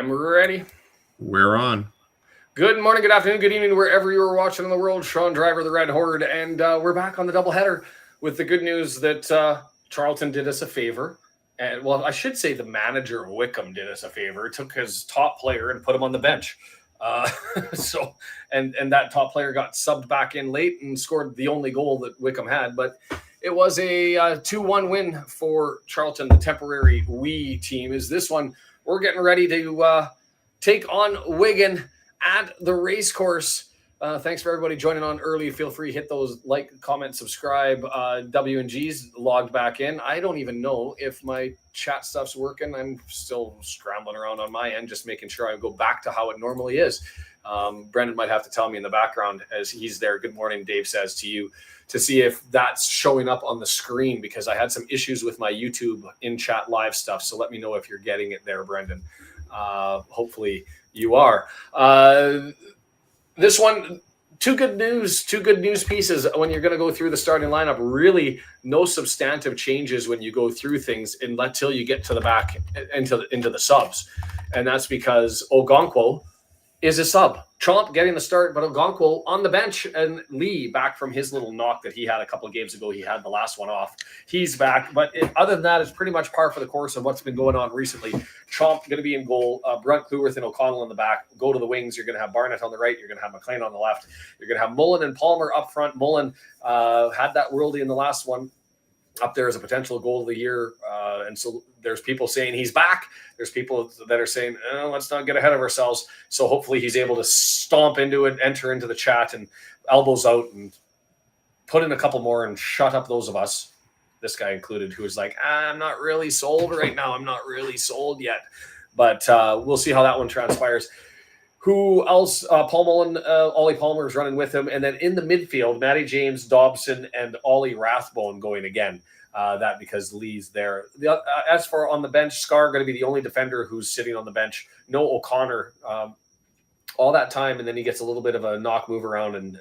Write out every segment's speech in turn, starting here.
I'm ready. We're on. Good morning, good afternoon, good evening, wherever you're watching in the world. Sean Driver, the Red Horde, and we're back on the doubleheader with the good news that Charlton did us a favor. And well, I should say the manager of Wycombe did us a favor. Took his top player and put him on the bench. And that top player got subbed back in late and scored the only goal that Wycombe had. But it was a 2-1 win for Charlton, the temporary wee team. Is this one? We're getting ready to take on Wigan at the racecourse. Thanks for everybody joining on early. Feel free to hit those like, comment, subscribe. W&G's logged back in. I don't even know if my chat stuff's working. I'm still scrambling around on my end, just making sure I go back to how it normally is. Brendan might have to tell me in the background as he's there. Good morning, Dave says to you, to see if that's showing up on the screen, because I had some issues with my YouTube in chat live stuff. So let me know if you're getting it there, Brendan. Hopefully you are. This one, two good news pieces when you're going to go through the starting lineup. Really no substantive changes when you go through things until you get to the back into the subs. And that's because Ogonkwo is a sub. Chomp getting the start, but Ogonkwo on the bench, and Lee back from his little knock that he had a couple of games ago. He had the last one off. He's back. But other than that, it's pretty much par for the course of what's been going on recently. Chomp going to be in goal. Brunt, Cleworth, and O'Connell in the back. Go to the wings. You're going to have Barnett on the right. You're going to have McLean on the left. You're going to have Mullen and Palmer up front. Mullen had that worldie in the last one. Up there as a potential goal of the year. And so there's people saying he's back. There's people that are saying, let's not get ahead of ourselves. So hopefully he's able to stomp into it, enter into the chat, and elbows out and put in a couple more and shut up those of us, this guy included, who is like, I'm not really sold right now. I'm not really sold yet. But we'll see how that one transpires. Who else? Paul Mullen, Ollie Palmer is running with him. And then in the midfield, Matty James, Dobson, and Ollie Rathbone going again. That because Lee's there. As for on the bench, Scar going to be the only defender who's sitting on the bench. No O'Connor all that time, and then he gets a little bit of a knock move around. And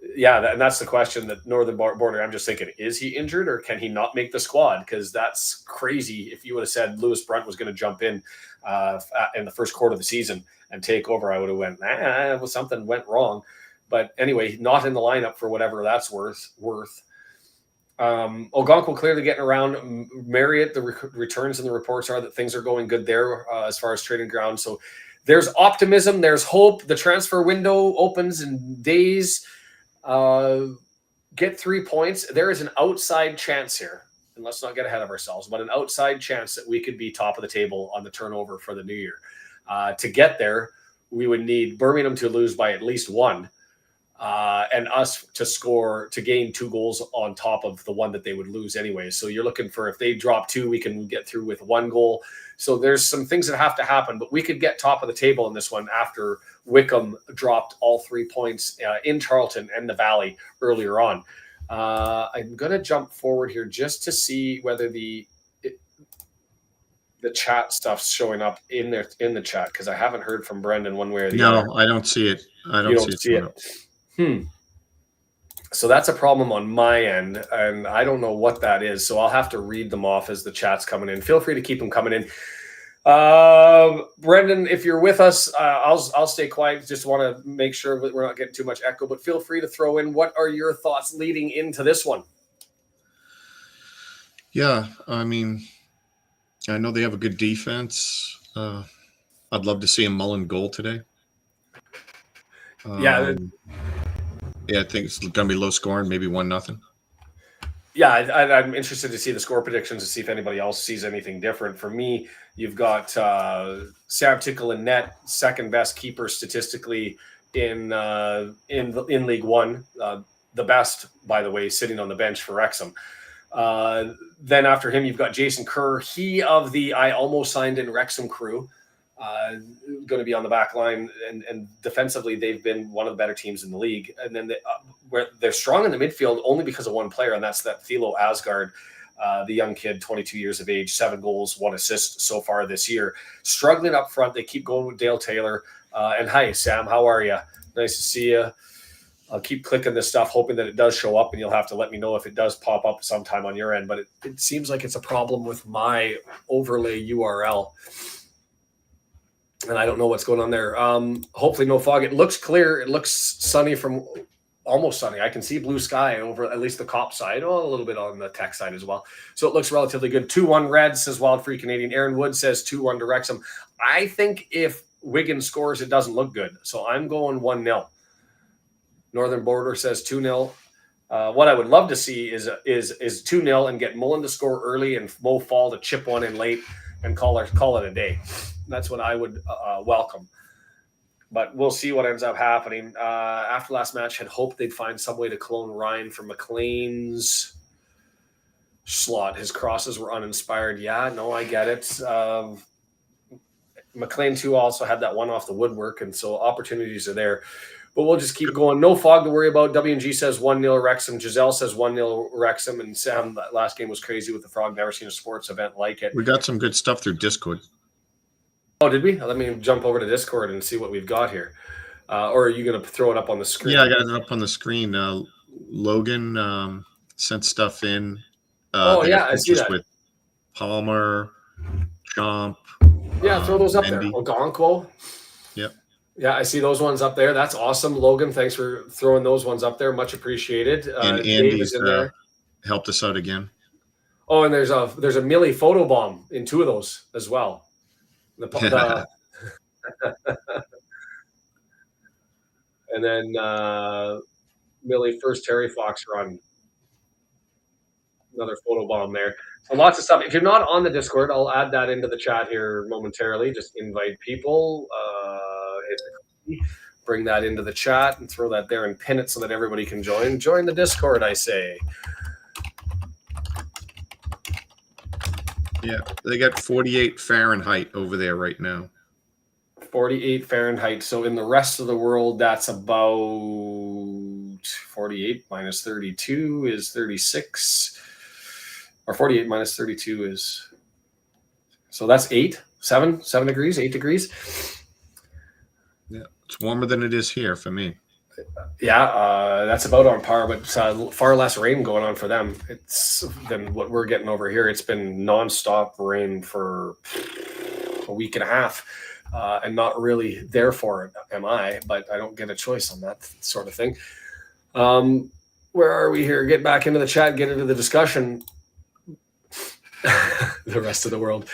and that's the question that Northern Border, I'm just thinking, is he injured or can he not make the squad? Because that's crazy. If you would have said Lewis Brunt was going to jump in the first quarter of the season and take over, I would have went, something went wrong. But anyway, not in the lineup for whatever that's worth. Ogonkwo clearly getting around. Marriott, the returns and the reports are that things are going good there as far as trading ground. So there's optimism, there's hope. The transfer window opens in days. Get 3 points. There is an outside chance here, and let's not get ahead of ourselves, but an outside chance that we could be top of the table on the turnover for the new year. To get there, we would need Birmingham to lose by at least one, and us to gain 2 goals on top of the one that they would lose anyway. So you're looking for, if they drop 2, we can get through with 1 goal. So there's some things that have to happen, but we could get top of the table in this one after Wycombe dropped all 3 points in Charlton and the Valley earlier on. I'm going to jump forward here just to see whether the chat stuff's showing up in the chat, because I haven't heard from Brendan one way or the other. No, I don't see it. I don't see it. So that's a problem on my end, and I don't know what that is. So I'll have to read them off as the chat's coming in. Feel free to keep them coming in. Brendan, if you're with us, I'll stay quiet. Just want to make sure that we're not getting too much echo, but feel free to throw in. What are your thoughts leading into this one? Yeah, I mean, I know they have a good defense. I'd love to see a Mullen goal today. Yeah, I think it's going to be low scoring, maybe 1-0. Yeah, I'm interested to see the score predictions to see if anybody else sees anything different. For me, you've got Sam Tickle in net, second best keeper statistically in League One. The best, by the way, sitting on the bench for Wrexham. Then after him, you've got Jason Kerr. He of the I almost signed in Wrexham crew. Going to be on the back line, and defensively they've been one of the better teams in the league. And then where they're strong in the midfield only because of one player, and that's that Thilo Asgard, the young kid, 22 years of age, 7 goals, 1 assist so far this year. Struggling up front, they keep going with Dale Taylor. And hi, Sam, how are you? Nice to see you. I'll keep clicking this stuff, hoping that it does show up, and you'll have to let me know if it does pop up sometime on your end. But it seems like it's a problem with my overlay URL. and I don't know what's going on there. Hopefully no fog. It looks clear. It looks sunny from almost sunny. I can see blue sky over at least the Cop side. Oh, a little bit on the Tech side as well. So it looks relatively good. 2-1 Reds, says Wild Free Canadian. Aaron Wood says 2-1 to Wrexham. I think if Wigan scores, it doesn't look good. So I'm going 1-0. Northern Border says 2-0. What I would love to see is 2-0 and get Mullen to score early and Mo Fall to chip one in late and call it a day. That's what I would welcome. But we'll see what ends up happening. After last match, had hoped they'd find some way to clone Ryan from McLean's slot. His crosses were uninspired. Yeah, no, I get it. McLean, too, also had that one off the woodwork, and so opportunities are there. But we'll just keep going. No fog to worry about. W&G says 1-0 Wrexham. Giselle says 1-0 Wrexham. And Sam, that last game was crazy with the frog. Never seen a sports event like it. We got some good stuff through Discord. Oh, did we? Let me jump over to Discord and see what we've got here. Or are you going to throw it up on the screen? Yeah, I got it up on the screen. Logan sent stuff in. I see that. With Palmer, Chomp. Yeah, throw those up Mendy. there. Ogonkwo. Yep. Yeah, I see those ones up there. That's awesome, Logan. Thanks for throwing those ones up there. Much appreciated. And Andy's in there. Helped us out again. Oh, and there's a Millie photo bomb in 2 of those as well. And then Millie first Terry Fox run. Another photo bomb there. So lots of stuff. If you're not on the Discord, I'll add that into the chat here momentarily. Just invite people. Bring that into the chat and throw that there and pin it so that everybody can join. Join the Discord, I say. Yeah, they got 48 Fahrenheit over there right now. 48 Fahrenheit. So in the rest of the world, that's about 48 minus 32 is 36. Or 48 minus 32 is... So that's 7 degrees, 8 degrees. Yeah, it's warmer than it is here for me. Yeah, that's about on par, but far less rain going on for them. Than what we're getting over here. It's been nonstop rain for a week and a half, and not really there for it, am I? But I don't get a choice on that sort of thing. Where are we here? Get back into the chat, get into the discussion. The rest of the world.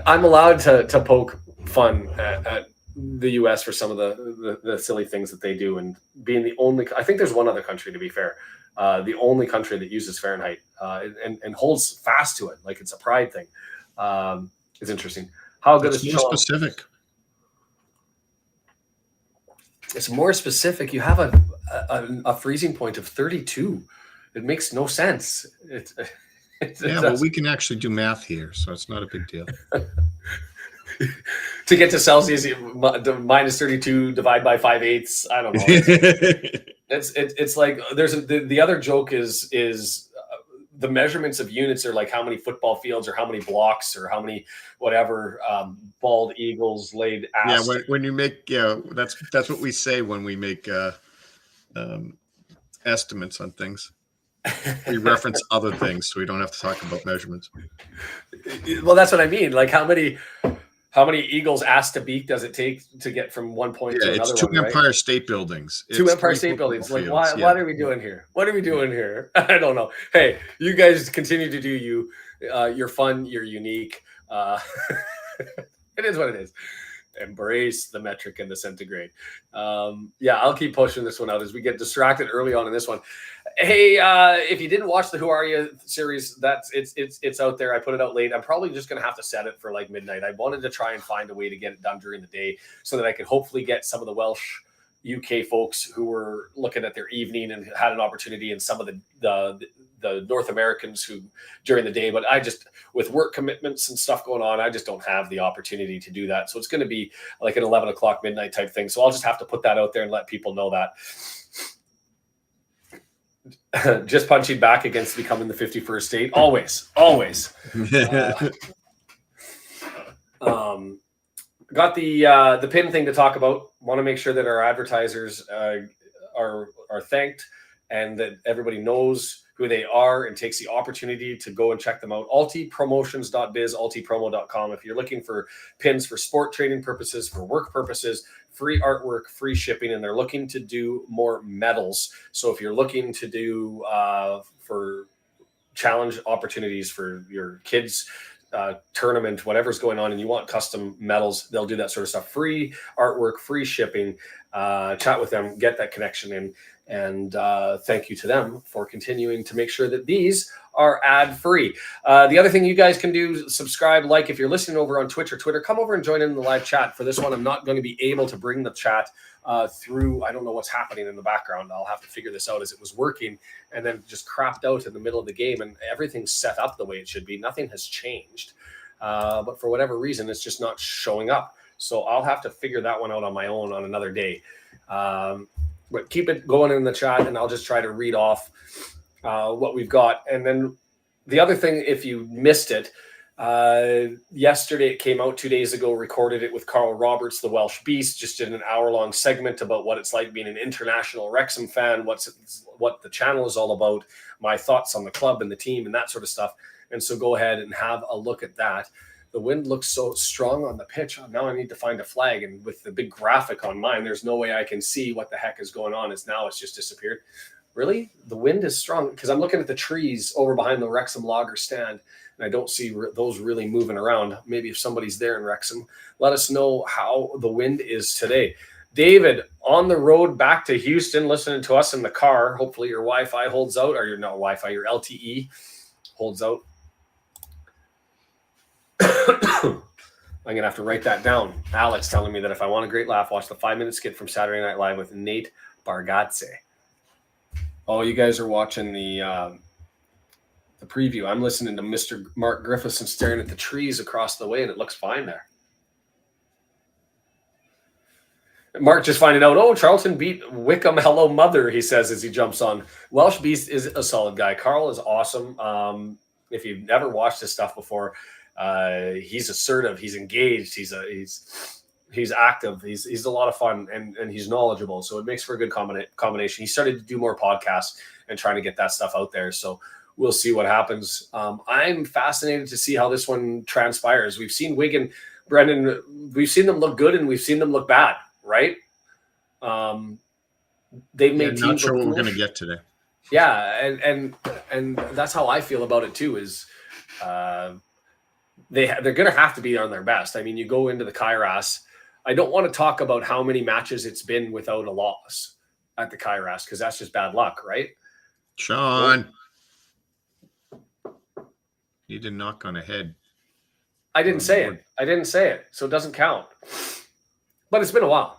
I'm allowed to poke fun at the U.S. for some of the silly things that they do, and being the only, I think there's one other country, to be fair, the only country that uses Fahrenheit and holds fast to it, like it's a pride thing. It's interesting. How good is more specific? It's more specific. You have a freezing point of 32. It makes no sense. But we can actually do math here, so it's not a big deal. To get to Celsius, minus 32 divide by 5/8. I don't know. It's like there's the other joke is the measurements of units are like how many football fields or how many blocks or how many whatever bald eagles laid ass. Yeah, when you make that's what we say when we make estimates on things. We reference other things so we don't have to talk about measurements. Well, that's what I mean. Like how many eagles ass to beak does it take to get from one point to another? It's two Empire State Buildings. Two Empire State Buildings. Like what are we doing here? What are we doing here? I don't know. Hey, you guys continue to do you. You're fun. You're unique. It is what it is. Embrace the metric and the centigrade. I'll keep pushing this one out as we get distracted early on in this one. Hey, if you didn't watch the Who Are You series, it's out there. I put it out late. I'm probably just gonna have to set it for like midnight. I wanted to try and find a way to get it done during the day so that I could hopefully get some of the Welsh UK folks who were looking at their evening and had an opportunity, and some of the North Americans who during the day, but I just, with work commitments and stuff going on, I just don't have the opportunity to do that. So it's going to be like an 11 o'clock midnight type thing. So I'll just have to put that out there and let people know that. Just punching back against becoming the 51st state. Always. Got the pin thing to talk about. Want to make sure that our advertisers are thanked and that everybody knows who they are and takes the opportunity to go and check them out. Altipromotions.biz, altipromo.com. If you're looking for pins for sport training purposes, for work purposes, free artwork, free shipping, and they're looking to do more medals. So if you're looking to do for challenge opportunities for your kids, tournament, whatever's going on, and you want custom medals, they'll do that sort of stuff. Free artwork, free shipping. Chat with them, get that connection in, and thank you to them for continuing to make sure that these are ad-free. The other thing you guys can do, subscribe, like. If you're listening over on Twitch or Twitter, come over and join in the live chat. For this one, I'm not going to be able to bring the chat through. I don't know what's happening in the background. I'll have to figure this out, as it was working and then just crapped out in the middle of the game, and everything's set up the way it should be. Nothing has changed, but for whatever reason, it's just not showing up. So I'll have to figure that one out on my own on another day. But keep it going in the chat, and I'll just try to read off what we've got. And then the other thing, if you missed it, yesterday it came out, 2 days ago, recorded it with Carl Roberts, the Welsh Beast, just did an hour-long segment about what it's like being an international Wrexham fan, what the channel is all about, my thoughts on the club and the team and that sort of stuff. And so go ahead and have a look at that. The wind looks so strong on the pitch. Now I need to find a flag. And with the big graphic on mine, there's no way I can see what the heck is going on. It's just disappeared. Really? The wind is strong, because I'm looking at the trees over behind the Wrexham Lager stand, and I don't see those really moving around. Maybe if somebody's there in Wrexham, let us know how the wind is today. David, on the road back to Houston, listening to us in the car. Hopefully your Wi-Fi holds out, or your your LTE holds out. I'm going to have to write that down. Alex telling me that if I want a great laugh, watch the 5-minute skit from Saturday Night Live with Nate Bargatze. Oh, you guys are watching the preview. I'm listening to Mr. Mark Griffiths and staring at the trees across the way, and it looks fine there. Mark just finding out, Charlton beat Wycombe. Hello, mother, he says as he jumps on. Welsh Beast is a solid guy. Carl is awesome. If you've never watched his stuff before, he's assertive, he's engaged, he's active, he's a lot of fun, and he's knowledgeable, so it makes for a good combination. He started to do more podcasts and trying to get that stuff out there, so we'll see what happens. I'm fascinated to see how this one transpires. We've seen Wigan, Brendan, we've seen them look good and we've seen them look bad, right? They've made teams. Not sure what we're going to get today. Yeah, and that's how I feel about it too. Is they're going to have to be on their best. I mean, you go into the Kairos. I don't want to talk about how many matches it's been without a loss at the Kairos, because that's just bad luck, right? Sean, you did knock on a head. I didn't say it. So it doesn't count. But it's been a while.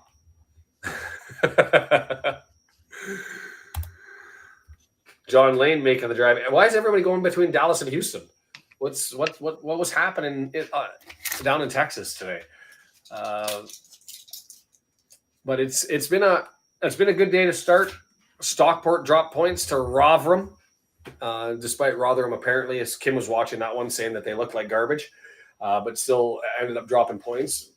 John Lane making the drive. Why is everybody going between Dallas and Houston? What was happening down in Texas today? But it's been a good day to start. Stockport dropped points to Rotherham, despite Rotherham apparently, as Kim was watching that one, saying that they looked like garbage, but still ended up dropping points.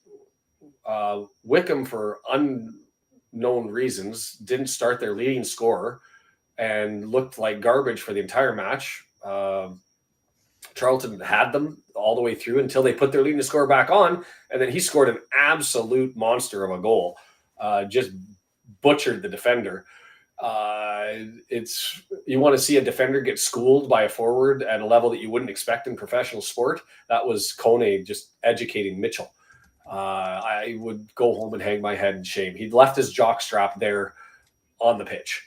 Wycombe, for unknown reasons, didn't start their leading scorer and looked like garbage for the entire match. Charlton had them all the way through until they put their leading scorer back on, and then he scored an absolute monster of a goal. Just butchered the defender. You want to see a defender get schooled by a forward at a level that you wouldn't expect in professional sport. That was Kone just educating Mitchell. I would go home and hang my head in shame. He'd left his jockstrap there on the pitch.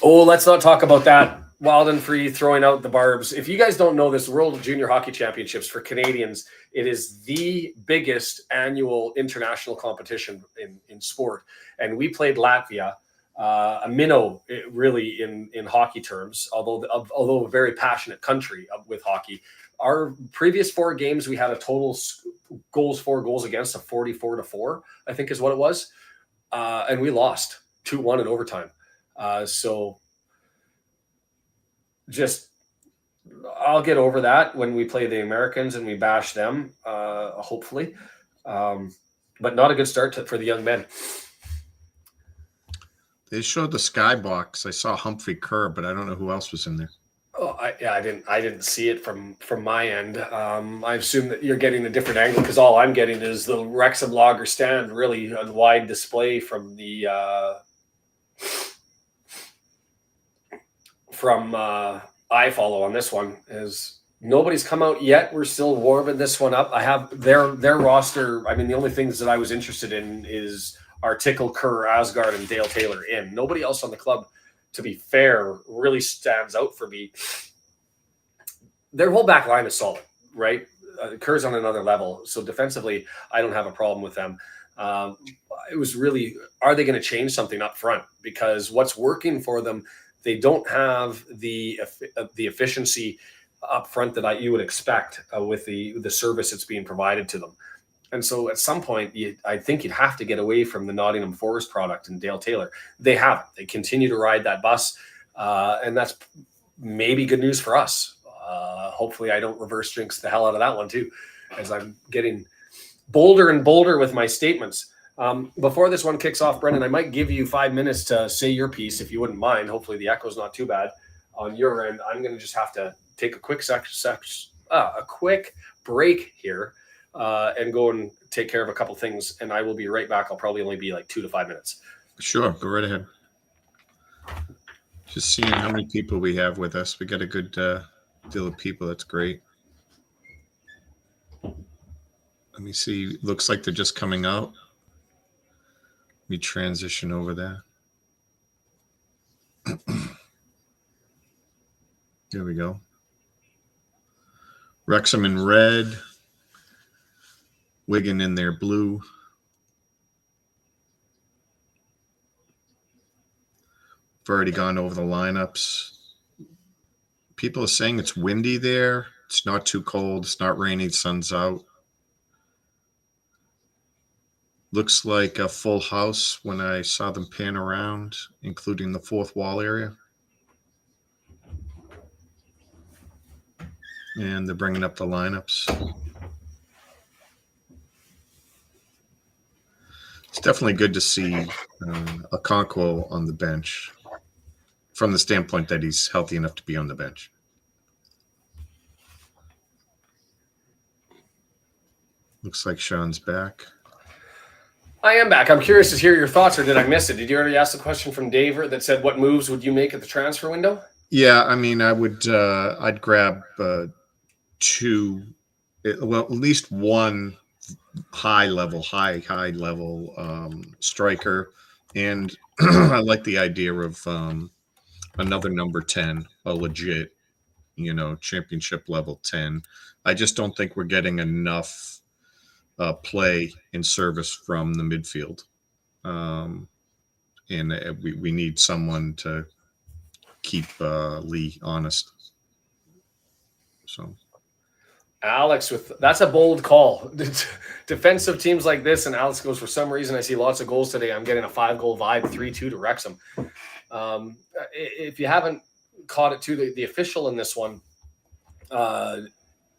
Let's not talk about that. Wild and Free throwing out the barbs. If you guys don't know this, World Junior Hockey Championships for Canadians, it is the biggest annual international competition in sport. And we played Latvia, a minnow really in hockey terms, although a very passionate country with hockey. Our previous 4 games, we had a total four goals against of 44-4, I think is what it was. And we lost 2-1 in overtime. So just, I'll get over that when we play the Americans and we bash them, hopefully. But not a good start for the young men. They showed the skybox. I saw Humphrey Kerr, but I don't know who else was in there. Oh, I didn't see it from my end. I assume that you're getting a different angle because all I'm getting is the Wrexham Lager stand, really a wide display from the iFollow on this one. Is nobody's come out yet. We're still warming this one up. I have their roster. I mean, the only things that I was interested in is Article, Kerr, Asgard, and Dale Taylor in. Nobody else on the club, to be fair, really stands out for me. Their whole back line is solid, right? Kerr's on another level. So defensively, I don't have a problem with them. It was really, are they going to change something up front? Because what's working for them, they don't have the efficiency up front that you would expect with the service that's being provided to them. And so at some point, I think you'd have to get away from the Nottingham Forest product and Dale Taylor. They haven't. They continue to ride that bus, and that's maybe good news for us. Hopefully I don't reverse jinx the hell out of that one too, as I'm getting bolder and bolder with my statements. Before this one kicks off, Brendan, I might give you 5 minutes to say your piece, if you wouldn't mind. Hopefully the echo's not too bad on your end. I'm going to just have to take a quick quick break here. And go and take care of a couple things, and I will be right back. I'll probably only be like 2 to 5 minutes. Sure, go right ahead. Just seeing how many people we have with us. We got a good deal of people. That's great. Let me see. Looks like they're just coming out. We transition over there. There we go. Wrexham in red. Wigan in their blue. I've already gone over the lineups. People are saying it's windy there. It's not too cold. It's not raining. Sun's out. Looks like a full house when I saw them pan around, including the fourth wall area. And they're bringing up the lineups. It's definitely good to see a Conquo on the bench from the standpoint that he's healthy enough to be on the bench. Looks like Sean's back. I am back. I'm curious to hear your thoughts, or did I miss it? Did you already ask the question from Dave that said, what moves would you make at the transfer window? Yeah, I mean, I'd grab two, well, at least one high level striker, and I like the idea of another number 10, a legit, championship level 10. I just don't think we're getting enough play and service from the midfield, and we need someone to keep Lee honest. So Alex, that's a bold call. Defensive teams like this, and Alex goes, for some reason I see lots of goals today. I'm getting a 5-goal vibe, 3-2 to Wrexham. If you haven't caught it too, the official in this one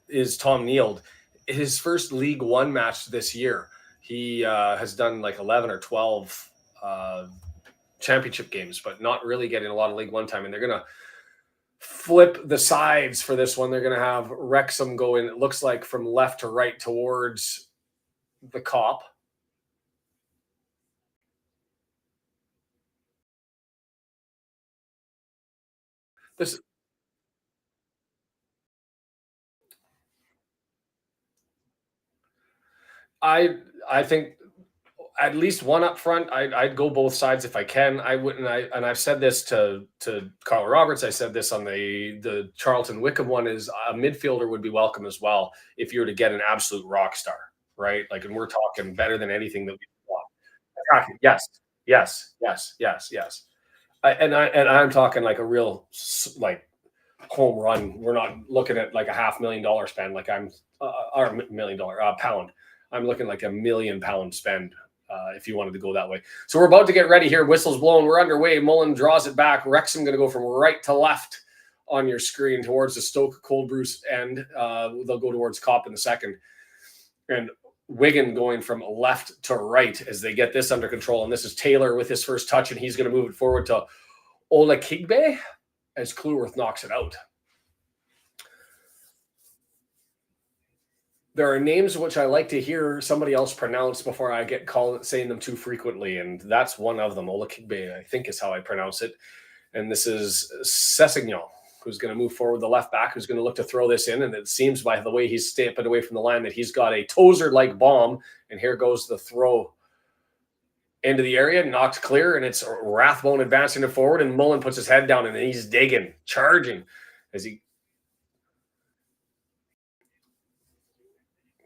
is Tom Neild. His first League One match this year, he has done like 11 or 12 championship games, but not really getting a lot of League One time. And they're going to flip the sides for this one. They're going to have Wrexham going, it looks like, from left to right towards the Cop. This, I think at least one up front. I'd go both sides if I can. I wouldn't. And I've said this to Carl Roberts. I said this on the Charlton Wycombe one. Is a midfielder would be welcome as well if you were to get an absolute rock star, right? Like, and we're talking better than anything that we want. Yes. I'm talking like a real like home run. We're not looking at like a $500,000 spend. Like or $1 million pound. I'm looking like £1 million spend. If you wanted to go that way. So we're about to get ready here. Whistle's blowing. We're underway. Mullen draws it back. Wrexham going to go from right to left on your screen towards the Stoke Cold Brew end. They'll go towards Cop in the second. And Wigan going from left to right as they get this under control. And this is Taylor with his first touch, and he's going to move it forward to Olakigbe as Cleworth knocks it out. There are names which I like to hear somebody else pronounce before I get called saying them too frequently, and that's one of them. Olakigbe, I think, is how I pronounce it. And this is Sessignon, who's going to move forward, the left back, who's going to look to throw this in. And it seems by the way he's stamping away from the line that he's got a tozer-like bomb. And here goes the throw into the area, knocked clear, and it's Rathbone advancing it forward, and Mullen puts his head down, and he's digging, charging as he...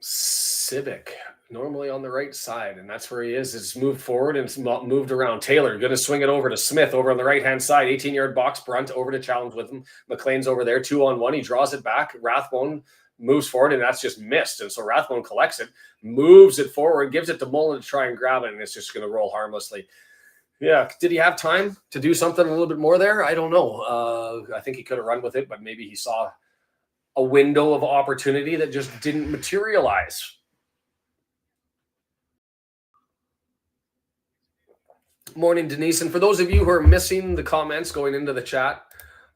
Civic, normally on the right side, and that's where he is. It's moved forward and it's moved around. Taylor going to swing it over to Smith over on the right-hand side, 18-yard box. Brunt over to challenge with him. McLean's over there, 2-on-1. He draws it back. Rathbone moves forward, and that's just missed. And so Rathbone collects it, moves it forward, gives it to Mullen to try and grab it, and it's just going to roll harmlessly. Yeah, did he have time to do something a little bit more there? I don't know. I think he could have run with it, but maybe he saw a window of opportunity that just didn't materialize. Morning, Denise. And for those of you who are missing the comments going into the chat,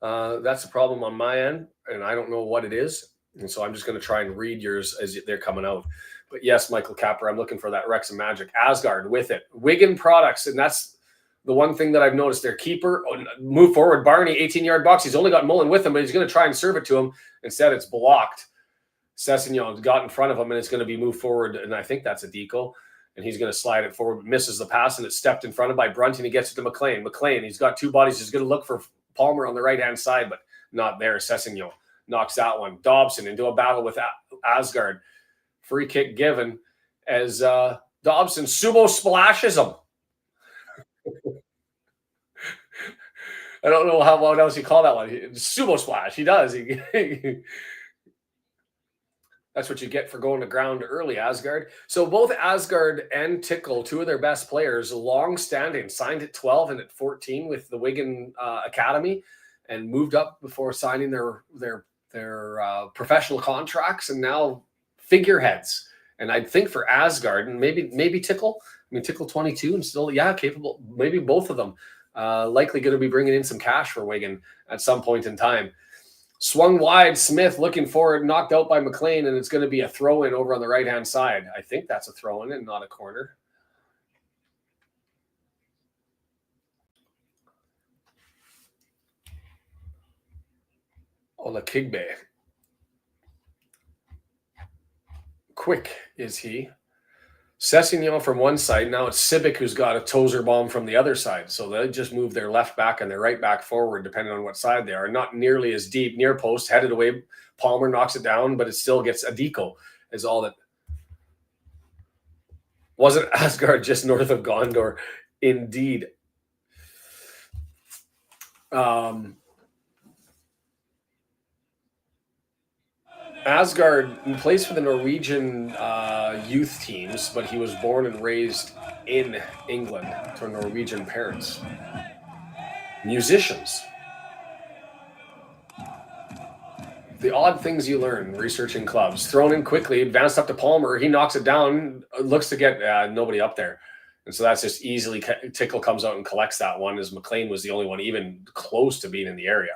that's a problem on my end, and I don't know what it is. And so I'm just going to try and read yours as they're coming out. But yes, Michael Capper, I'm looking for that Wrexham Magic. Asgard with it. Wigan products, and that's the one thing that I've noticed. Their keeper, move forward, Barney, 18-yard box. He's only got Mullen with him, but he's going to try and serve it to him. Instead, it's blocked. Sessignon got in front of him, and it's going to be moved forward, and I think that's a deco. And he's going to slide it forward, misses the pass, and it's stepped in front of by Brunt, and he gets it to McLean. McLean, he's got two bodies. He's going to look for Palmer on the right-hand side, but not there. Sessignon knocks that one. Dobson into a battle with Asgard. Free kick given as Dobson sumo splashes him. I don't know what else you call that one. Sumo splash. He does. That's what you get for going to ground early, Asgard. So both Asgard and Tickle, two of their best players, long-standing, signed at 12 and at 14 with the Wigan Academy, and moved up before signing their professional contracts, and now figureheads. And I'd think for Asgard and maybe Tickle. I mean, Tickle 22 and still, capable. Maybe both of them likely going to be bringing in some cash for Wigan at some point in time. Swung wide, Smith looking forward, knocked out by McLean, and it's going to be a throw-in over on the right-hand side. I think that's a throw-in and not a corner. Olakigbe. Quick is he. Sessignon from one side. Now it's Civic who's got a tozer bomb from the other side. So they just move their left back and their right back forward, depending on what side they are. Not nearly as deep. Near post, headed away. Palmer knocks it down, but it still gets a deco. Is all that. Wasn't Asgard just north of Gondor? Indeed. Asgard plays for the Norwegian youth teams, but he was born and raised in England to Norwegian parents. Musicians. The odd things you learn researching clubs. Thrown in quickly, advanced up to Palmer. He knocks it down, looks to get nobody up there. And so that's just easily, Tickle comes out and collects that one, as McLean was the only one even close to being in the area.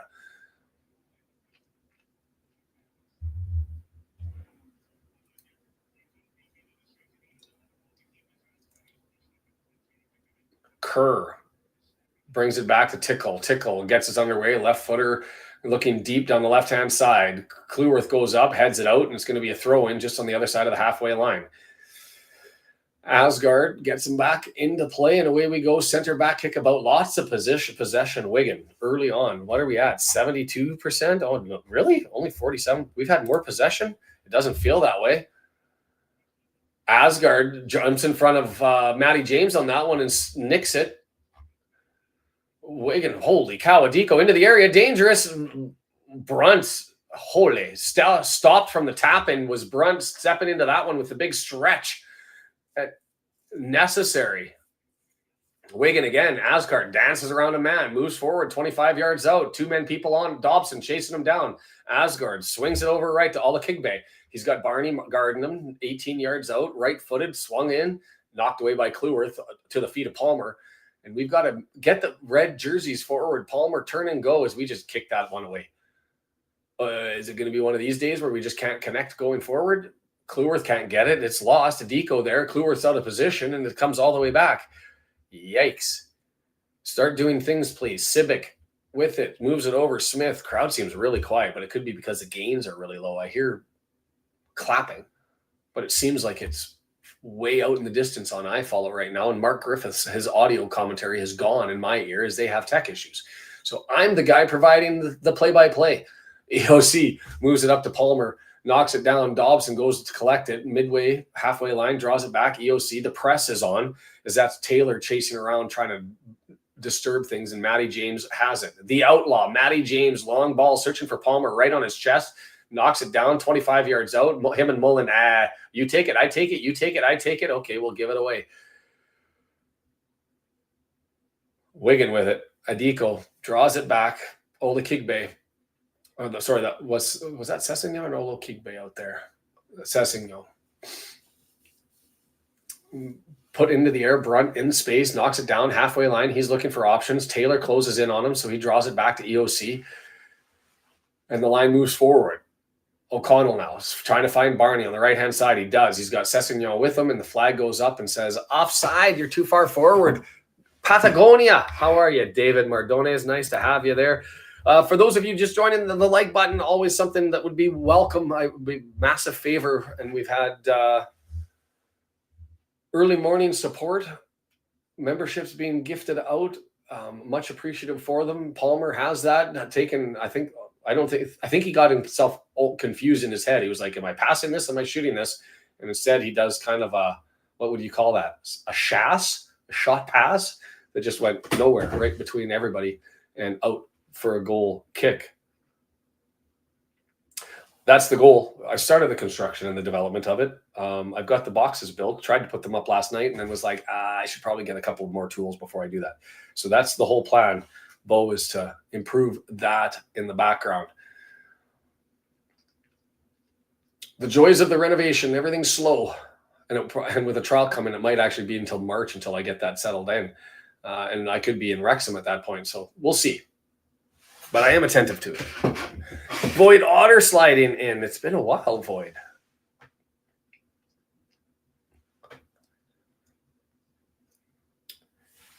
Kerr brings it back to Tickle. Tickle gets us underway. Left footer looking deep down the left-hand side. Cleworth goes up, heads it out, and it's going to be a throw-in just on the other side of the halfway line. Asgard gets him back into play, and away we go. Center back kick about. Lots of possession. Wigan early on. What are we at? 72%? Oh, no, really? Only 47? We've had more possession? It doesn't feel that way. Asgard jumps in front of Matty James on that one and nicks it. Wigan, holy cow, a deco into the area, dangerous. Brunt, holy, stopped from the tap-in. Was Brunt stepping into that one with the big stretch? Necessary. Wigan again, Asgard dances around a man, moves forward 25 yards out. Two men, people on. Dobson chasing him down. Asgard swings it over right to Olakigbe. He's got Barney guarding him, 18 yards out, right-footed, swung in, knocked away by Cleworth to the feet of Palmer. And we've got to get the red jerseys forward. Palmer, turn and go as we just kick that one away. Is it going to be one of these days where we just can't connect going forward? Cleworth can't get it. It's lost. Adiko there. Cleworth's out of position, and it comes all the way back. Yikes. Start doing things, please. Civic with it. Moves it over. Smith. Crowd seems really quiet, but it could be because the gains are really low. I hear clapping, but it seems like it's way out in the distance on iFollow right now. And Mark Griffiths, his audio commentary has gone in my ear as they have tech issues. So I'm the guy providing the play-by-play. EOC moves it up to Palmer, knocks it down. Dobson goes to collect it midway, halfway line, draws it back. EOC, the press is on as that's Taylor chasing around trying to disturb things, and Matty James has it. The outlaw, Matty James, long ball, searching for Palmer right on his chest, knocks it down 25 yards out. Him and Mullen, you take it, I take it, you take it, I take it. Okay, we'll give it away. Wigan with it. Adiko draws it back. Ola Kigbe. Sorry, that was that Sessegnon or Ola Kigbe out there? Sessegnon. Put into the air, Brunt in space, knocks it down halfway line. He's looking for options. Taylor closes in on him, so he draws it back to EOC. And the line moves forward. O'Connell now is trying to find Barney on the right-hand side. He does. He's got Sessegnon with him, and the flag goes up and says, offside, you're too far forward. Patagonia, how are you? David Mardones, nice to have you there. For those of you just joining, the like button, always something that would be welcome. I would be massive favor. And we've had early morning support, memberships being gifted out. Much appreciative for them. Palmer has that taken. I think he got himself confused in his head. He was like, am I passing this? Am I shooting this? And instead he does kind of a, what would you call that? A shot pass that just went nowhere, right between everybody and out for a goal kick. That's the goal. I started the construction and the development of it. I've got the boxes built, tried to put them up last night, and then was like, I should probably get a couple more tools before I do that. So that's the whole plan. Bo is to improve that in the background. The joys of the renovation, everything's slow. And with a trial coming, it might actually be until March until I get that settled in. And I could be in Wrexham at that point. So we'll see. But I am attentive to it. Void Otter sliding in. It's been a while, Void.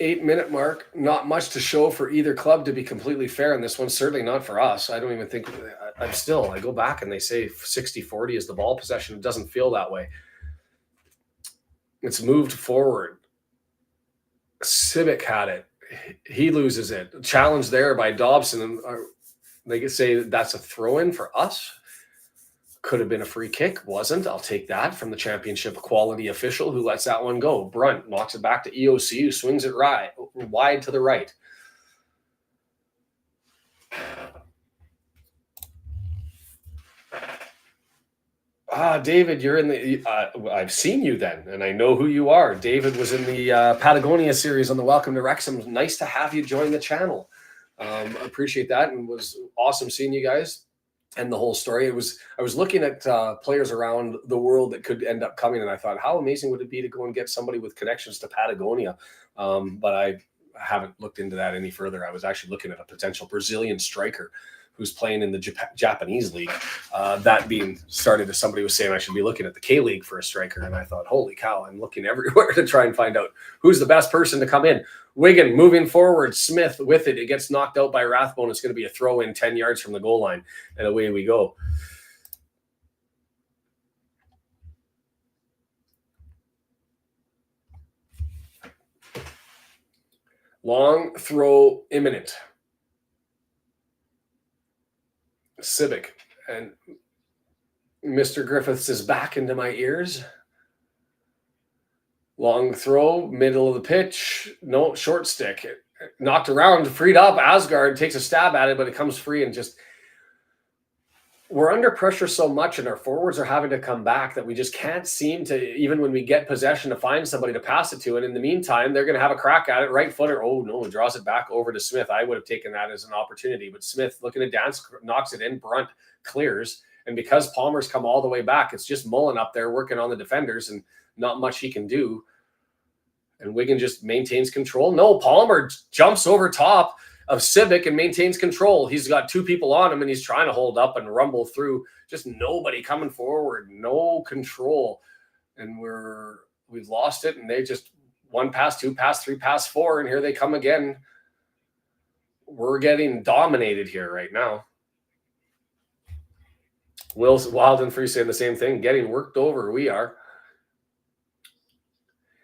Eight-minute mark. Not much to show for either club, to be completely fair. And this one's certainly not for us. I don't even think I go back and they say 60-40 is the ball possession. It doesn't feel that way. It's moved forward. Civic had it. He loses it. Challenge there by Dobson. They could say that's a throw-in for us. Could have been a free kick. Wasn't. I'll take that from the championship quality official who lets that one go. Brunt knocks it back to EOC, who swings it wide to the right. David, you're in the I've seen you then, and I know who you are. David was in the Patagonia series on the Welcome to Wrexham. Nice to have you join the channel. Appreciate that, and was awesome seeing you guys and the whole story. I was looking at players around the world that could end up coming, and I thought, how amazing would it be to go and get somebody with connections to Patagonia? But I haven't looked into that any further. I was actually looking at a potential Brazilian striker who's playing in the Japanese league. That being started as somebody was saying I should be looking at the K-League for a striker. And I thought, holy cow, I'm looking everywhere to try and find out who's the best person to come in. Wigan moving forward, Smith with it. It gets knocked out by Rathbone. It's going to be a throw in 10 yards from the goal line. And away we go. Long throw imminent. Civic, and Mr. Griffiths is back into my ears. Long throw, middle of the pitch. No, short stick. Knocked around, freed up. Asgard takes a stab at it, but it comes free and just... We're under pressure so much, and our forwards are having to come back that we just can't seem to, even when we get possession, to find somebody to pass it to. And in the meantime, they're going to have a crack at it. Right footer. Oh, no, draws it back over to Smith. I would have taken that as an opportunity. But Smith, looking to dance, knocks it in. Brunt clears. And because Palmer's come all the way back, it's just Mullen up there working on the defenders and not much he can do. And Wigan just maintains control. No, Palmer jumps over top of Civic and maintains control. He's got 2 people on him and he's trying to hold up and rumble through. Just nobody coming forward, no control. And we've lost it, and they just 1 pass, 2 pass, 3 pass, 4, and here they come again. We're getting dominated here right now. Will's Wild and Free saying the same thing, getting worked over. We are.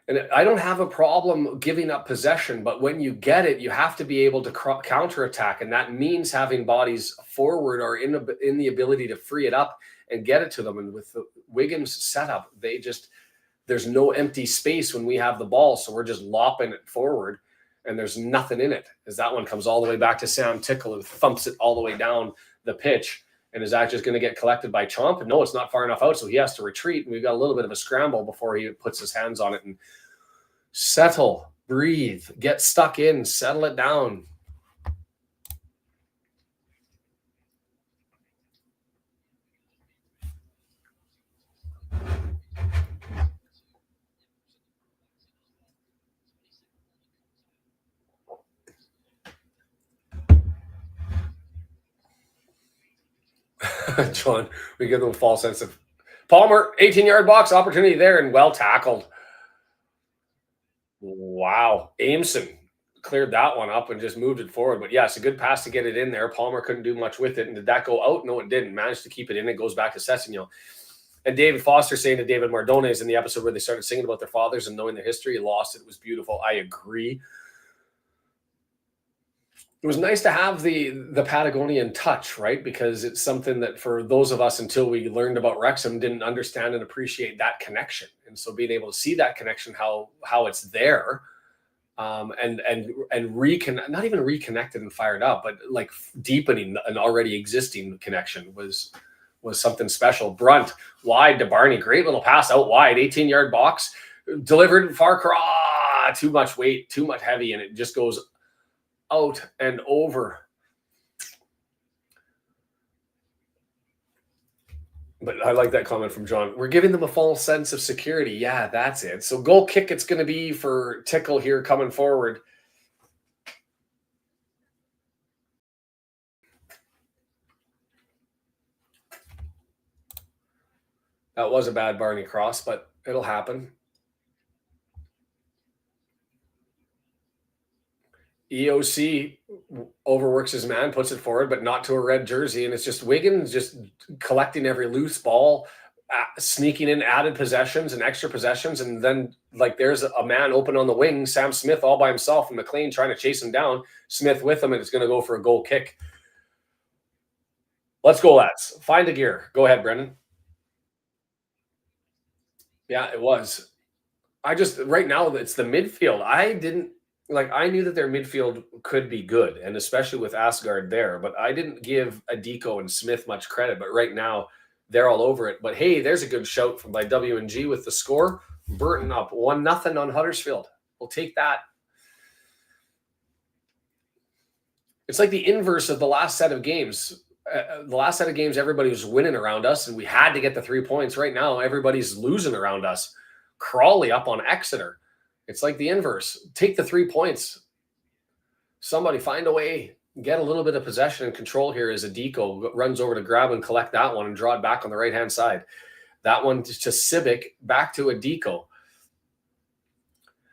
And I don't have a problem giving up possession, but when you get it, you have to be able to counterattack, and that means having bodies forward or in the ability to free it up and get it to them. And with the Wigan's setup, there's no empty space when we have the ball, so we're just lopping it forward, and there's nothing in it. As that one comes all the way back to Sam Tickle, who thumps it all the way down the pitch. And is that just going to get collected by Chomp? And no, it's not far enough out, so he has to retreat. And we've got a little bit of a scramble before he puts his hands on it and settle, breathe, get stuck in, settle it down. John, we give them a false sense of Palmer, 18-yard box, opportunity there, and well tackled. Wow. Ameson cleared that one up and just moved it forward. But yes, a good pass to get it in there. Palmer couldn't do much with it. And did that go out? No, it didn't. Managed to keep it in. It goes back to Sessignon. And David Foster saying to David Mardones in the episode where they started singing about their fathers and knowing their history, lost it. It was beautiful. I agree. It was nice to have the Patagonian touch, right? Because it's something that for those of us, until we learned about Wrexham, didn't understand and appreciate that connection. And so being able to see that connection, how it's there, not even reconnected and fired up, but like deepening an already existing connection was something special. Brunt wide to Barney, great little pass out wide, 18-yard box, delivered far cross, too much weight, too much heavy, and it just goes out and over. But I like that comment from John. We're giving them a false sense of security. Yeah, that's it. So goal kick it's going to be for Tickle here coming forward. That was a bad Barney cross, but it'll happen. EOC overworks his man, puts it forward, but not to a red jersey. And it's just Wigan just collecting every loose ball, sneaking in added possessions and extra possessions. And then like there's a man open on the wing, Sam Smith all by himself, and McLean trying to chase him down. Smith with him, and it's going to go for a goal kick. Let's go, lads. Find a gear. Go ahead, Brendan. Yeah, it was. Right now, it's the midfield. I knew that their midfield could be good, and especially with Asgard there, but I didn't give Adiko and Smith much credit. But right now, they're all over it. But hey, there's a good shout by W&G with the score. Burton up 1-0 on Huddersfield. We'll take that. It's like the inverse of the last set of games. The last set of games, everybody was winning around us, and we had to get the 3 points. Right now, everybody's losing around us. Crawley up on Exeter. It's like the inverse. Take the 3 points. Somebody find a way. Get a little bit of possession and control here as Adiko runs over to grab and collect that one and draw it back on the right-hand side. That one to Civic, back to Adiko.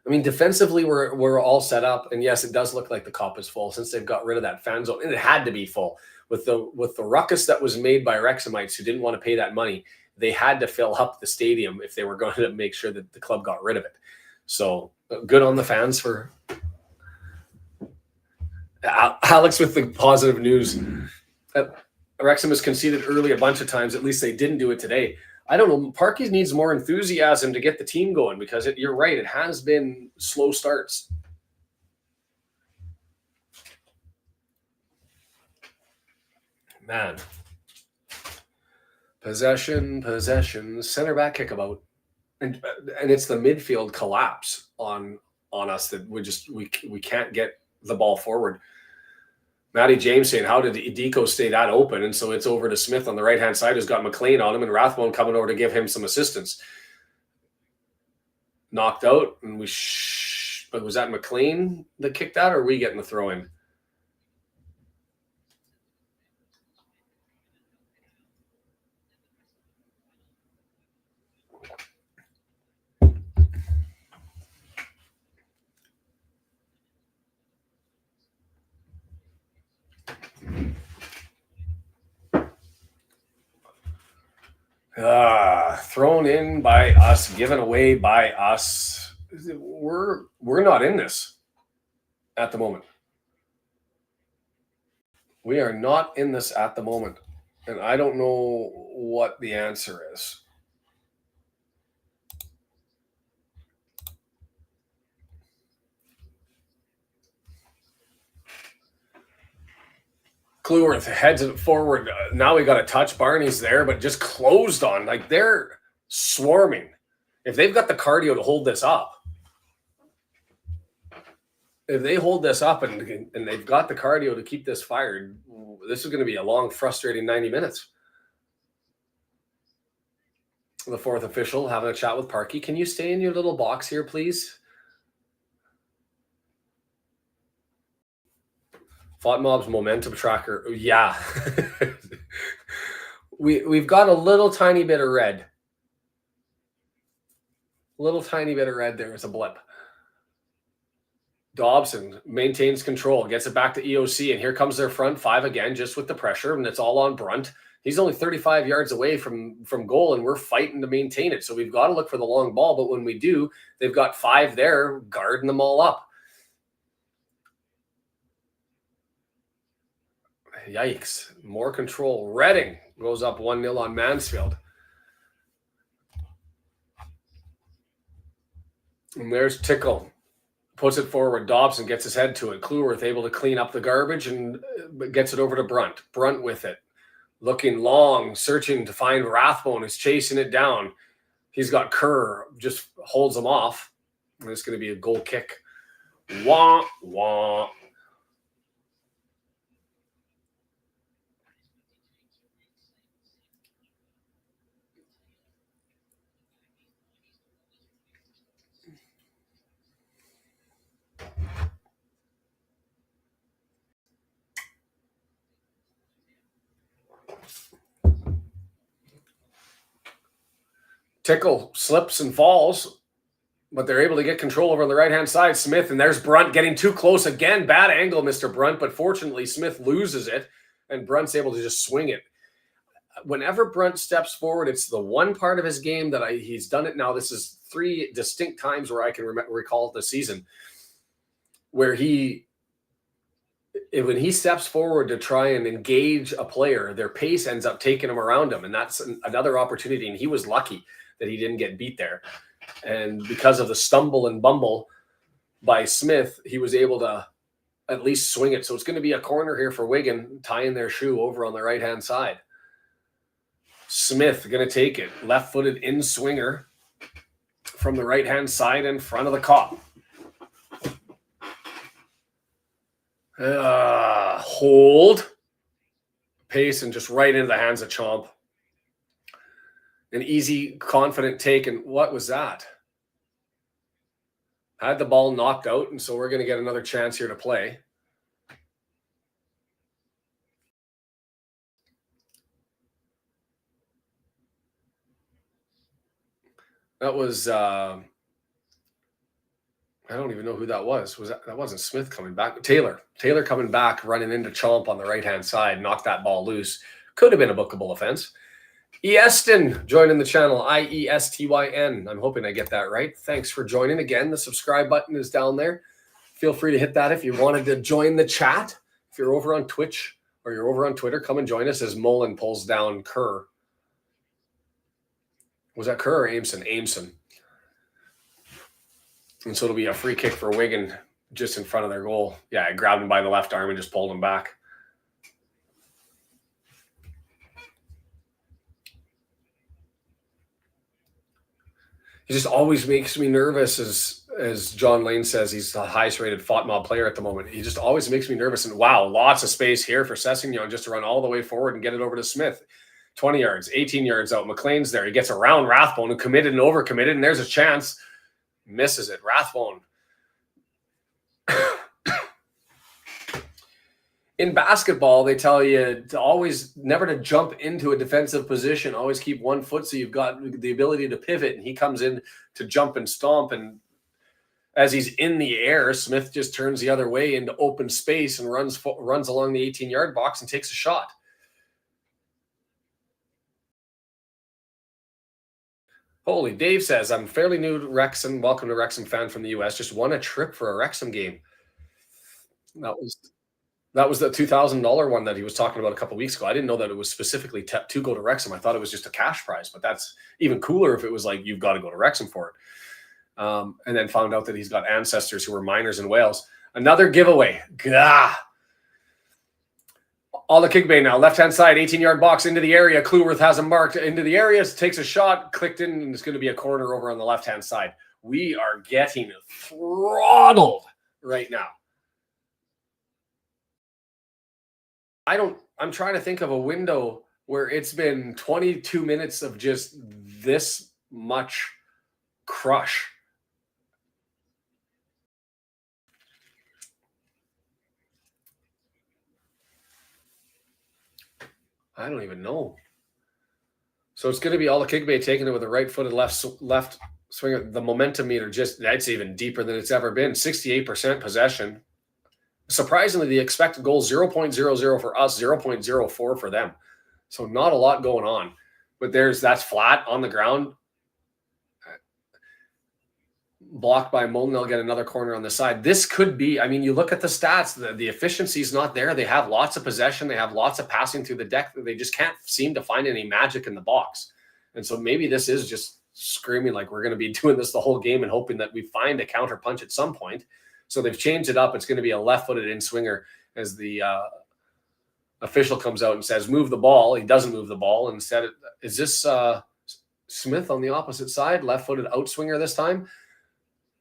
I mean, defensively, we're all set up. And yes, it does look like the cup is full since they've got rid of that fan zone. And it had to be full. With the ruckus that was made by Wrexhamites who didn't want to pay that money, they had to fill up the stadium if they were going to make sure that the club got rid of it. So good on the fans for Alex with the positive news. Wrexham has conceded early a bunch of times. At least they didn't do it today. I don't know. Parkes needs more enthusiasm to get the team going because you're right. It has been slow starts. Man. Possession, center back kickabout. And it's the midfield collapse on us that we can't get the ball forward. Matty James saying, how did Deco stay that open? And so it's over to Smith on the right-hand side, who's got McLean on him, and Rathbone coming over to give him some assistance. Knocked out, and but was that McLean that kicked that, or are we getting the throw in? Thrown in by us, given away by us. We're not in this at the moment. We are not in this at the moment, and I don't know what the answer is. Clueworth heads it forward. Now we got a touch. Barney's there, but just closed on. Like, they're swarming. If they've got the cardio to hold this up, if they hold this up and they've got the cardio to keep this fired, this is going to be a long, frustrating 90 minutes. The fourth official having a chat with Parky. Can you stay in your little box here, please? FOTMob's momentum tracker. Yeah. We've got a little tiny bit of red. Little tiny bit of red there is a blip. Dobson maintains control, gets it back to EOC, and here comes their front five again, just with the pressure, and it's all on Brunt. He's only 35 yards away from goal, and we're fighting to maintain it. So we've got to look for the long ball, but when we do, they've got five there guarding them all up. Yikes. More control. Reading goes up 1-0 on Mansfield. And there's Tickle. Puts it forward. Dobson gets his head to it. Clueworth able to clean up the garbage and gets it over to Brunt. Brunt with it. Looking long, searching to find Rathbone, who's chasing it down. He's got Kerr, just holds him off. And it's going to be a goal kick. Wah, wah. Tickle slips and falls, but they're able to get control over on the right-hand side. Smith, and there's Brunt getting too close again. Bad angle, Mr. Brunt, but fortunately Smith loses it, and Brunt's able to just swing it. Whenever Brunt steps forward, it's the one part of his game that he's done it now. This is 3 distinct times where I can recall the season where when he steps forward to try and engage a player, their pace ends up taking him around him, and that's another opportunity, and he was lucky that he didn't get beat there. And because of the stumble and bumble by Smith, he was able to at least swing it. So it's going to be a corner here for Wigan, tying their shoe over on the right-hand side. Smith going to take it. Left-footed in-swinger from the right-hand side in front of the cop. Hold. Pace and just right into the hands of Chomp. An easy, confident take, and what was that? Had the ball knocked out, and so we're going to get another chance here to play. That was, I don't even know who that was. That wasn't Smith coming back. Taylor coming back, running into Chomp on the right-hand side, knocked that ball loose. Could have been a bookable offense. Ieston joining the channel, IESTYN. I'm hoping I get that right. Thanks for joining. Again, the subscribe button is down there. Feel free to hit that if you wanted to join the chat. If you're over on Twitch or you're over on Twitter, come and join us as Mullen pulls down Kerr. Was that Kerr or Aimson? Aimson. And so it'll be a free kick for Wigan just in front of their goal. Yeah, I grabbed him by the left arm and just pulled him back. It just always makes me nervous is as John Lane says, he's the highest rated FOTMOB player at the moment. He just always makes me nervous. And wow, lots of space here for Sessegnon just to run all the way forward and get it over to Smith. 20 yards, 18 yards out. McLean's there. He gets around Rathbone, who committed and overcommitted, and there's a chance. Misses it. Rathbone. In basketball, they tell you to always never to jump into a defensive position. Always keep one foot so you've got the ability to pivot. And he comes in to jump and stomp. And as he's in the air, Smith just turns the other way into open space and runs along the 18-yard box and takes a shot. Holy, Dave says, I'm fairly new to Wrexham. Welcome to Wrexham fan from the U.S. Just won a trip for a Wrexham game. That was the $2,000 one that he was talking about a couple of weeks ago. I didn't know that it was specifically to go to Wrexham. I thought it was just a cash prize, but that's even cooler if it was like, you've got to go to Wrexham for it. And then found out that he's got ancestors who were miners in Wales. Another giveaway. Gah. All the Kigbay now. Left-hand side, 18-yard box into the area. Kluwerth has him marked into the area. Takes a shot, clicked in, and it's going to be a corner over on the left-hand side. We are getting throttled right now. I'm trying to think of a window where it's been 22 minutes of just this much crush. I don't even know. So it's going to be all the Kigbay taking it with a right-footed left swinger. The momentum meter that's even deeper than it's ever been. 68% possession. Surprisingly, the expected goal 0.00 for us, 0.04 for them. So not a lot going on. But that's flat on the ground. Blocked by Mullen. They'll get another corner on the side. This could be, I mean, you look at the stats, the efficiency is not there. They have lots of possession. They have lots of passing through the deck. They just can't seem to find any magic in the box. And so maybe this is just screaming like we're going to be doing this the whole game and hoping that we find a counter punch at some point. So they've changed it up. It's going to be a left-footed in-swinger as the official comes out and says, move the ball. He doesn't move the ball. Instead, is this Smith on the opposite side? Left-footed out-swinger this time?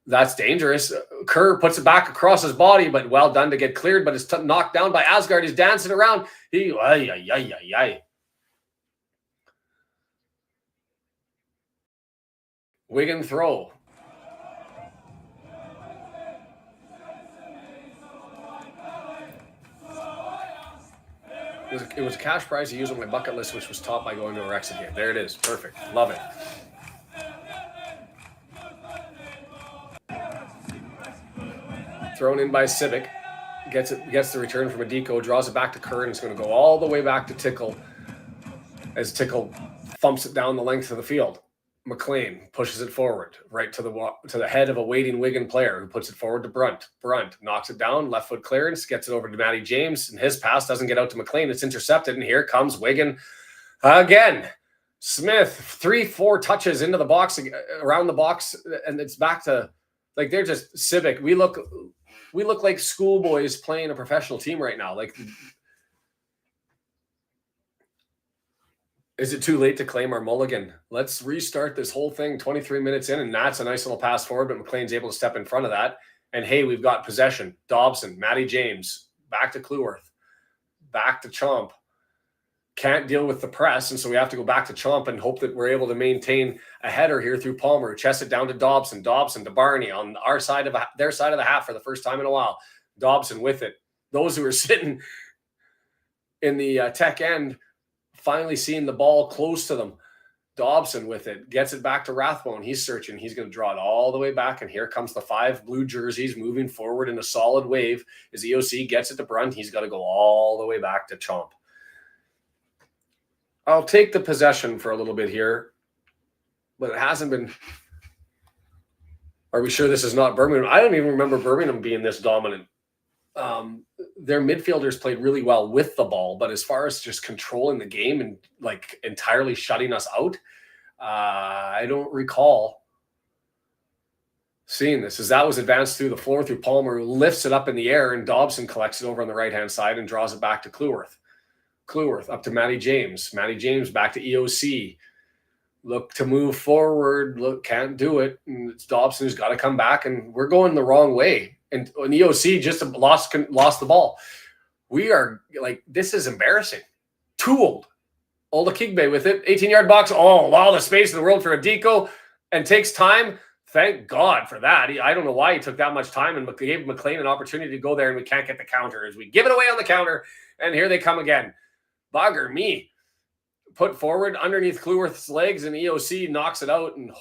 That's dangerous. Kerr puts it back across his body, but well done to get cleared, but it's knocked down by Asgard. He's dancing around. Wigan throw. It was a cash prize to use on my bucket list, which was topped by going to a Wrexham game. There it is. Perfect. Love it. Thrown in by Civic. Gets the return from Adiko, draws it back to Kerr, and it's going to go all the way back to Tickle as Tickle thumps it down the length of the field. McLean pushes it forward, right to the head of a waiting Wigan player who puts it forward to Brunt. Brunt knocks it down, left foot clearance, gets it over to Matty James, and his pass doesn't get out to McLean. It's intercepted, and here comes Wigan again. Smith, 3-4 touches into the box, around the box, and it's back to, like, they're just Civic. We look like schoolboys playing a professional team right now. Like, is it too late to claim our mulligan? Let's restart this whole thing 23 minutes in, and that's a nice little pass forward, but McLean's able to step in front of that. And hey, we've got possession. Dobson, Matty James, back to Kluwerth, back to Chomp. Can't deal with the press, and so we have to go back to Chomp and hope that we're able to maintain a header here through Palmer. Chest it down to Dobson. Dobson to Barney on our side of their side of the half for the first time in a while. Dobson with it. Those who are sitting in the tech end finally seeing the ball close to them. Dobson with it. Gets it back to Rathbone. He's searching. He's going to draw it all the way back, and here comes the 5 blue jerseys moving forward in a solid wave. As EOC gets it to Brunt, he's got to go all the way back to Chomp. I'll take the possession for a little bit here, but it hasn't been. Are we sure this is not Birmingham? I don't even remember Birmingham being this dominant. Their midfielders played really well with the ball, but as far as just controlling the game and like entirely shutting us out, I don't recall seeing this. As that was advanced through the floor through Palmer, who lifts it up in the air, and Dobson collects it over on the right-hand side and draws it back to Kluwerth. Kluwerth up to Matty James. Matty James back to EOC. look to move forward, look, can't do it. And it's Dobson who's got to come back, and we're going the wrong way. And EOC just lost the ball. We are like, this is embarrassing. Too old. Ola Kigbe with it. 18-yard box. Oh, all the space in the world for a deco, and takes time. Thank God for that. I don't know why he took that much time and gave McLean an opportunity to go there, and we can't get the counter as we give it away on the counter, and here they come again. Bugger me. Put forward underneath Cleworth's legs, and EOC knocks it out, and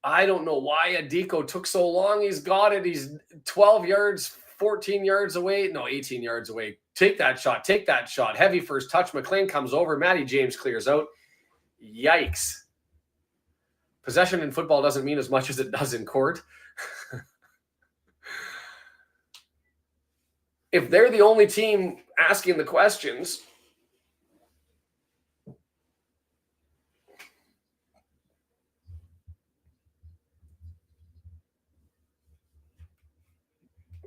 I don't know why Adiko took so long. He's got it. He's 12 yards, 14 yards away. No, 18 yards away. Take that shot. Take that shot. Heavy first touch. McLean comes over. Matty James clears out. Yikes. Possession in football doesn't mean as much as it does in court. If they're the only team asking the questions,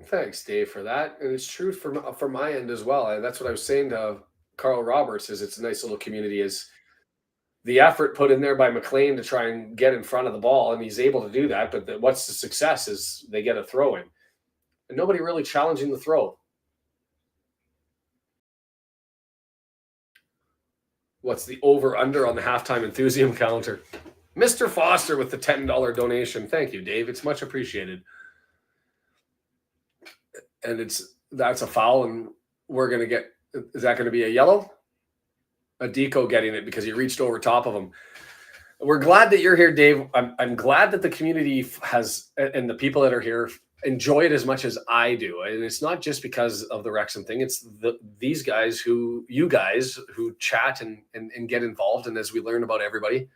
thanks, Dave, for that. And it's true from my end as well. That's what I was saying to Carl Roberts, is it's a nice little community, is the effort put in there by McLean to try and get in front of the ball, and he's able to do that. But what's the success is they get a throw in, and nobody really challenging the throw. What's the over-under on the halftime enthusiasm counter? Mr. Foster with the $10 donation. Thank you, Dave. It's much appreciated. And that's a foul, and we're going to get – is that going to be a yellow? A deco getting it because he reached over top of him. We're glad that you're here, Dave. I'm glad that the community has – and the people that are here enjoy it as much as I do. And it's not just because of the Wrexham thing. It's you guys who chat and get involved, and as we learn about everybody.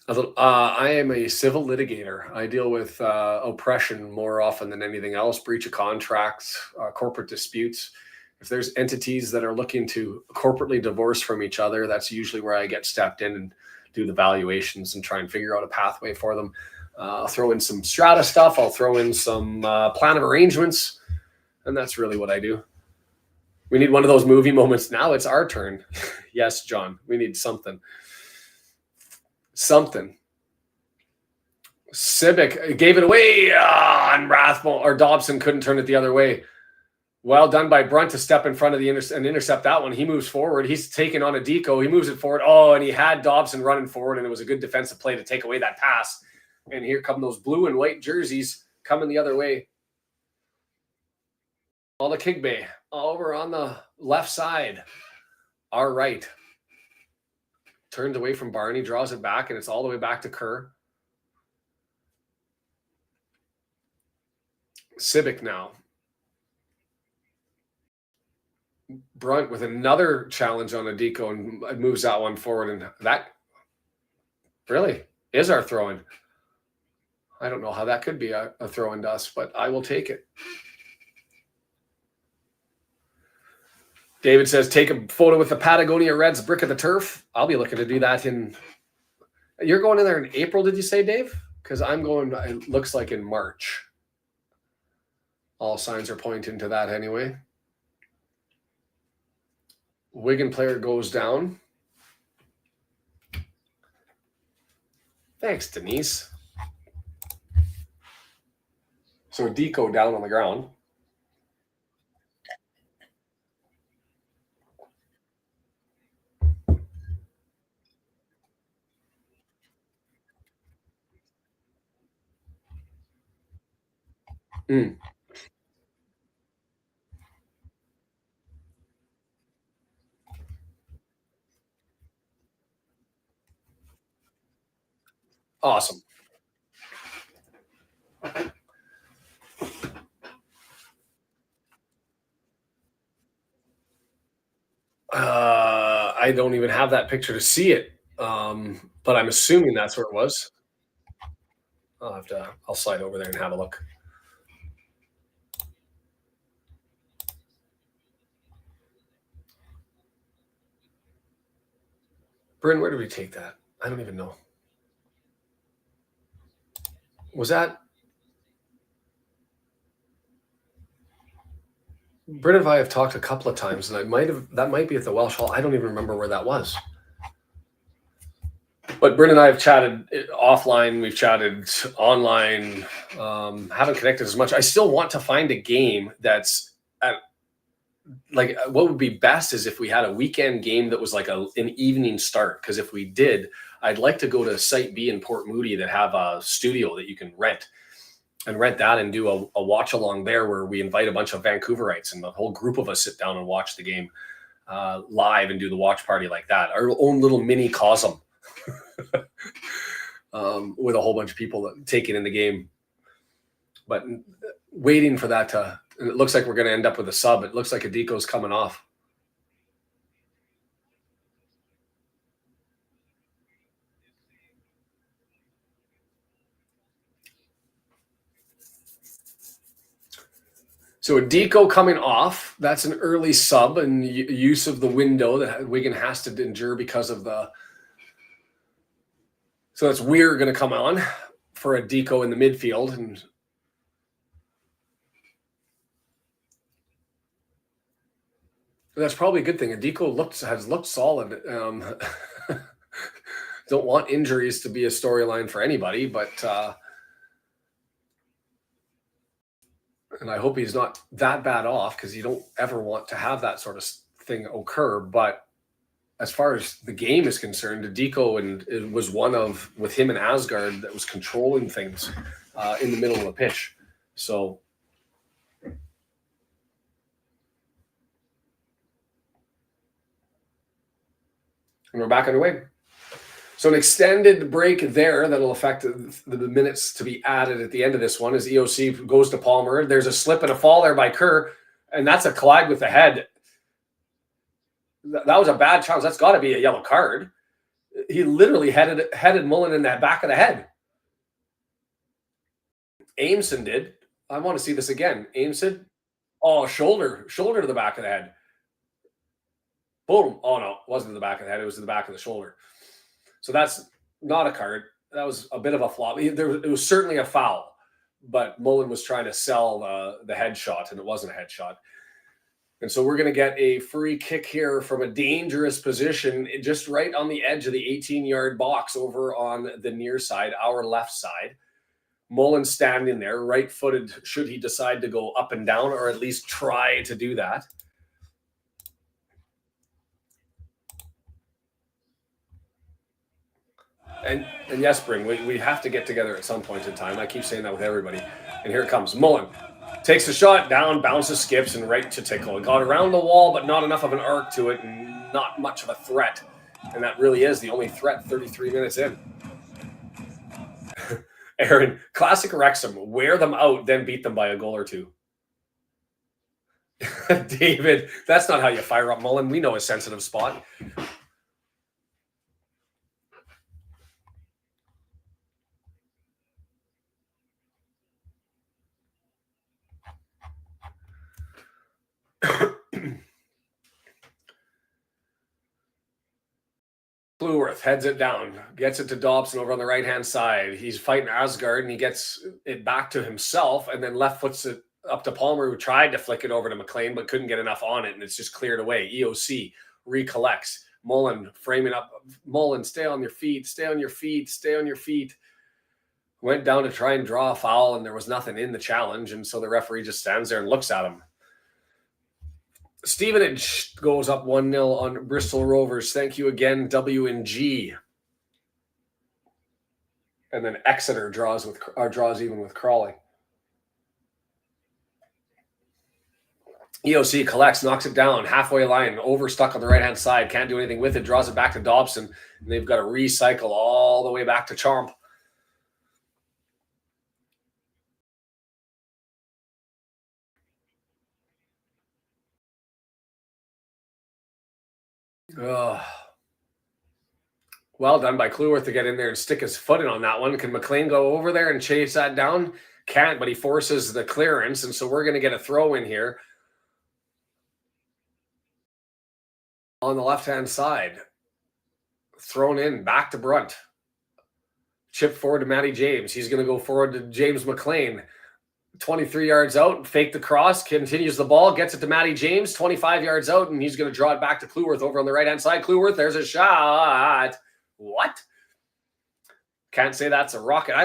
I am a civil litigator. I deal with oppression more often than anything else, breach of contracts, corporate disputes. If there's entities that are looking to corporately divorce from each other, that's usually where I get stepped in and do the valuations and try and figure out a pathway for them. I'll throw in some strata stuff. I'll throw in some plan of arrangements, and that's really what I do. We need one of those movie moments. Now it's our turn. Yes, John, we need something. Civic gave it away, and Rathbone or Dobson couldn't turn it the other way. Well done by Brunt to step in front of the and intercept that one. He moves forward. He's taking on a deco. He moves it forward. Oh, and he had Dobson running forward, and it was a good defensive play to take away that pass. And here come those blue and white jerseys coming the other way. Ola Kigbe over on the left side. Our right. Turns away from Barney, draws it back, and it's all the way back to Kerr. Civic now. Brunt with another challenge on a deco and moves that one forward, and that really is our throw-in. I don't know how that could be a throw-in to us, but I will take it. David says, take a photo with the Patagonia Reds brick of the turf. I'll be looking to do that in... You're going in there in April, did you say, Dave? Because I'm going, it looks like in March. All signs are pointing to that anyway. Wigan player goes down. Thanks, Denise. So deco down on the ground. Awesome. I don't even have that picture to see it, but I'm assuming that's where it was. I'll slide over there and have a look. Bryn, where did we take that? I don't even know. Was that? Britt and I have talked a couple of times, and that might be at the Welsh Hall. I don't even remember where that was. But Britt and I have chatted offline. We've chatted online. Haven't connected as much. I still want to find a game that's like, what would be best is if we had a weekend game that was like an evening start. Because if we did, I'd like to go to Site B in Port Moody that have a studio that you can rent that and do a watch along there where we invite a bunch of Vancouverites and the whole group of us sit down and watch the game live and do the watch party like that. Our own little mini cosm with a whole bunch of people that take it in the game. But waiting for that to, and it looks like we're going to end up with a sub. It looks like Adiko's coming off. So Adiko coming off, that's an early sub and use of the window that Wigan has to endure because of the... So that's Weir going to come on for Adiko in the midfield. And that's probably a good thing. Adiko has looked solid. Don't want injuries to be a storyline for anybody, but... and I hope he's not that bad off because you don't ever want to have that sort of thing occur. But as far as the game is concerned, Adiko and it was one of, with him and Asgard, that was controlling things in the middle of the pitch. So and we're back underway. So an extended break there that'll affect the minutes to be added at the end of this one as EOC goes to Palmer. There's a slip and a fall there by Kerr, and that's a collide with the head. That was a bad chance. That's got to be a yellow card. He literally headed Mullen in that back of the head. Aimson did. I want to see this again. Aimson. Oh, shoulder to the back of the head. Boom. Oh, no, it wasn't to the back of the head. It was to the back of the shoulder. So that's not a card. That was a bit of a flop. It was certainly a foul, but Mullen was trying to sell the headshot, and it wasn't a headshot. And so we're going to get a free kick here from a dangerous position, just right on the edge of the 18-yard box over on the near side, our left side. Mullen standing there, right-footed, should he decide to go up and down, or at least try to do that. And yes, Bryn, we have to get together at some point in time. I keep saying that with everybody. And here it comes. Mullen takes the shot down, bounces, skips, and right to Tickle. It got around the wall, but not enough of an arc to it, and not much of a threat. And that really is the only threat 33 minutes in. Aaron, classic Wrexham. Wear them out, then beat them by a goal or two. David, that's not how you fire up Mullen. We know a sensitive spot. Blueworth heads it down, gets it to Dobson over on the right-hand side. He's fighting Asgard, and he gets it back to himself, and then left foots it up to Palmer, who tried to flick it over to McLean, but couldn't get enough on it, and it's just cleared away. EOC recollects. Mullen framing up. Mullen, stay on your feet, stay on your feet, stay on your feet. Went down to try and draw a foul, and there was nothing in the challenge, and so the referee just stands there and looks at him. Stevenage goes up 1-0 on Bristol Rovers. Thank you again, W&G. And then Exeter draws even with Crawley. EOC collects, knocks it down, halfway line, overstuck on the right-hand side, can't do anything with it, draws it back to Dobson, and they've got to recycle all the way back to Chomp. Well done by Kluworth to get in there and stick his foot in on that one. Can McLean go over there and chase that down? Can't, but he forces the clearance, and so we're going to get a throw in here on the left-hand side. Thrown in, back to Brunt. Chip forward to Matty James. He's going to go forward to James McLean. 23 yards out, fake the cross, continues the ball, gets it to Matty James, 25 yards out, and he's going to draw it back to Cleworth over on the right-hand side. Cleworth, there's a shot. What? Can't say that's a rocket.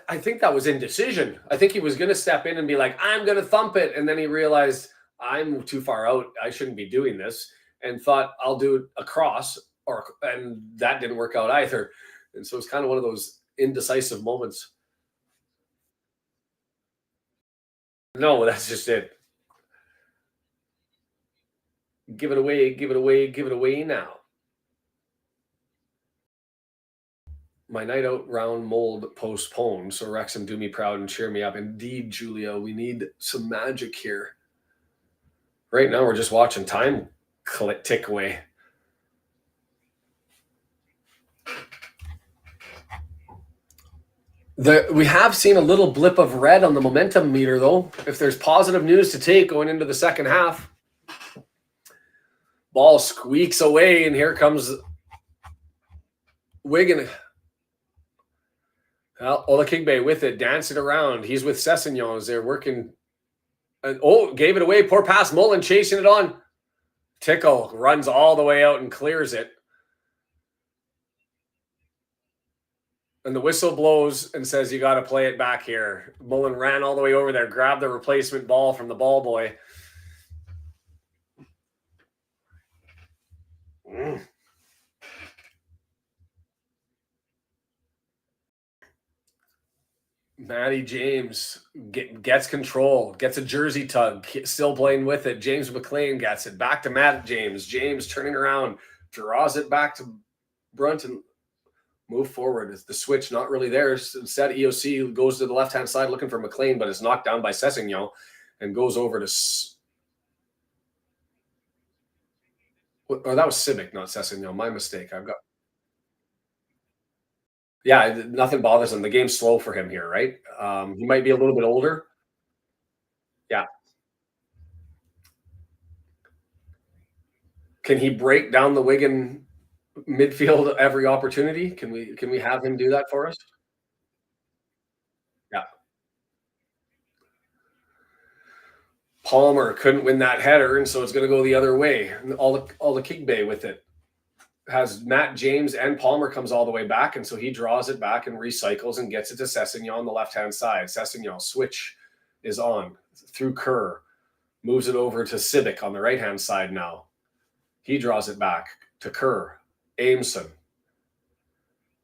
I think that was indecision. I think he was going to step in and be like, I'm going to thump it. And then he realized, I'm too far out. I shouldn't be doing this. And thought, I'll do a cross. And that didn't work out either. And so it's kind of one of those indecisive moments. No, that's just it. Give it away, give it away, give it away now. My night out round mold postponed, so Wrexham do me proud and cheer me up. Indeed, Julia, we need some magic here. Right now, we're just watching time tick away. We have seen a little blip of red on the momentum meter, though. If there's positive news to take going into the second half. Ball squeaks away, and here comes Wigan. Well, Olakigbe with it, dancing around. He's with Sessignon as they're working. And, gave it away. Poor pass. Mullen chasing it on. Tickle runs all the way out and clears it. And the whistle blows and says, you got to play it back here. Mullen ran all the way over there, grabbed the replacement ball from the ball boy. Matty James gets control, gets a jersey tug, still playing with it. James McLean gets it back to Matt James. James turning around, draws it back to Brunt and move forward. The switch not really there. Instead, EOC goes to the left-hand side looking for McLean, but is knocked down by Sessignon and goes over to... Or that was Civic, not Sessignon. My mistake. Yeah, nothing bothers him. The game's slow for him here, right? He might be a little bit older. Yeah. Can he break down the Wigan midfield every opportunity? Can we have him do that for us? Yeah. Palmer couldn't win that header, and so it's going to go the other way. All the Kigbe with it. Has Matt James and Palmer comes all the way back, and so he draws it back and recycles and gets it to Sessignon on the left-hand side. Sessignon switch is on through Kerr, moves it over to Civic on the right-hand side now. He draws it back to Kerr, Ameson,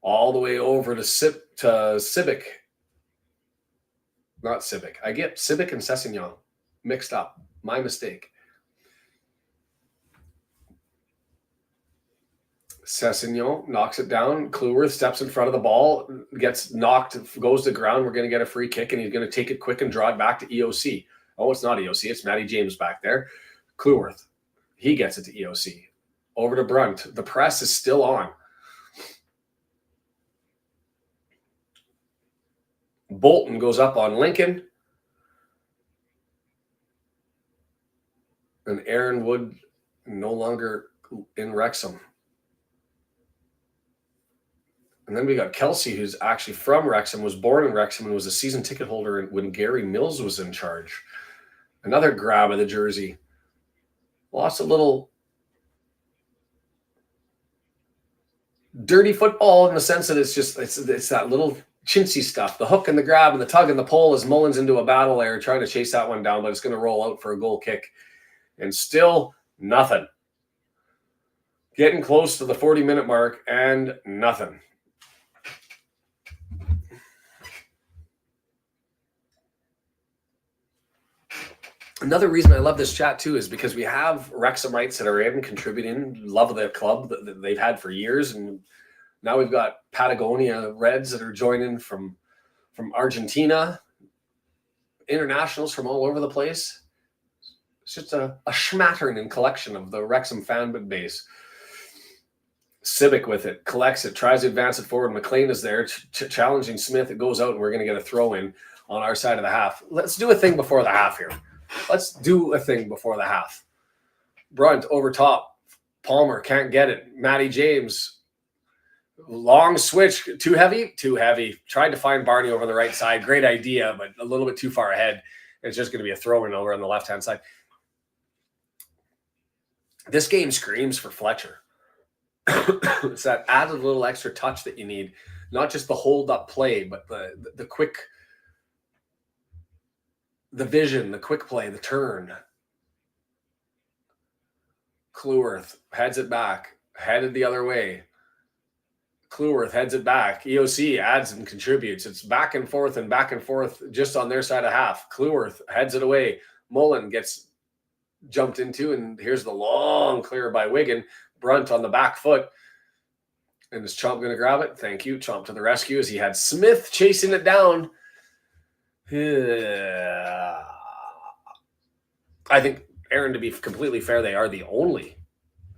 all the way over to Civic. Not Civic. I get Civic and Sessignon mixed up. My mistake. Sessignon knocks it down. Cleworth steps in front of the ball, gets knocked, goes to the ground. We're going to get a free kick, and he's going to take it quick and draw it back to EOC. Oh, it's not EOC. It's Matty James back there. Cleworth. He gets it to EOC. Over to Brunt. The press is still on. Bolton goes up on Lincoln. And Aaron Wood no longer in Wrexham. And then we got Kelsey, who's actually from Wrexham, was born in Wrexham, and was a season ticket holder when Gary Mills was in charge. Another grab of the jersey. Lots of little dirty football in the sense that it's that little chintzy stuff. The hook and the grab and the tug and the pull as Mullins into a battle there, trying to chase that one down, but it's going to roll out for a goal kick. And still nothing. Getting close to the 40-minute mark and nothing. Another reason I love this chat too is because we have Wrexhamites that are in contributing, love of the club that they've had for years, and now we've got Patagonia Reds that are joining from Argentina, internationals from all over the place. It's just a smattering and collection of the Wrexham fan base. Civic with it, collects it, tries to advance it forward. McLean is there challenging Smith. It goes out, and we're going to get a throw in on our side of the half. Let's do a thing before the half here. Let's do a thing before the half. Brunt over top. Palmer can't get it. Matty James Long switch, too heavy, too heavy. Tried to find Barney over the right side. Great idea, but a little bit too far ahead. It's just going to be a throw-in over on the left-hand side. This game screams for Fletcher. It's that added little extra touch that you need, not just the hold-up play, but the quick, the vision, the quick play, the turn. Cleworth heads it back, headed the other way. Cleworth heads it back. EOC adds and contributes. It's back and forth just on their side of half. Cleworth heads it away. Mullen gets jumped into, and here's the long clear by Wigan. Brunt on the back foot. And is Chomp going to grab it? Thank you. Chomp to the rescue as he had Smith chasing it down. I think, Aaron, to be completely fair, they are the only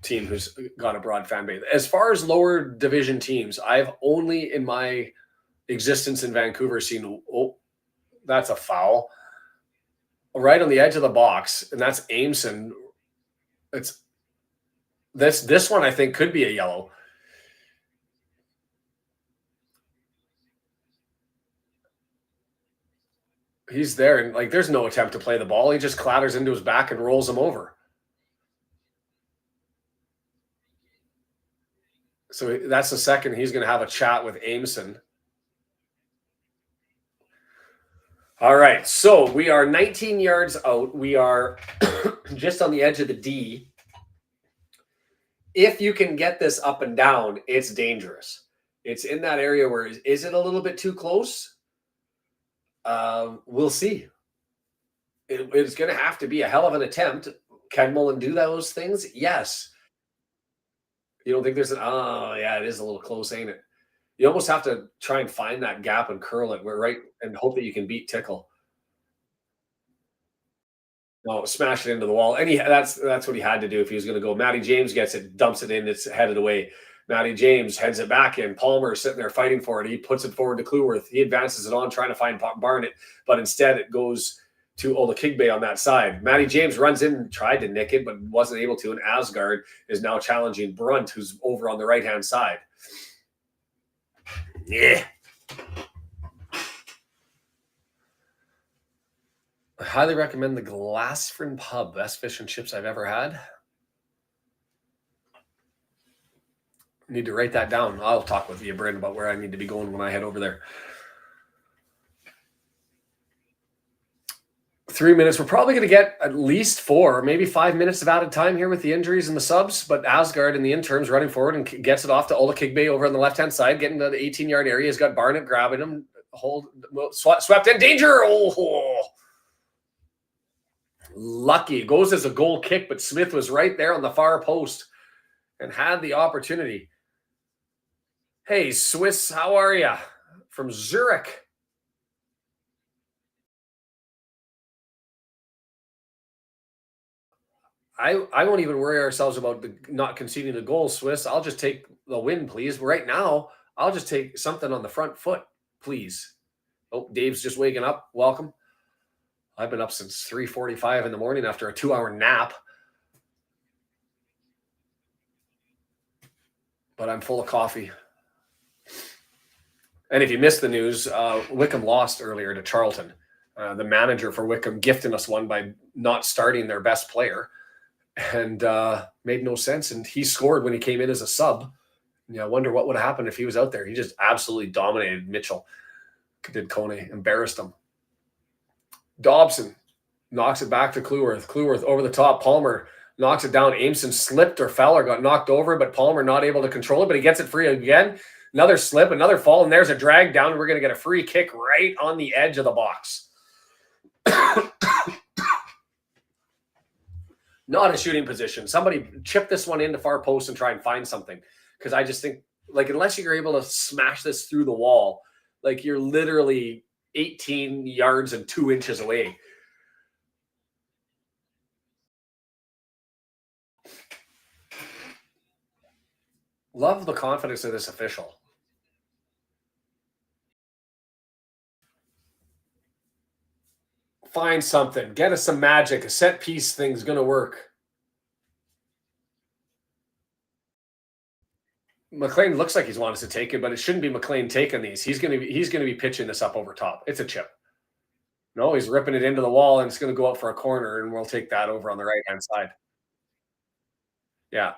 team who's got a broad fan base. As far as lower division teams, I've only in my existence in Vancouver seen, that's a foul. Right on the edge of the box, and that's Ameson. It's this one I think could be a yellow. He's there, and like there's no attempt to play the ball. He just clatters into his back and rolls him over. So that's the second he's going to have a chat with Ameson. All right, so we are 19 yards out. We are just on the edge of the D. If you can get this up and down, it's dangerous. It's in that area where, is it a little bit too close? We'll see. It's going to have to be a hell of an attempt. Can Mullen do those things? Yes. You don't think there's an, oh, yeah, it is a little close, ain't it? You almost have to try and find that gap and curl it right and hope that you can beat Tickle. No, smash it into the wall. And that's what he had to do if he was going to go. Matty James gets it, dumps it in, it's headed away. Matty James heads it back in. Palmer is sitting there fighting for it. He puts it forward to Cleworth. He advances it on, trying to find Barnett, but instead it goes to Olakigbe on that side. Matty James runs in and tried to nick it, but wasn't able to. And Asgard is now challenging Brunt, who's over on the right-hand side. Yeah. I highly recommend the Glassford Pub. Best fish and chips I've ever had. Need to write that down. I'll talk with you, Bryn, about where I need to be going when I head over there. 3 minutes. We're probably going to get at least 4, maybe 5 minutes of added time here with the injuries and the subs, but Asgard in the interim's running forward and gets it off to Olakigbe over on the left-hand side, getting to the 18-yard area. He's got Barnett grabbing him. Swept in. Danger! Oh! Lucky. It goes as a goal kick, but Smith was right there on the far post and had the opportunity. Hey, Swiss, how are you? From Zurich. I won't even worry ourselves about not conceding the goal, Swiss. I'll just take the win, please. Right now, I'll just take something on the front foot, please. Oh, Dave's just waking up. Welcome. I've been up since 3:45 in the morning after a 2-hour nap. But I'm full of coffee. And if you missed the news, Wycombe lost earlier to Charlton. The manager for Wycombe gifting us one by not starting their best player. And made no sense. And he scored when he came in as a sub. Yeah, I wonder what would have happened if he was out there. He just absolutely dominated Mitchell. Did Kone, embarrassed him. Dobson knocks it back to Cleworth. Cleworth over the top. Palmer knocks it down. Ameson slipped or fell or got knocked over, but Palmer not able to control it, but he gets it free again. Another slip, another fall, and there's a drag down. And we're going to get a free kick right on the edge of the box. Not a shooting position. Somebody chip this one into far post and try and find something. Because I just think, like, unless you're able to smash this through the wall, like you're literally 18 yards and 2 inches away. Love the confidence of this official. Find something. Get us some magic. A set piece thing's going to work. McLean looks like he's wanted us to take it, but it shouldn't be McLean taking these. He's gonna be pitching this up over top. It's a chip. No, he's ripping it into the wall, and it's gonna go out for a corner, and we'll take that over on the right hand side. Yeah.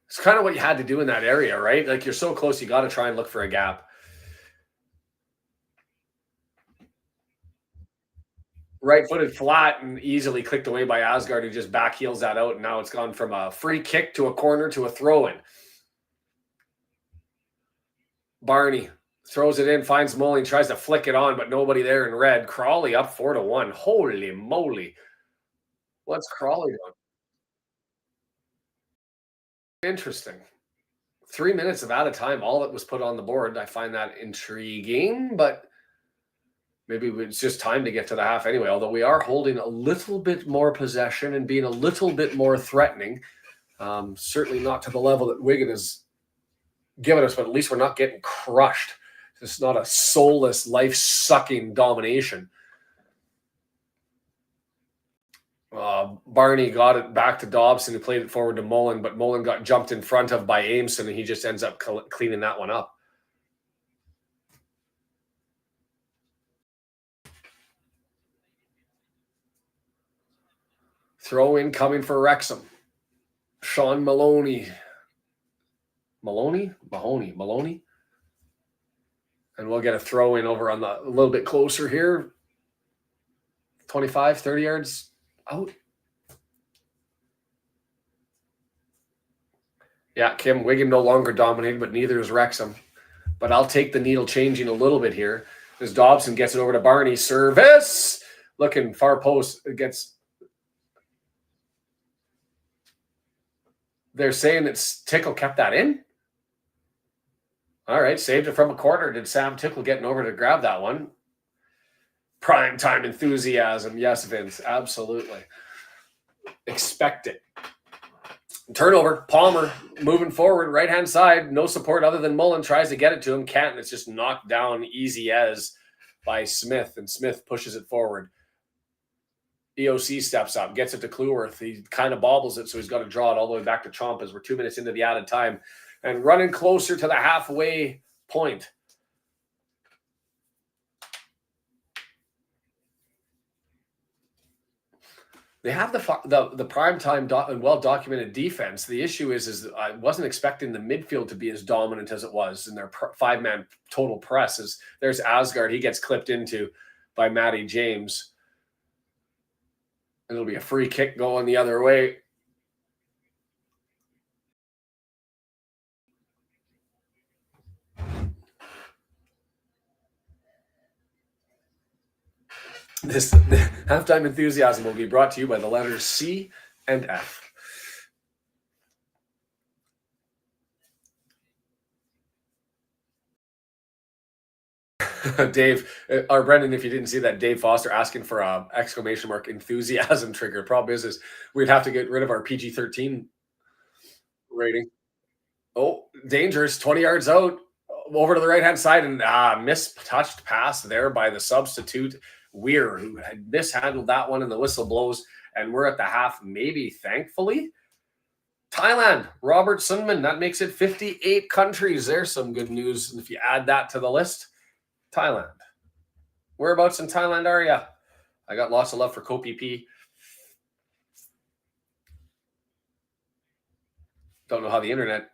It's kind of what you had to do in that area, right? Like you're so close, you got to try and look for a gap. Right-footed flat and easily clicked away by Asgard, who just back heels that out, and now it's gone from a free kick to a corner to a throw-in. Barney throws it in, finds Mulling, tries to flick it on, but nobody there in red. Crawley up 4-1. Holy moly. What's Crawley doing? Interesting. 3 minutes of out of time, all that was put on the board. I find that intriguing, but maybe it's just time to get to the half anyway, although we are holding a little bit more possession and being a little bit more threatening. Certainly not to the level that Wigan has given us, but at least we're not getting crushed. It's not a soulless, life-sucking domination. Barney got it back to Dobson, who played it forward to Mullen, but Mullen got jumped in front of by Ameson, and he just ends up cleaning that one up. Throw in coming for Wrexham. Sean Maloney. Maloney. And we'll get a throw in over on a little bit closer here. 25, 30 yards out. Yeah, Kim, Wigan no longer dominated, but neither is Wrexham. But I'll take the needle changing a little bit here as Dobson gets it over to Barney. Service! Looking far post. It gets... They're saying it's Tickle kept that in? All right, saved it from a corner. Did Sam Tickle getting over to grab that one? Prime time enthusiasm. Yes, Vince, absolutely. Expect it. Turnover. Palmer moving forward, right-hand side. No support other than Mullen. Tries to get it to him. Can't. It's just knocked down easy as by Smith, and Smith pushes it forward. EOC steps up, gets it to Cleworth. He kind of bobbles it, so he's got to draw it all the way back to Chomp as we're 2 minutes into the added time and running closer to the halfway point. They have the prime time and well-documented defense. The issue is I wasn't expecting the midfield to be as dominant as it was in their five-man total presses. There's Asgard. He gets clipped into by Matty James. It'll be a free kick going the other way. This halftime enthusiasm will be brought to you by the letters C and F. Dave, or Brendan, if you didn't see that, Dave Foster asking for a exclamation mark enthusiasm trigger. Problem is we'd have to get rid of our PG-13 rating. Oh, dangerous. 20 yards out, over to the right-hand side, and mistouched pass there by the substitute, Weir, who had mishandled that one, and the whistle blows, and we're at the half, maybe, thankfully. Thailand, Robert Sunman, that makes it 58 countries. There's some good news if you add that to the list. Thailand. Whereabouts in Thailand are you? I got lots of love for KOPP. Don't know how the internet,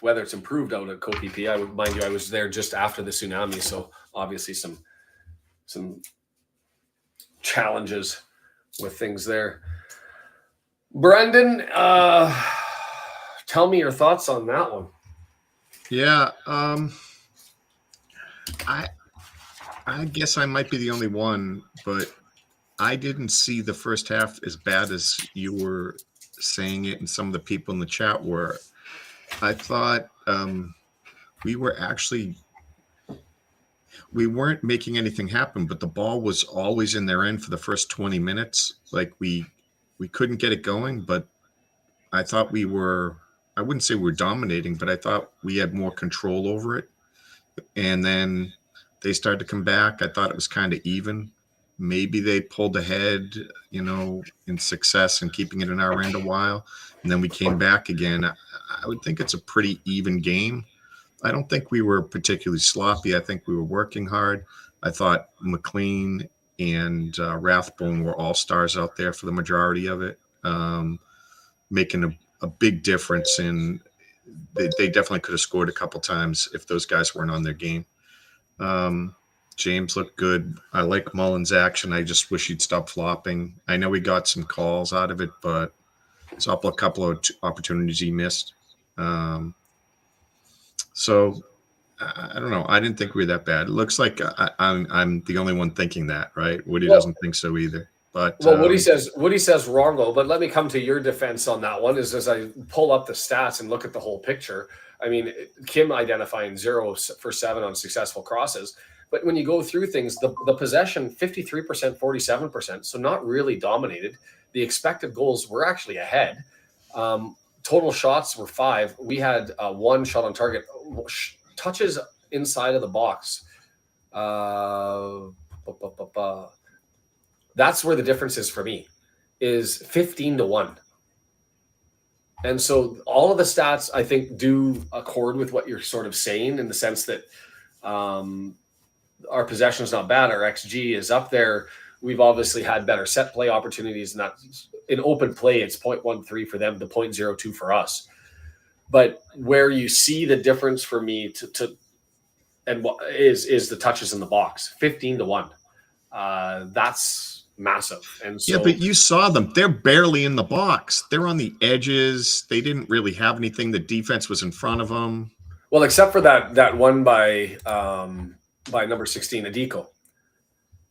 whether it's improved out at KOPP. I would mind you, I was there just after the tsunami, so obviously some challenges with things there. Brendan, tell me your thoughts on that one. Yeah, I guess I might be the only one, but I didn't see the first half as bad as you were saying it, and some of the people in the chat were. I thought we weren't making anything happen, but the ball was always in their end for the first 20 minutes. Like we couldn't get it going, but I thought I wouldn't say we're dominating, but I thought we had more control over it. And then they started to come back. I thought it was kind of even. Maybe they pulled ahead, in success and keeping it in our end a while. And then we came back again. I would think it's a pretty even game. I don't think we were particularly sloppy. I think we were working hard. I thought McLean and Rathbone were all-stars out there for the majority of it, making a big difference. And they definitely could have scored a couple times if those guys weren't on their game. James looked good. I like Mullins' action. I just wish he'd stop flopping. I know he got some calls out of it, but it's a couple of opportunities he missed. So I don't know. I didn't think we were that bad. It looks like I'm the only one thinking that, right? Woody doesn't think so either. But Woody says wrong though. But let me come to your defense on that one. Is as I pull up the stats and look at the whole picture. I mean, Kim identifying 0 for 7 on successful crosses. But when you go through things, the possession 53%, 47%, so not really dominated. The expected goals were actually ahead. Total shots were 5. We had 1 shot on target. Touches inside of the box. That's where the difference is for me, is 15-1. And so all of the stats, I think, do accord with what you're sort of saying in the sense that our possession is not bad. Our XG is up there. We've obviously had better set play opportunities. And that's in open play, it's 0.13 for them to 0.02 for us. But where you see the difference for me and what is the touches in the box, 15-1. That's massive. And so, yeah, but you saw them. They're barely in the box. They're on the edges. They didn't really have anything. The defense was in front of them. Well, except for that one by number 16, Adiko.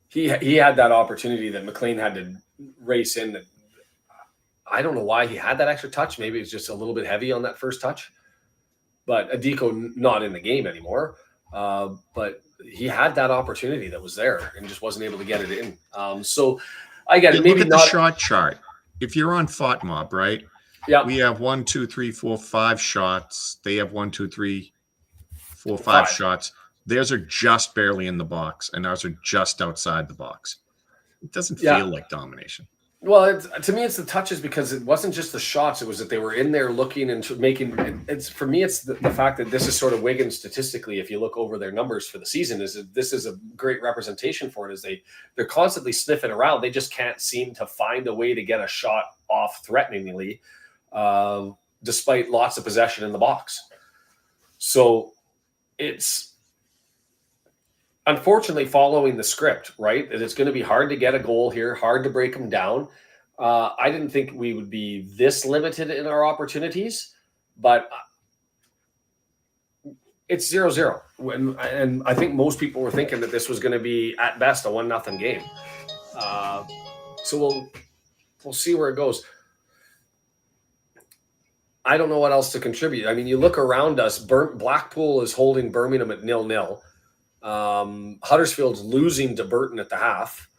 He had that opportunity that McLean had to race in. I don't know why he had that extra touch. Maybe it's just a little bit heavy on that first touch. But Adiko not in the game anymore. But he had that opportunity that was there and just wasn't able to get it in. So I get it. Maybe look at not the shot chart. If you're on FOTMob, right? Yeah. We have 1, 2, 3, 4, 5 shots. They have 1, 2, 3, 4, 5 shots. Theirs are just barely in the box, and ours are just outside the box. It doesn't feel like domination. Well, to me, it's the touches because it wasn't just the shots. It was that they were in there looking and making. It's for me, it's the fact that this is sort of Wigan statistically. If you look over their numbers for the season, this is a great representation for it. Is they're constantly sniffing around. They just can't seem to find a way to get a shot off threateningly, despite lots of possession in the box. So it's unfortunately following the script, right? That it's going to be hard to get a goal here, hard to break them down. I didn't think we would be this limited in our opportunities, but it's 0-0. And I think most people were thinking that this was going to be at best a 1-0 game. So we'll see where it goes. I don't know what else to contribute. I mean, you look around us, Blackpool is holding Birmingham at 0-0. Huddersfield's losing to Burton at the half.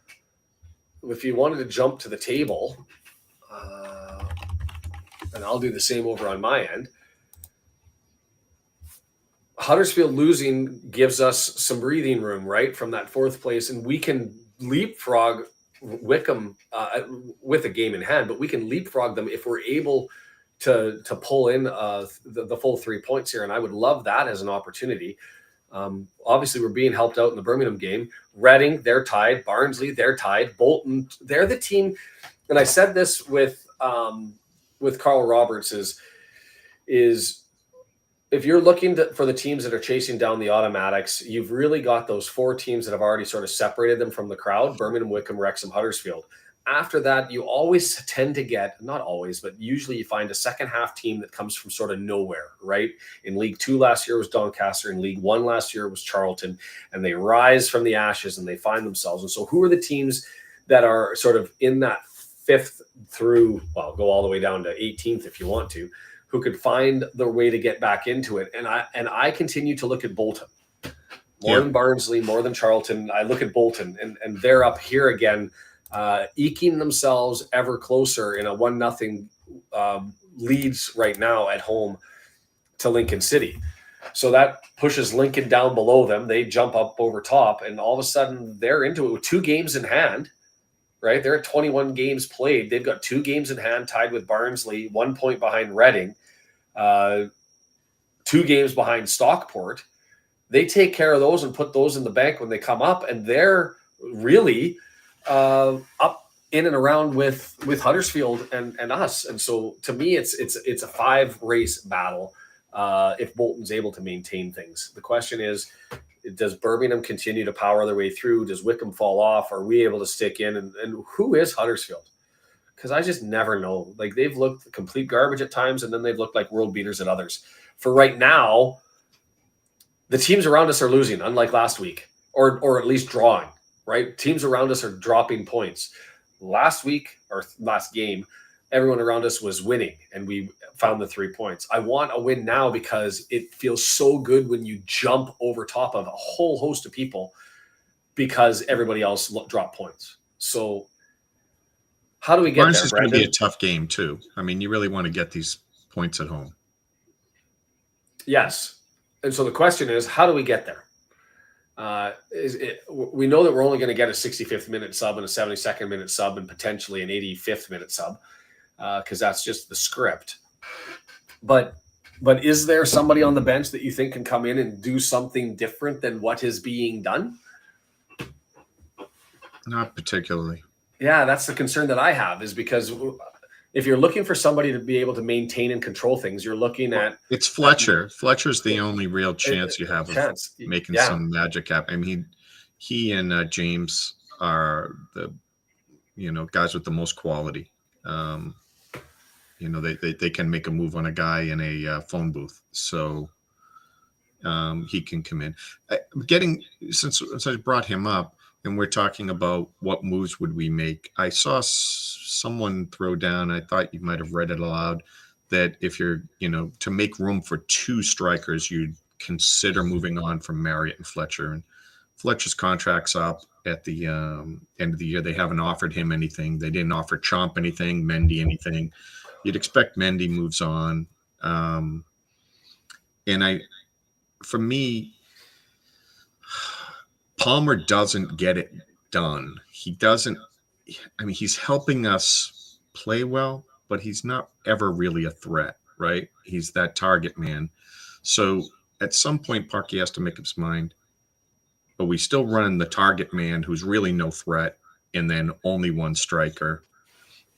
If you wanted to jump to the table, and I'll do the same over on my end, Huddersfield losing gives us some breathing room, right, from that 4th place, and we can leapfrog Wycombe with a game in hand, but we can leapfrog them if we're able to pull in the full 3 points here, and I would love that as an opportunity. Obviously, we're being helped out in the Birmingham game. Reading, they're tied. Barnsley, they're tied. Bolton, they're the team. And I said this with Carl Roberts is if you're looking for the teams that are chasing down the automatics, you've really got those 4 teams that have already sort of separated them from the crowd: Birmingham, Wycombe, Wrexham, Huddersfield. After that, you always tend to get, not always, but usually you find a second half team that comes from sort of nowhere, right? In League 2 last year was Doncaster. In League 1 last year was Charlton. And they rise from the ashes and they find themselves. And so who are the teams that are sort of in that 5th through, well, go all the way down to 18th if you want to, who could find their way to get back into it? And I continue to look at Bolton. More than Barnsley, more than Charlton. I look at Bolton, and they're up here again, eking themselves ever closer in a 1-0 leads right now at home to Lincoln City. So that pushes Lincoln down below them. They jump up over top, and all of a sudden they're into it with 2 games in hand, right? They're at 21 games played. They've got 2 games in hand, tied with Barnsley, 1 point behind Reading, 2 games behind Stockport. They take care of those and put those in the bank when they come up, and they're really up in and around with Huddersfield and us. And so to me, it's a 5-race battle if Bolton's able to maintain things. The question is, does Birmingham continue to power their way through? Does Wycombe fall off? Are we able to stick in? And who is Huddersfield? Because I just never know. Like, they've looked complete garbage at times, and then they've looked like world beaters at others. For right now, the teams around us are losing, unlike last week, or at least drawing, right? Teams around us are dropping points. Last week, or last game, everyone around us was winning, and we found the 3 points. I want a win now because it feels so good when you jump over top of a whole host of people because everybody else dropped points. So how do we get Barnes there, is going to Brandon? be a tough game too. I mean, you really want to get these points at home. Yes. And so the question is, how do we get there? We know that we're only going to get a 65th minute sub and a 72nd minute sub and potentially an 85th minute sub because that's just the script. But is there somebody on the bench that you think can come in and do something different than what is being done? Not particularly. Yeah, that's the concern that I have, is because if you're looking for somebody to be able to maintain and control things, you're looking at... It's Fletcher. Fletcher's the only real chance you have of making some magic happen. I mean, he and James are the, guys with the most quality. They can make a move on a guy in a phone booth. So he can come in. Since I brought him up, and we're talking about what moves would we make, I saw someone throw down, I thought you might have read it aloud, that if you're, to make room for 2 strikers, you'd consider moving on from Marriott and Fletcher. And Fletcher's contract's up at the end of the year. They haven't offered him anything. They didn't offer Chomp anything, Mendy anything. You'd expect Mendy moves on. For me, Palmer doesn't get it done. He doesn't. I mean, he's helping us play well, but he's not ever really a threat, right? He's that target man. So at some point, Parkey has to make up his mind. But we still run the target man who's really no threat, and then only 1 striker.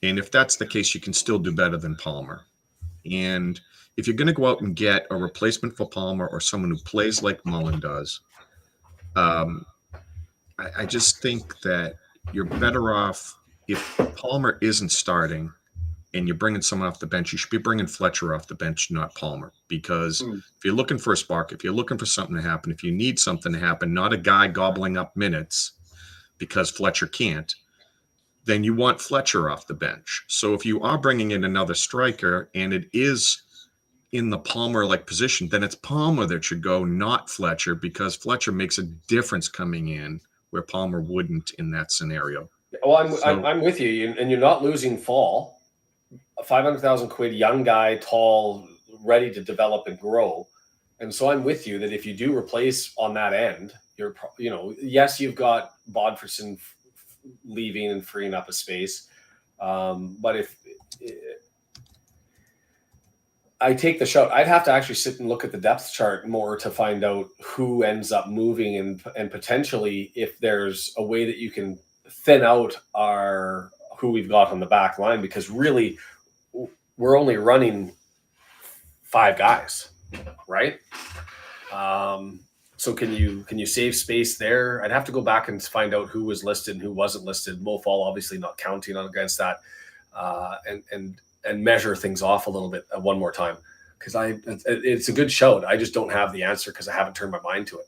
And if that's the case, you can still do better than Palmer. And if you're going to go out and get a replacement for Palmer or someone who plays like Mullen does, I just think that you're better off if Palmer isn't starting and you're bringing someone off the bench. You should be bringing Fletcher off the bench, not Palmer, because if you're looking for a spark, if you're looking for something to happen, if you need something to happen, not a guy gobbling up minutes because Fletcher can't, then you want Fletcher off the bench. So if you are bringing in another striker and it is in the Palmer-like position, then it's Palmer that should go, not Fletcher, because Fletcher makes a difference coming in where Palmer wouldn't in that scenario. Well, I'm with you, and you're not losing Fall, a 500,000 quid young guy, tall, ready to develop and grow. And so I'm with you that if you do replace on that end, yes, you've got Bodferson leaving and freeing up a space. But if I take the shot, I'd have to actually sit and look at the depth chart more to find out who ends up moving and potentially if there's a way that you can thin out who we've got on the back line, because really we're only running 5 guys, right? So can you save space there? I'd have to go back and find out who was listed and who wasn't listed. Mo Fall obviously not counting on against that, and measure things off a little bit one more time, because it's a good shout. I just don't have the answer because I haven't turned my mind to it.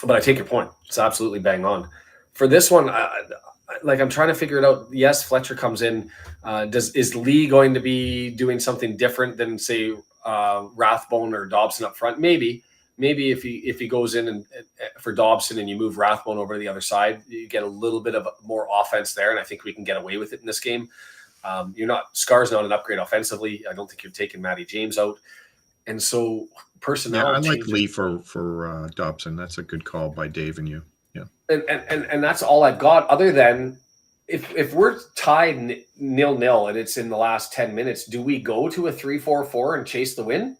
But I take your point. It's absolutely bang on. For this one, I'm trying to figure it out. Yes, Fletcher comes in. Is Lee going to be doing something different than, say, Rathbone or Dobson up front? Maybe if he goes in and for Dobson and you move Rathbone over to the other side, you get a little bit of more offense there, and I think we can get away with it in this game. Scar's not an upgrade offensively. I don't think you've taken Matty James out. And so personnel Yeah, I like changes. Lee for Dobson. That's a good call by Dave and you. Yeah. And that's all I've got, other than if we're tied 0-0 and it's in the last 10 minutes, do we go to a 3-4-4 and chase the win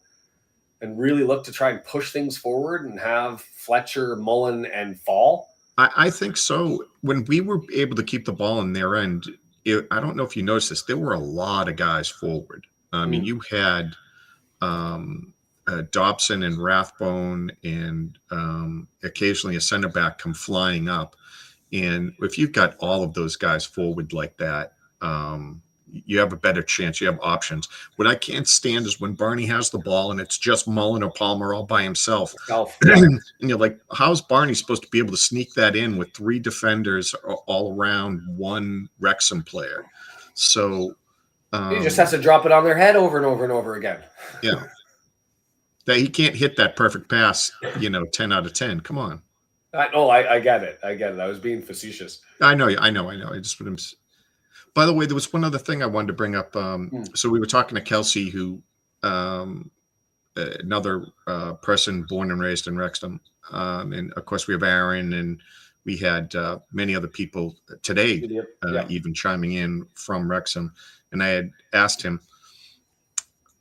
and really look to try and push things forward and have Fletcher, Mullen, and Fall? I think so. When we were able to keep the ball in their end, I don't know if you noticed this, there were a lot of guys forward. I mean, you had Dobson and Rathbone and occasionally a center back come flying up. And if you've got all of those guys forward like that, you have a better chance. You have options. What I can't stand is when Barney has the ball and it's just Mullen or Palmer all by himself. And you're like, how's Barney supposed to be able to sneak that in with 3 defenders all around one Wrexham player? So he just has to drop it on their head over and over and over again. Yeah. That he can't hit that perfect pass, 10 out of 10. Come on. I get it. I was being facetious. I know. I just put him. By the way, there was one other thing I wanted to bring up. So we were talking to Kelsey, who another person born and raised in Wrexham, and of course we have Aaron, and we had many other people today, even chiming in from Wrexham, and I had asked him,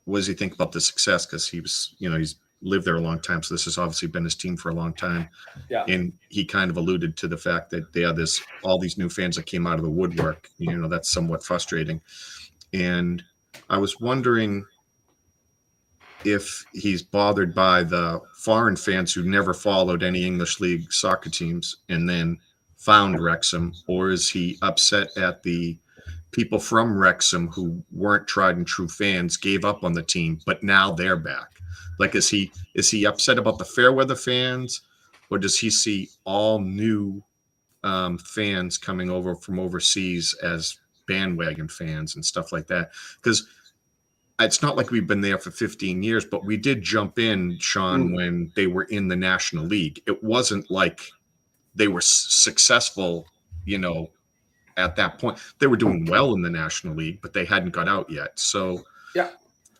what does he think about the success? Because he was, he's lived there a long time, so this has obviously been his team for a long time. Yeah. And he kind of alluded to the fact that there's all these new fans that came out of the woodwork. That's somewhat frustrating. And I was wondering if he's bothered by the foreign fans who never followed any English League soccer teams and then found Wrexham, or is he upset at the people from Wrexham who weren't tried and true fans, gave up on the team, but now they're back? Like, is he upset about the Fairweather fans, or does he see all new fans coming over from overseas as bandwagon fans and stuff like that? Because it's not like we've been there for 15 years, but we did jump in, Sean, when they were in the National League. It wasn't like they were successful, at that point. They were doing well in the National League, but they hadn't got out yet. So yeah,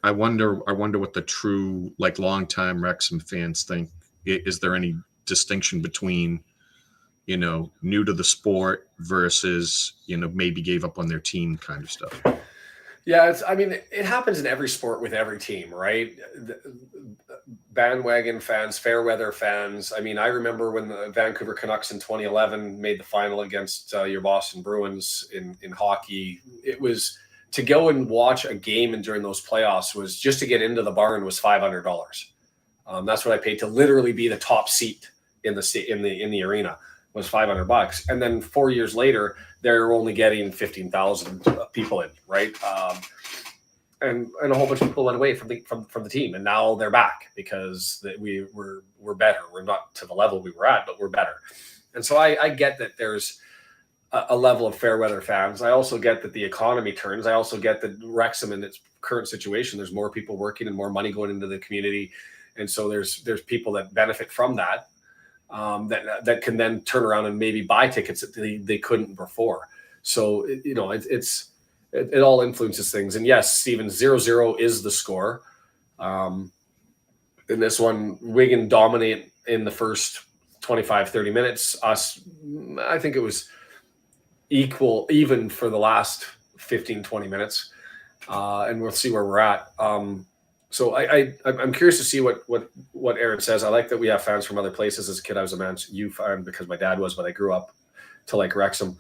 I wonder what the true, longtime Wrexham fans think. Is there any distinction between, new to the sport versus, maybe gave up on their team kind of stuff? Yeah, it happens in every sport with every team, right? Bandwagon fans, Fairweather fans. I remember when the Vancouver Canucks in 2011 made the final against your Boston Bruins in hockey. It was to go and watch a game, and during those playoffs was just to get into the barn was $500. That's what I paid to literally be the top seat in the arena, was $500. And then 4 years later, they're only getting 15,000 people in, right? And a whole bunch of people went away from the team, and now they're back because we're better. We're not to the level we were at, but we're better. And so I get that there's a level of Fairweather fans. I also get that the economy turns. I also get that Wrexham in its current situation, there's more people working and more money going into the community, and so there's people that benefit from that. That can then turn around and maybe buy tickets that they couldn't before. So it all influences things. And yes, Stephen, 0-0 is the score. In this one, Wigan dominate in the first 25-30 minutes. I think it was even for the last 15-20 minutes, and we'll see where we're at. So I'm curious to see what Aaron says. I like that we have fans from other places. As a kid, I was a Man U fan because my dad was, but I grew up to like Wrexham.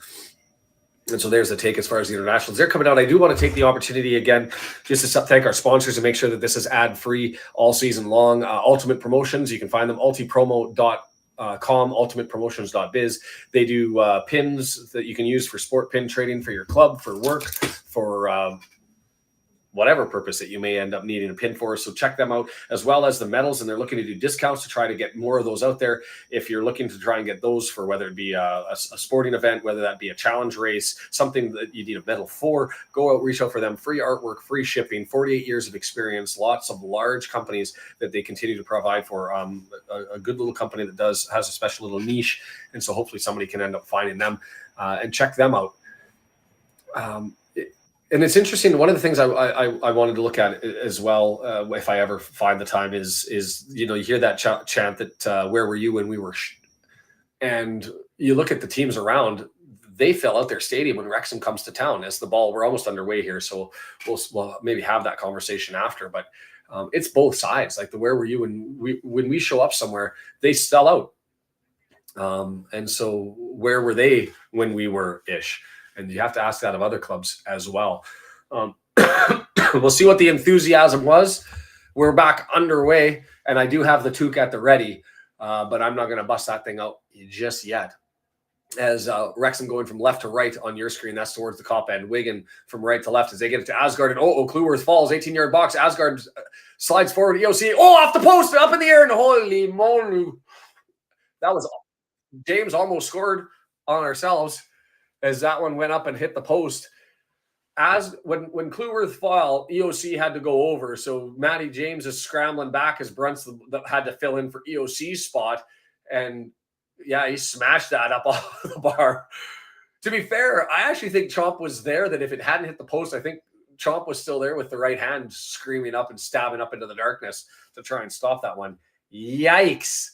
And so there's the take as far as the internationals. They're coming out. I do want to take the opportunity again just to thank our sponsors and make sure that this is ad-free all season long. Ultimate Promotions, you can find them, ultipromo.com, ultimatepromotions.biz. They do pins that you can use for sport pin trading, for your club, for work, for whatever purpose that you may end up needing a pin for. So check them out, as well as the medals, and they're looking to do discounts to try to get more of those out there. If you're looking to try and get those for whether it be a sporting event, whether that be a challenge race, something that you need a medal for, go out, reach out for them. Free artwork, free shipping, 48 years of experience, lots of large companies that they continue to provide for. A good little company that has a special little niche, and so hopefully somebody can end up finding them and check them out. And it's interesting. One of the things I wanted to look at as well, if I ever find the time, is you hear that chant that where were you when we were, and you look at the teams around. They fill out their stadium when Wrexham comes to town. As the ball, we're almost underway here, so we'll maybe have that conversation after. But it's both sides. Like the where were you when we show up somewhere, they sell out. And so where were they when we were ish? And you have to ask that of other clubs as well. We'll see what the enthusiasm was. We're back underway, and I do have the toque at the ready, but I'm not going to bust that thing out just yet. As Wrexham going from left to right on your screen, that's towards the cop end. Wigan from right to left as they get it to Asgard, and Kluwerth falls, 18-yard box. Asgard slides forward, EOC, off the post, up in the air, and holy moly. That was James almost scored on ourselves as that one went up and hit the post. As when Kluwerth fell, EOC had to go over. So Matty James is scrambling back as Brunt's had to fill in for EOC's spot. And yeah, he smashed that up off the bar. To be fair, I actually think Chomp was there, that if it hadn't hit the post, I think Chomp was still there with the right hand screaming up and stabbing up into the darkness to try and stop that one. Yikes.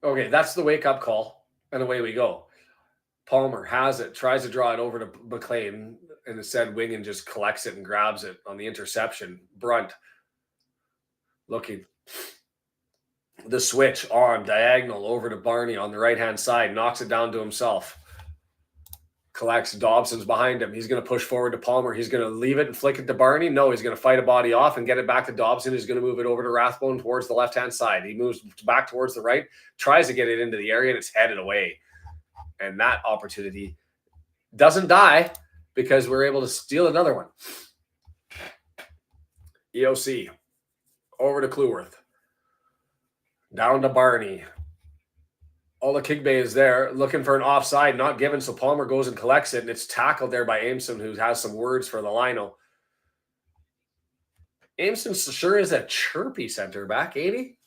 Okay, that's the wake-up call, and away we go. Palmer has it, tries to draw it over to McLean, and instead Wigan just collects it and grabs it on the interception. Brunt looking. The switch on diagonal over to Barney on the right-hand side, knocks it down to himself. Collects. Dobson's behind him. He's going to push forward to Palmer. He's going to leave it and flick it to Barney. No, he's going to fight a body off and get it back to Dobson. He's going to move it over to Rathbone towards the left-hand side. He moves back towards the right, tries to get it into the area, and it's headed away. And that opportunity doesn't die because we're able to steal another one. EOC over to Kluwerth. Down to Barney. Olakigbe is there looking for an offside, not given, so Palmer goes and collects it, and it's tackled there by Aimson, who has some words for the lino. Aimson sure is a chirpy center back, ain't he?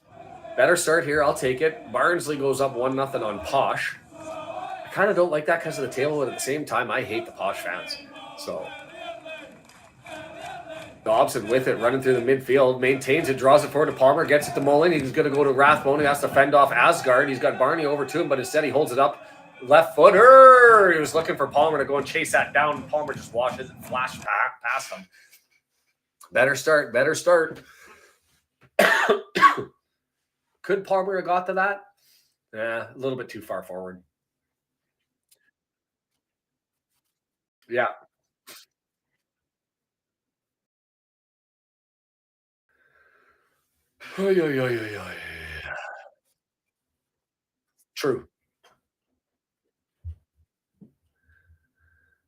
Better start here. I'll take it. Barnsley goes up 1-0 on Posh. I kind of don't like that because of the table, but at the same time, I hate the Posh fans. So Dobson with it, running through the midfield, maintains it, draws it forward to Palmer, gets it to Mullen. He's going to go to Rathbone. He has to fend off Asgard. He's got Barney over to him, but instead he holds it up. Left footer. He was looking for Palmer to go and chase that down. Palmer just washes and flashes past him. Better start. Could Palmer have got to that? A little bit too far forward. Yeah. True.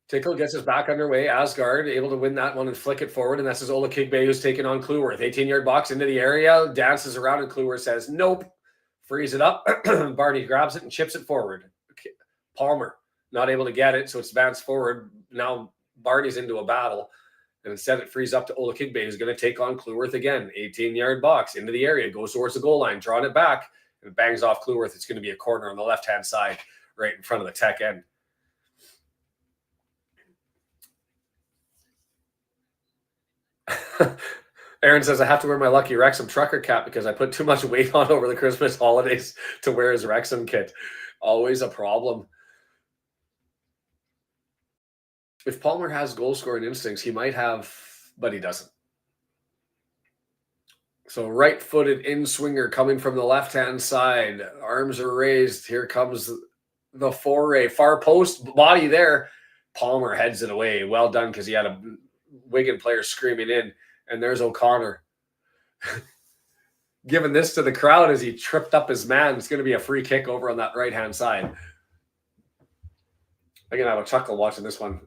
Tickle gets us back underway. Asgard able to win that one and flick it forward. And that's his Olakigbe who's taking on Kluwerth. 18-yard box into the area. Dances around and Kluwerth says, nope. Frees it up. Barney grabs it and chips it forward. Palmer not able to get it, so it's advanced forward. Now Barney's into a battle. And instead it frees up to Olakigbe, who's going to take on Kluwerth again. 18-yard box into the area. Goes towards the goal line. Drawing it back. And bangs off Kluwerth. It's going to be a corner on the left-hand side right in front of the tech end. Aaron says, I have to wear my lucky Wrexham trucker cap because I put too much weight on over the Christmas holidays to wear his Wrexham kit. Always a problem. If Palmer has goal-scoring instincts, he might have, but he doesn't. So right-footed in-swinger coming from the left-hand side. Arms are raised. Here comes the foray. Far post, body there. Palmer heads it away. Well done because he had a Wigan player screaming in. And there's O'Connor giving this to the crowd as he tripped up his man. It's going to be a free kick over on that right-hand side. I'm going to have a chuckle watching this one.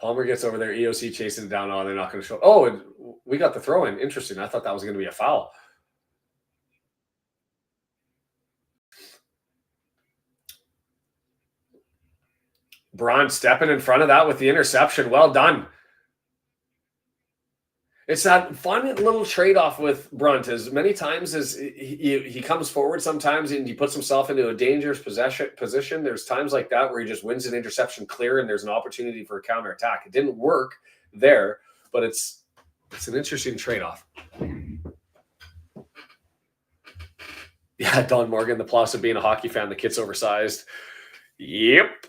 Palmer gets over there. EOC chasing it down. Oh, they're not going to show. Oh, and we got the throw in. Interesting. I thought that was going to be a foul. Braun stepping in front of that with the interception. Well done. It's that fun little trade-off with Brunt. As many times as he comes forward sometimes and he puts himself into a dangerous position, there's times like that where he just wins an interception clear and there's an opportunity for a counterattack. It didn't work there, but it's an interesting trade-off. Yeah, Don Morgan, the plus of being a hockey fan, the kit's oversized. Yep.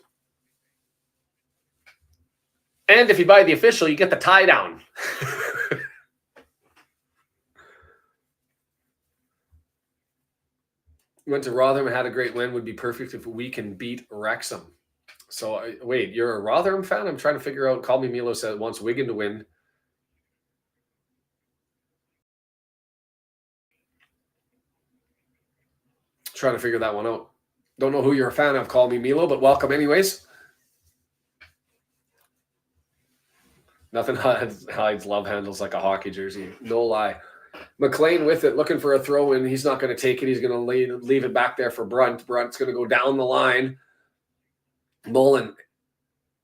And if you buy the official, you get the tie down. Went to Rotherham and had a great win. Would be perfect if we can beat Wrexham. So, wait, you're a Rotherham fan? I'm trying to figure out. Call Me Milo said wants Wigan to win. Trying to figure that one out. Don't know who you're a fan of. Call Me Milo, but welcome anyways. Nothing hides love handles like a hockey jersey. No lie. McLean with it, looking for a throw in. He's not going to take it. He's going to leave it back there for Brunt. Brunt's going to go down the line. Mullen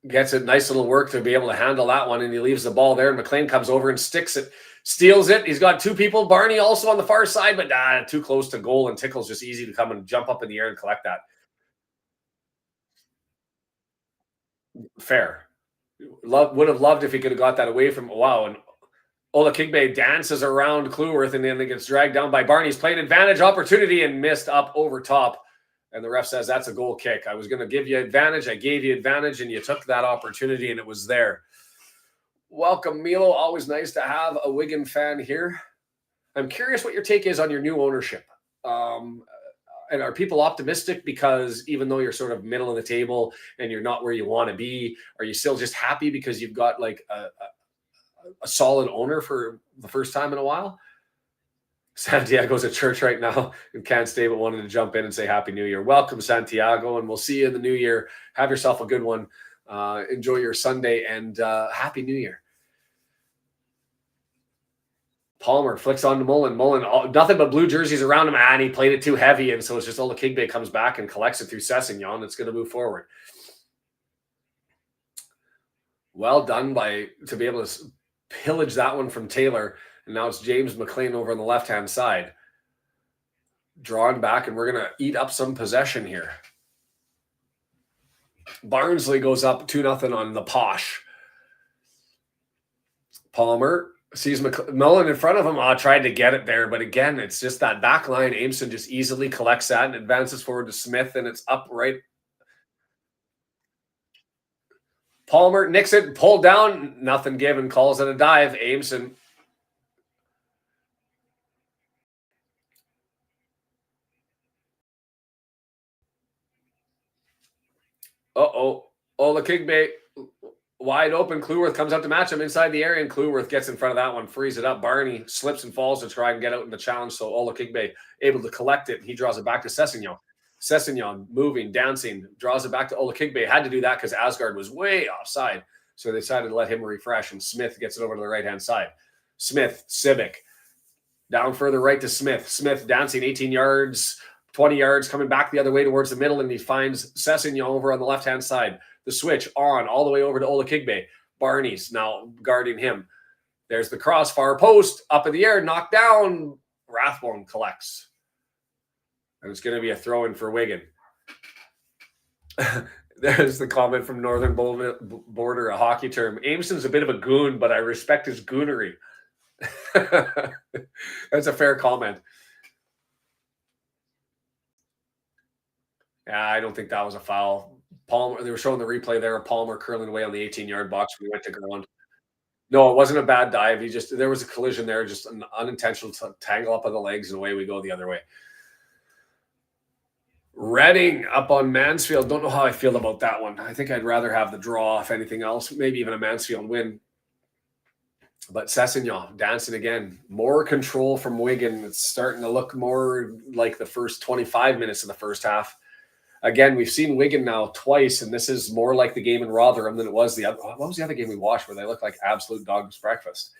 gets it. Nice little work to be able to handle that one, and he leaves the ball there. And McLean comes over and sticks it, steals it. He's got two people. Barney also on the far side, but too close to goal, and Tickle's just easy to come and jump up in the air and collect that. Fair. Would have loved if he could have got that away from wow. And Ola Kigbe dances around Cluworth and then it gets dragged down by Barney's played advantage opportunity and missed up over top. And the ref says that's a goal kick. I was going to give you advantage. I gave you advantage and you took that opportunity and it was there. Welcome, Milo. Always nice to have a Wigan fan here. I'm curious what your take is on your new ownership. And are people optimistic because even though you're sort of middle of the table and you're not where you want to be, are you still just happy because you've got like a solid owner for the first time in a while? Santiago's at church right now and can't stay, but wanted to jump in and say Happy New Year. Welcome, Santiago, and we'll see you in the new year. Have yourself a good one. Enjoy your Sunday and Happy New Year. Palmer flicks on to Mullen. Mullen, nothing but blue jerseys around him, and he played it too heavy, and so it's just Ola Kigbe comes back and collects it through Sessignon. It's going to move forward. Well done to be able to pillage that one from Taylor, and now it's James McLean over on the left-hand side. Drawing back, and we're going to eat up some possession here. Barnsley goes up 2-0 on the Posh. Palmer sees Mullen in front of him. Tried to get it there, but again, it's just that back line. Aimson just easily collects that and advances forward to Smith, and it's up right. Palmer nicks it, pulled down, nothing given, calls it a dive. Aimson. Ola Kigbe wide open. Cluworth comes up to match him inside the area, and Cluworth gets in front of that one, frees it up. Barney slips and falls to try and get out in the challenge, so Ola Kigbe able to collect it. He draws it back to Sessignon. Sessignon moving, dancing, draws it back to Ola Kigbe. Had to do that because Asgard was way offside, so they decided to let him refresh, and Smith gets it over to the right-hand side. Smith, Civic, down further right to Smith. Smith dancing 18 yards, 20 yards, coming back the other way towards the middle, and he finds Sessignon over on the left-hand side. The switch on all the way over to Ola Kigbe. Barney's now guarding him. There's the cross, far post, up in the air, knocked down. Rathbone collects. And it's going to be a throw-in for Wigan. There's the comment from Northern Border, a hockey term. Ameson's a bit of a goon, but I respect his goonery. That's a fair comment. Yeah, I don't think that was a foul. Palmer, they were showing the replay there of Palmer curling away on the 18-yard box when he went to ground. No, it wasn't a bad dive. There was a collision there, just an unintentional tangle up on the legs, and away we go the other way. Reading up on Mansfield. Don't know how I feel about that one. I think I'd rather have the draw, if anything else. Maybe even a Mansfield win. But Sessignon dancing again. More control from Wigan. It's starting to look more like the first 25 minutes of the first half. Again, we've seen Wigan now twice, and this is more like the game in Rotherham than it was the other. What was the other game we watched where they looked like absolute dog's breakfast?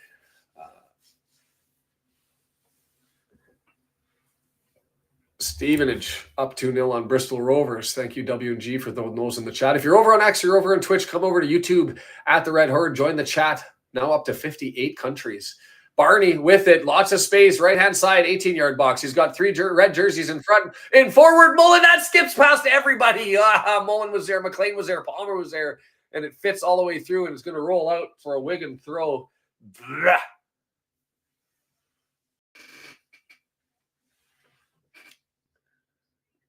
Stevenage up 2-0 on Bristol Rovers. Thank you, W&G, for those in the chat. If you're over on X, you're over on Twitch, come over to YouTube at The Red Horde. Join the chat. Now up to 58 countries. Barney with it. Lots of space. Right-hand side, 18-yard box. He's got 3 red jerseys in front. In forward, Mullen. That skips past everybody. Mullen was there. McLean was there. Palmer was there. And it fits all the way through, and it's going to roll out for a Wigan throw. Blah.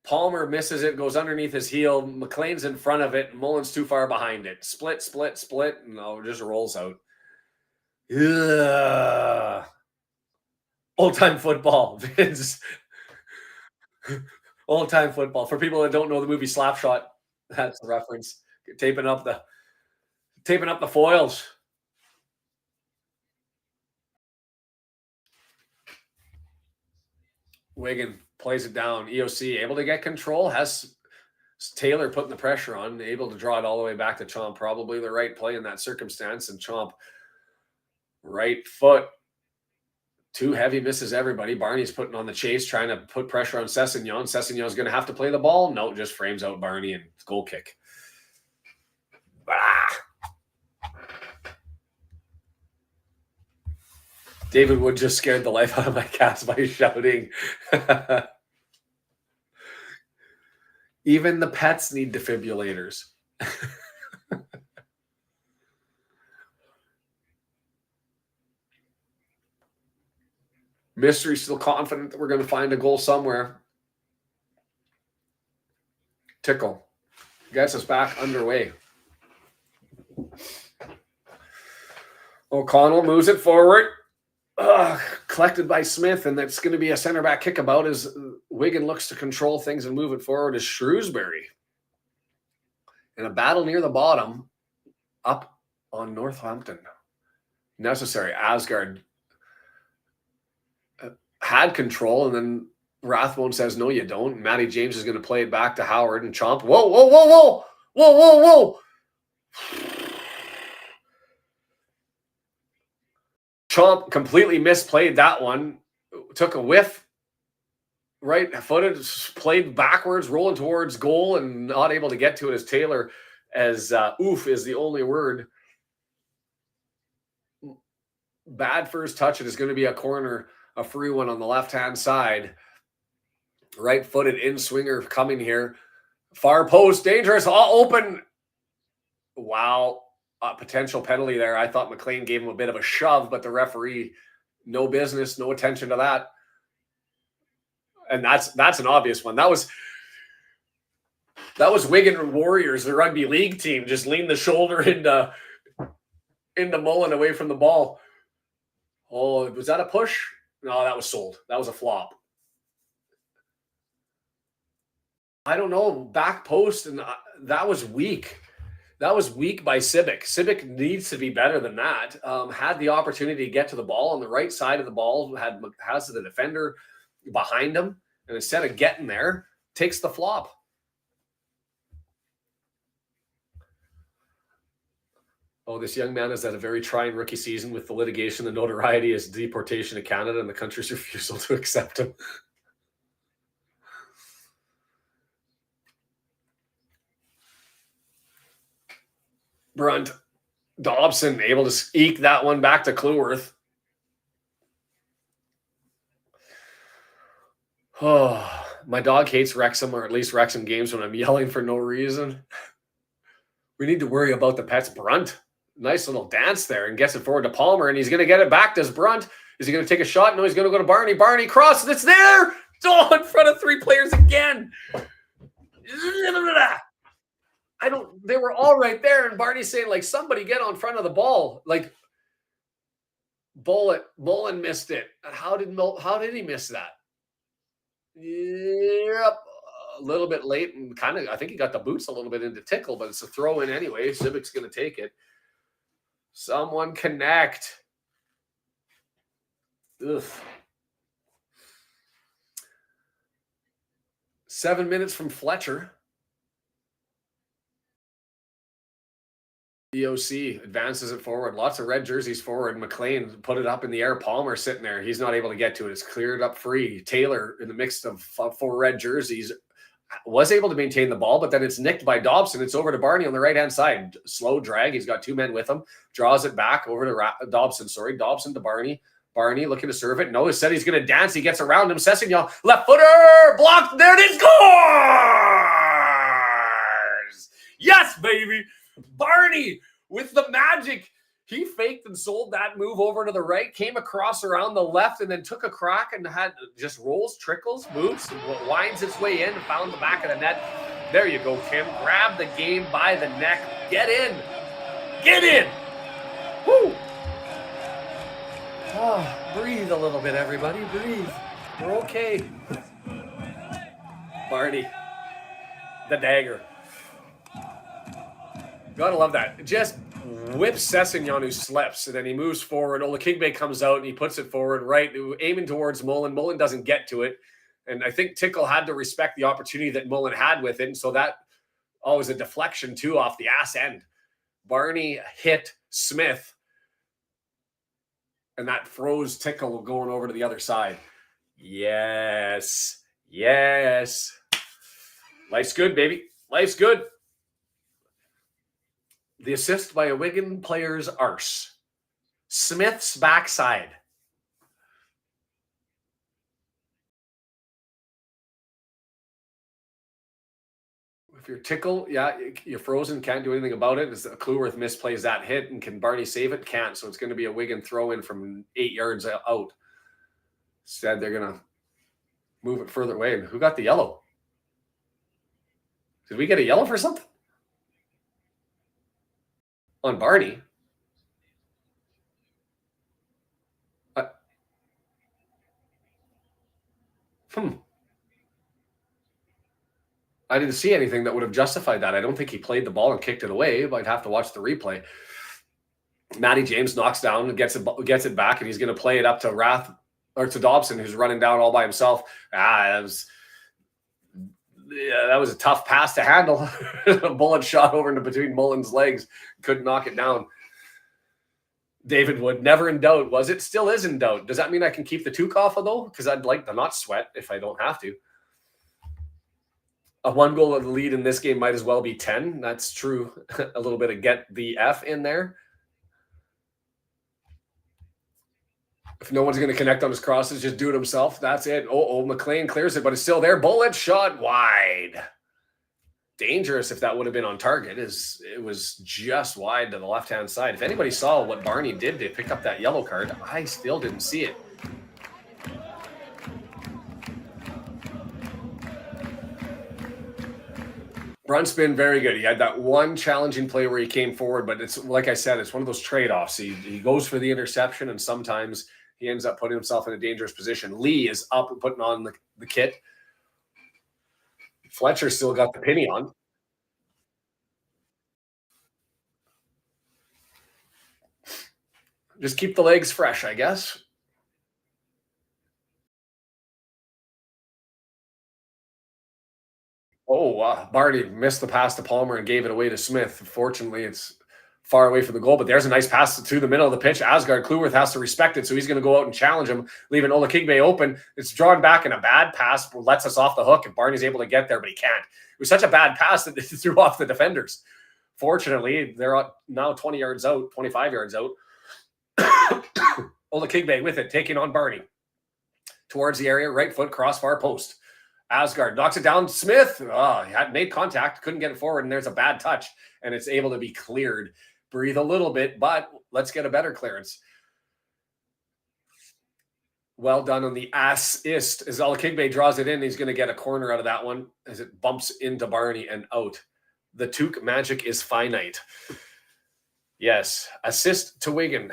Palmer misses it, goes underneath his heel. McLean's in front of it, and Mullen's too far behind it. Split, split, split. No, it just rolls out. Ugh. Old-time football. Old-time football. For people that don't know the movie Slapshot, that's the reference. Taping up the foils. Wigan plays it down. EOC able to get control. Has Taylor putting the pressure on, able to draw it all the way back to Chomp. Probably the right play in that circumstance. And Chomp, right foot. Too heavy, misses everybody. Barney's putting on the chase, trying to put pressure on Sessignon. Sessignon's going to have to play the ball. No, just frames out Barney and goal kick. David Wood just scared the life out of my cats by shouting. Even the pets need defibrillators. Mystery still confident that we're going to find a goal somewhere. Tickle gets us back underway. O'Connell moves it forward. Collected by Smith, and that's going to be a center back kickabout as Wigan looks to control things and move it forward as Shrewsbury. In a battle near the bottom, up on Northampton. Necessary. Asgard had control, and then Rathbone says, no, you don't. Matty James is going to play it back to Howard and Chomp. Whoa, whoa, whoa, whoa. Whoa, whoa, whoa. Chomp completely misplayed that one. Took a whiff. Right-footed, played backwards, rolling towards goal, and not able to get to it as Taylor, as oof is the only word. Bad first touch. It is going to be a corner, a free one on the left-hand side. Right-footed in-swinger coming here. Far post, dangerous, all open. Wow. Potential penalty there. I thought McLean gave him a bit of a shove, but the referee, no business, no attention to that. And that's an obvious one. That was Wigan Warriors, the rugby league team, just leaned the shoulder into Mullen away from the ball. Oh, was that a push? No, that was sold. That was a flop. I don't know. Back post, and that was weak. That was weak by Civic. Civic needs to be better than that. Had the opportunity to get to the ball on the right side of the ball, has the defender behind him, and instead of getting there, takes the flop. Oh, this young man has had a very trying rookie season with the litigation, the notoriety, his deportation to Canada, and the country's refusal to accept him. Brunt, Dobson able to eke that one back to Cleworth. Oh, my dog hates Wrexham, or at least Wrexham games when I'm yelling for no reason. We need to worry about the pets. Brunt, nice little dance there, and gets it forward to Palmer, and he's going to get it back. Does Brunt? Is he going to take a shot? No, he's going to go to Barney. Barney crosses. It's there. Oh, in front of 3 players again. They were all right there, and Barney's saying, like, somebody get on front of the ball. Like, Mullen missed it. How did he miss that? Yep, a little bit late, and kind of, I think he got the boots a little bit into Tickle, but it's a throw in anyway. Civic's going to take it. Someone connect. Ugh. 7 minutes from Fletcher. EOC advances it forward. Lots of red jerseys forward. McLean put it up in the air. Palmer sitting there. He's not able to get to it. It's cleared up free. Taylor, in the mix of 4 red jerseys, was able to maintain the ball, but then it's nicked by Dobson. It's over to Barney on the right-hand side. Slow drag. He's got 2 men with him. Draws it back over to Dobson. Dobson to Barney. Barney looking to serve it. No, he said he's going to dance. He gets around him. Sessegnon, left footer, blocked. There it is. Scores! Yes, baby. Barney with the magic. He faked and sold that move over to the right, came across around the left, and then took a crack and had just rolls, trickles, moves, winds its way in and found the back of the net. There you go, Kim. Grab the game by the neck. Get in. Get in. Woo. Oh, breathe a little bit, everybody. Breathe. We're okay. Barney. The dagger. Gotta love that. Just whips Sessegnon, who slips, and then he moves forward. Olakigbe comes out and he puts it forward, right, aiming towards Mullen. Mullen doesn't get to it. And I think Tickle had to respect the opportunity that Mullen had with it. And so that was a deflection too off the ass end. Barney hit Smith, and that throws Tickle going over to the other side. Yes. Yes. Life's good, baby. Life's good. The assist by a Wigan player's arse. Smith's backside. If you're Tickle, yeah, you're frozen, can't do anything about it. As Kluworth misplays that hit, and can Barney save it? Can't. So it's going to be a Wigan throw in from 8 yards out. Instead, they're going to move it further away. And who got the yellow? Did we get a yellow for something? On Barney. I didn't see anything that would have justified that. I don't think he played the ball and kicked it away, but I'd have to watch the replay. Matty James knocks down and gets it back, and he's going to play it up to to Dobson, who's running down all by himself. That was a tough pass to handle. A bullet shot over into between Mullen's legs. Couldn't knock it down. David Wood, never in doubt. Was it? Still is in doubt. Does that mean I can keep the toque off of, though? Because I'd like to not sweat if I don't have to. A 1 goal of the lead in this game might as well be 10. That's true. A little bit of get the F in there. If no one's going to connect on his crosses, just do it himself. That's it. McLean clears it, but it's still there. Bullet shot wide. Dangerous if that would have been on target. It was just wide to the left-hand side. If anybody saw what Barney did to pick up that yellow card, I still didn't see it. Brunt's been very good. He had that one challenging play where he came forward, but it's like I said, it's one of those trade-offs. He goes for the interception, and sometimes he ends up putting himself in a dangerous position. Lee is up and putting on the kit. Fletcher still got the penny on. Just keep the legs fresh, I guess. Barney missed the pass to Palmer and gave it away to Smith. Fortunately, it's far away from the goal, but there's a nice pass to the middle of the pitch. Asgard Kluworth has to respect it, so he's going to go out and challenge him, leaving Olakigbe open. It's drawn back, and a bad pass lets us off the hook if Barney's able to get there, but he can't. It was such a bad pass that it threw off the defenders. Fortunately, they're now 20 yards out, 25 yards out. Olakigbe with it, taking on Barney. Towards the area, right foot, crossbar post. Asgard knocks it down. Smith, he had made contact, couldn't get it forward, and there's a bad touch, and it's able to be cleared. Breathe a little bit, but let's get a better clearance. Well done on the assist. As Olakigbe draws it in, he's going to get a corner out of that one as it bumps into Barney and out. The toque magic is finite. Yes, assist to Wigan.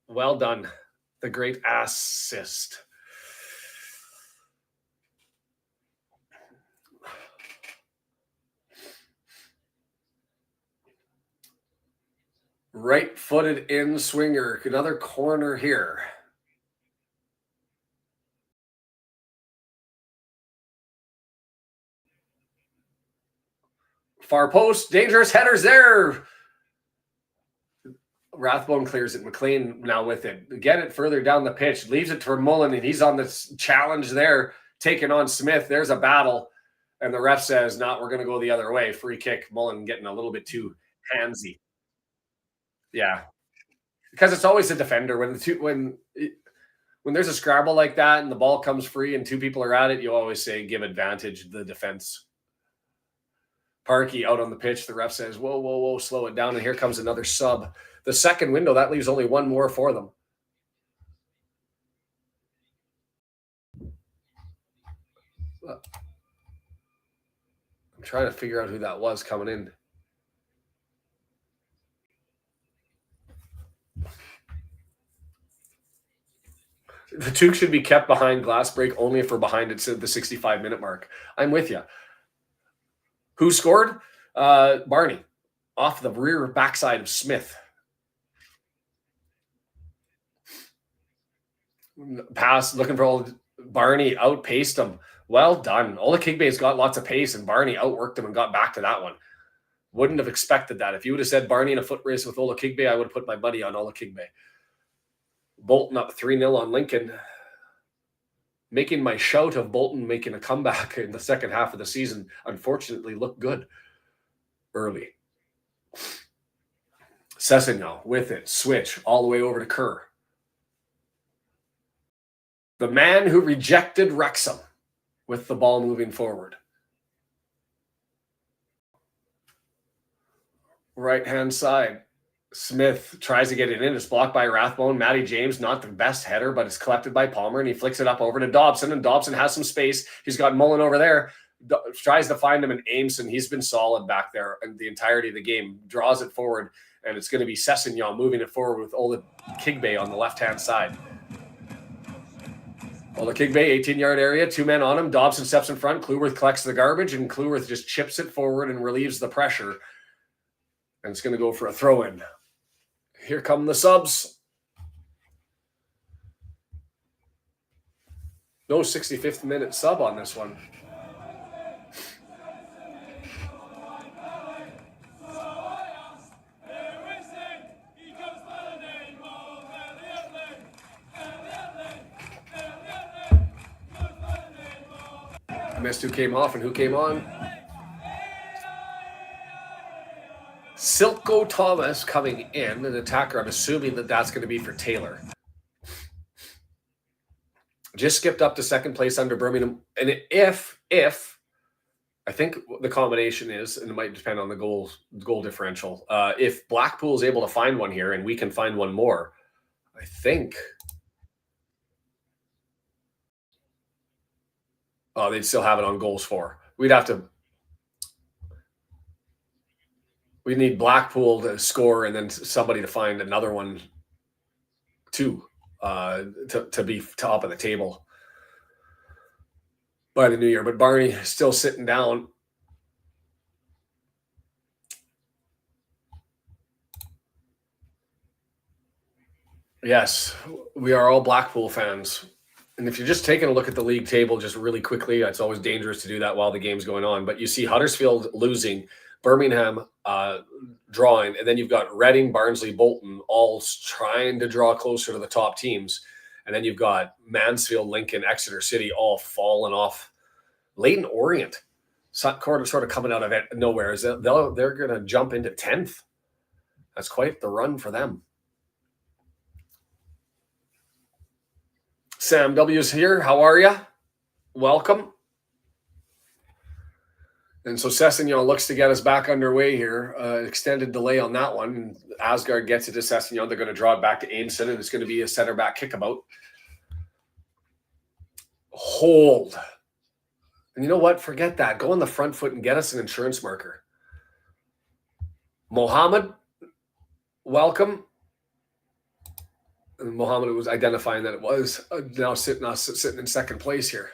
Well done. The great assist. Right-footed in swinger. Another corner here. Far post. Dangerous headers there. Rathbone clears it. McLean now with it. Get it further down the pitch. Leaves it for Mullen, and he's on this challenge there, taking on Smith. There's a battle, and the ref says, no, we're going to go the other way. Free kick. Mullen getting a little bit too handsy. Yeah. because it's always a defender when there's a scrabble like that and the ball comes free and 2 people are at it, you always say give advantage to the defense. Parkey out on the pitch. The ref says, whoa, whoa, whoa, slow it down. And here comes another sub. The second window, that leaves only one more for them. I'm trying to figure out who that was coming in. The toque should be kept behind glass break only if we're behind it at the 65-minute mark. I'm with you. Who scored? Barney, off the rear backside of Smith. Pass, looking for old Barney, outpaced him. Well done. Olakigbe's got lots of pace, and Barney outworked him and got back to that one. Wouldn't have expected that. If you would have said Barney in a foot race with Olakigbe, I would have put my money on Olakigbe. Bolton up 3-0 on Lincoln. Making my shout of Bolton making a comeback in the second half of the season, unfortunately, looked good early. Sessegnon with it. Switch all the way over to Kerr. The man who rejected Wrexham with the ball moving forward. Right-hand side. Smith tries to get it in. It's blocked by Rathbone. Matty James, not the best header, but it's collected by Palmer, and he flicks it up over to Dobson, and Dobson has some space. He's got Mullen over there. Tries to find him in Ames, and he's been solid back there in the entirety of the game. Draws it forward, and it's going to be Sessegnon moving it forward with Olakigbe on the left-hand side. Olakigbe, 18-yard area, 2 men on him. Dobson steps in front. Cleworth collects the garbage, and Cleworth just chips it forward and relieves the pressure. And it's going to go for a throw-in. Here come the subs. No 65th minute sub on this one. I missed who came off and who came on. Silko Thomas coming in, an attacker. I'm assuming that that's going to be for Taylor. Just skipped up to second place under Birmingham. And if I think the combination is, and it might depend on the goal differential, if Blackpool is able to find one here and we can find one more, I think. Oh, they'd still have it on goals for. We'd need Blackpool to score and then somebody to find another one too, to be top of the table by the new year. But Barney still sitting down. Yes, we are all Blackpool fans. And if you're just taking a look at the league table just really quickly, it's always dangerous to do that while the game's going on. But you see Huddersfield losing, Birmingham drawing, and then you've got Reading, Barnsley, Bolton all trying to draw closer to the top teams. And then you've got Mansfield, Lincoln, Exeter City all falling off. Leyton Orient sort of coming out of nowhere. They're going to jump into 10th. That's quite the run for them. Sam W's here. How are you? Welcome. And so Sessegnon looks to get us back underway here. Extended delay on that one. Asgard gets it to Sessegnon. They're going to draw it back to Aimson, and it's going to be a center back kickabout. Hold. And you know what? Forget that. Go on the front foot and get us an insurance marker. Mohammed, welcome. And Mohammed was identifying that it was now sitting in second place here.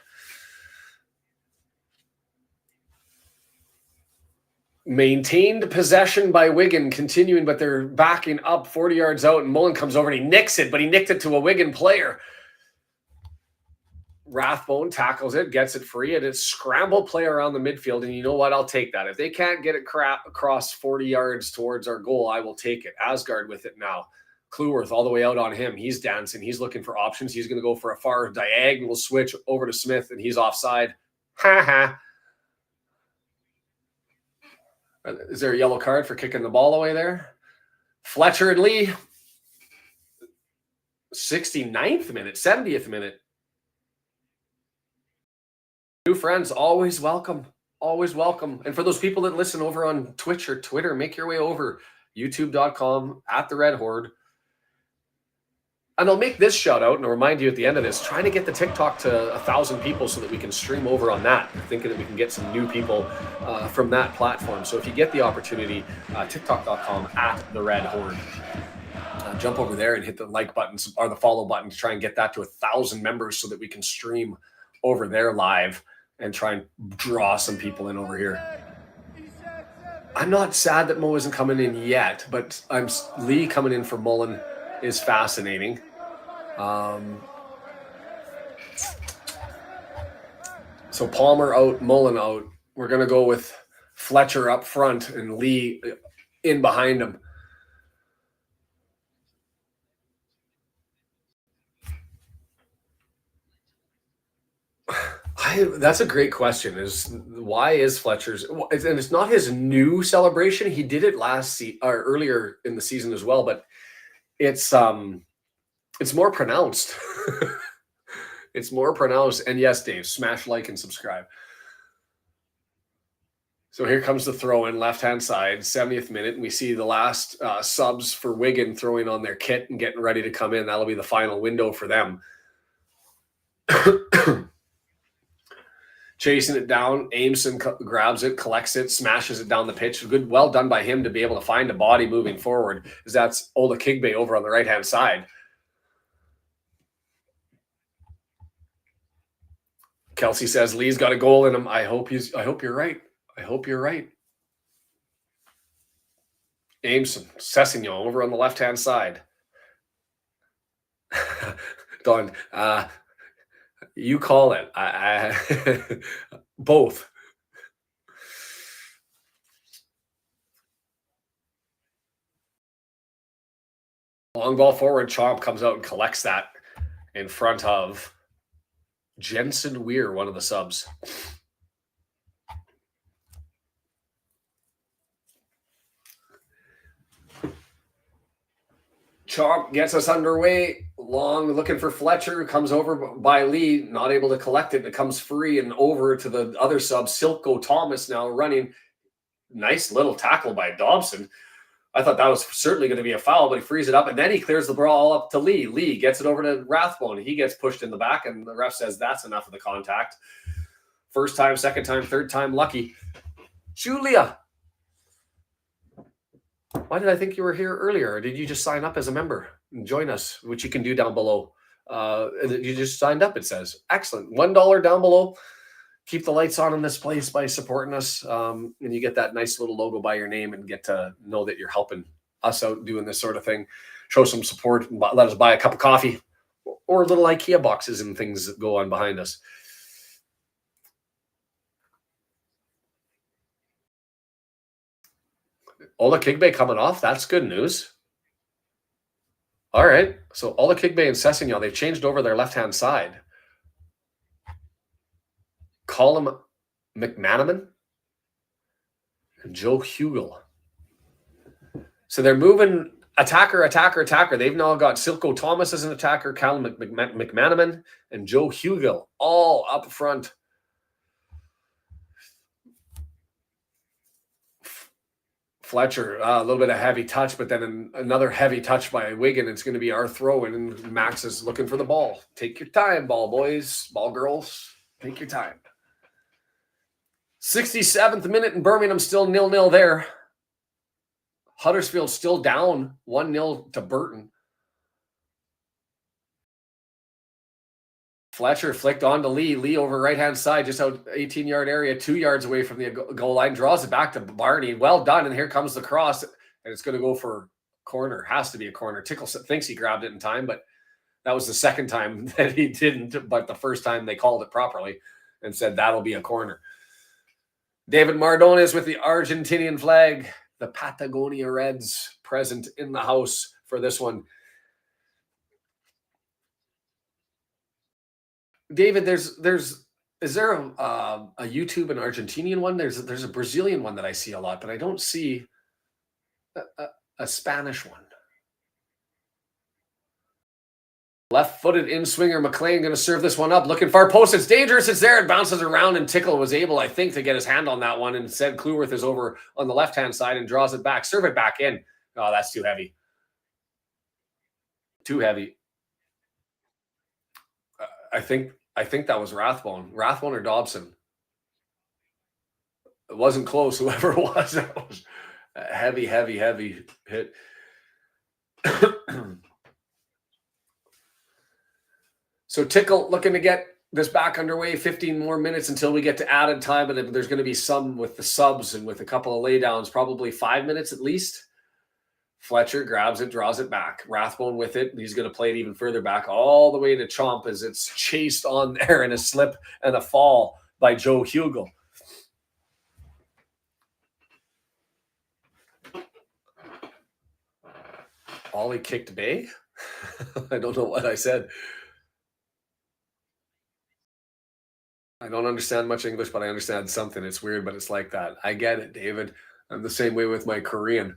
Maintained possession by Wigan, continuing, but they're backing up 40 yards out, and Mullen comes over and he nicks it, but he nicked it to a Wigan player. Rathbone tackles it, gets it free, and it's scramble play around the midfield, and you know what? I'll take that. If they can't get it across 40 yards towards our goal, I will take it. Asgard with it now. Cleworth all the way out on him. He's dancing. He's looking for options. He's going to go for a far diagonal switch over to Smith, and he's offside. Ha. Is there a yellow card for kicking the ball away there? Fletcher and Lee. 69th minute, 70th minute. New friends, always welcome. Always welcome. And for those people that listen over on Twitch or Twitter, make your way over youtube.com @the Red Horde. And I'll make this shout out and remind you at the end of this, trying to get the TikTok to 1,000 people so that we can stream over on that. I'm thinking that we can get some new people from that platform. So if you get the opportunity, tiktok.com @the Red Horde. Jump over there and hit the like button or the follow button to try and get that to 1,000 members so that we can stream over there live and try and draw some people in over here. I'm not sad that Mo isn't coming in yet, but Lee coming in for Mullen is fascinating. So Palmer out, Mullen out. We're going to go with Fletcher up front and Lee in behind him. That's a great question. Why is Fletcher's, and it's not his new celebration. He did it earlier in the season as well, but it's more pronounced. It's more pronounced. And yes, Dave, smash like and subscribe. So here comes the throw in left-hand side, 70th minute. And we see the last subs for Wigan throwing on their kit and getting ready to come in. That'll be the final window for them. Chasing it down, Ameson grabs it, collects it, smashes it down the pitch. Good, well done by him to be able to find a body moving forward, as that's Ola Kigbe over on the right-hand side. Kelsey says Lee's got a goal in him. I hope you're right. I hope you're right. Ameson, Sessignon over on the left-hand side. Don, you call it. I both. Long ball forward. Chomp comes out and collects that in front of Jensen Weir, one of the subs. Chomp gets us underway. Long looking for Fletcher. Comes over by Lee. Not able to collect it. It comes free and over to the other sub. Silko Thomas now running. Nice little tackle by Dobson. I thought that was certainly going to be a foul, but he frees it up. And then he clears the ball up to Lee. Lee gets it over to Rathbone. He gets pushed in the back, and the ref says that's enough of the contact. First time, second time, third time, lucky. Julia. Why did I think you were here earlier? Or did you just sign up as a member and join us, which you can do down below? You just signed up, it says. Excellent. $1 down below. Keep the lights on in this place by supporting us. And you get that nice little logo by your name and get to know that you're helping us out doing this sort of thing. Show some support and let us buy a cup of coffee or little IKEA boxes and things that go on behind us. Ola Kigbe coming off. That's good news. All right. So Ola Kigbe and Sessignon, they've changed over their left-hand side. Colin McManaman and Joe Hugel. So they're moving attacker. They've now got Silko Thomas as an attacker, Colin McManaman and Joe Hugel all up front. Fletcher, a little bit of heavy touch, but then another heavy touch by Wigan. It's going to be our throw, and Max is looking for the ball. Take your time, ball boys, ball girls. Take your time. 67th minute in Birmingham, still 0-0 there. Huddersfield still down 1-0 to Burton. Fletcher flicked on to Lee. Lee over right-hand side, just out 18-yard area, 2 yards away from the goal line. Draws it back to Barney. Well done, and here comes the cross. And it's going to go for corner. Has to be a corner. Tickle thinks he grabbed it in time, but that was the second time that he didn't. But the first time they called it properly and said that'll be a corner. David Mardones with the Argentinian flag. The Patagonia Reds present in the house for this one. David, is there a YouTube and Argentinian one? There's a Brazilian one that I see a lot, but I don't see a Spanish one. Left-footed in-swinger McLean going to serve this one up. Looking far post. It's dangerous. It's there. It bounces around, and Tickle was able, I think, to get his hand on that one. And instead, Cleworth is over on the left-hand side and draws it back. Serve it back in. Oh, that's too heavy. Too heavy. I think that was Rathbone. Rathbone or Dobson. It wasn't close. Whoever it was, that was a heavy hit. So Tickle looking to get this back underway. 15 more minutes until we get to added time, and there's going to be some with the subs and with a couple of laydowns, probably 5 minutes at least. Fletcher grabs it, draws it back. Rathbone with it. He's going to play it even further back, all the way to Chomp as it's chased on there in a slip and a fall by Joe Hugel. Ollie kicked Bay? I don't know what I said. I don't understand much English, but I understand something. It's weird, but it's like that. I get it, David. I'm the same way with my Korean.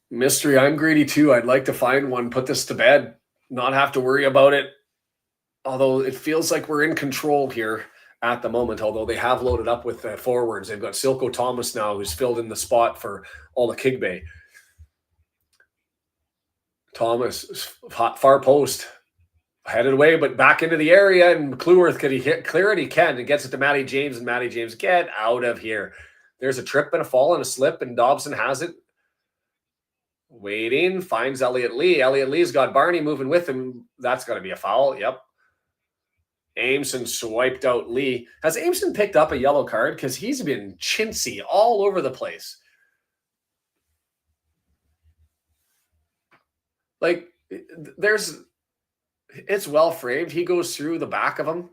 Mystery, I'm greedy too. I'd like to find one, put this to bed, not have to worry about it. Although it feels like we're in control here at the moment, although they have loaded up with the forwards. They've got Silko Thomas now, who's filled in the spot for Ola Kigbe. Thomas, far post. Headed away, but back into the area, and Cleworth, could he clear it? He can, and gets it to Matty James, and Matty James, get out of here. There's a trip and a fall and a slip, and Dobson has it. Waiting, finds Elliot Lee. Elliot Lee's got Barney moving with him. That's got to be a foul. Yep. Ameson swiped out Lee. Has Ameson picked up a yellow card? Because he's been chintzy all over the place. Like, it's well framed. He goes through the back of him.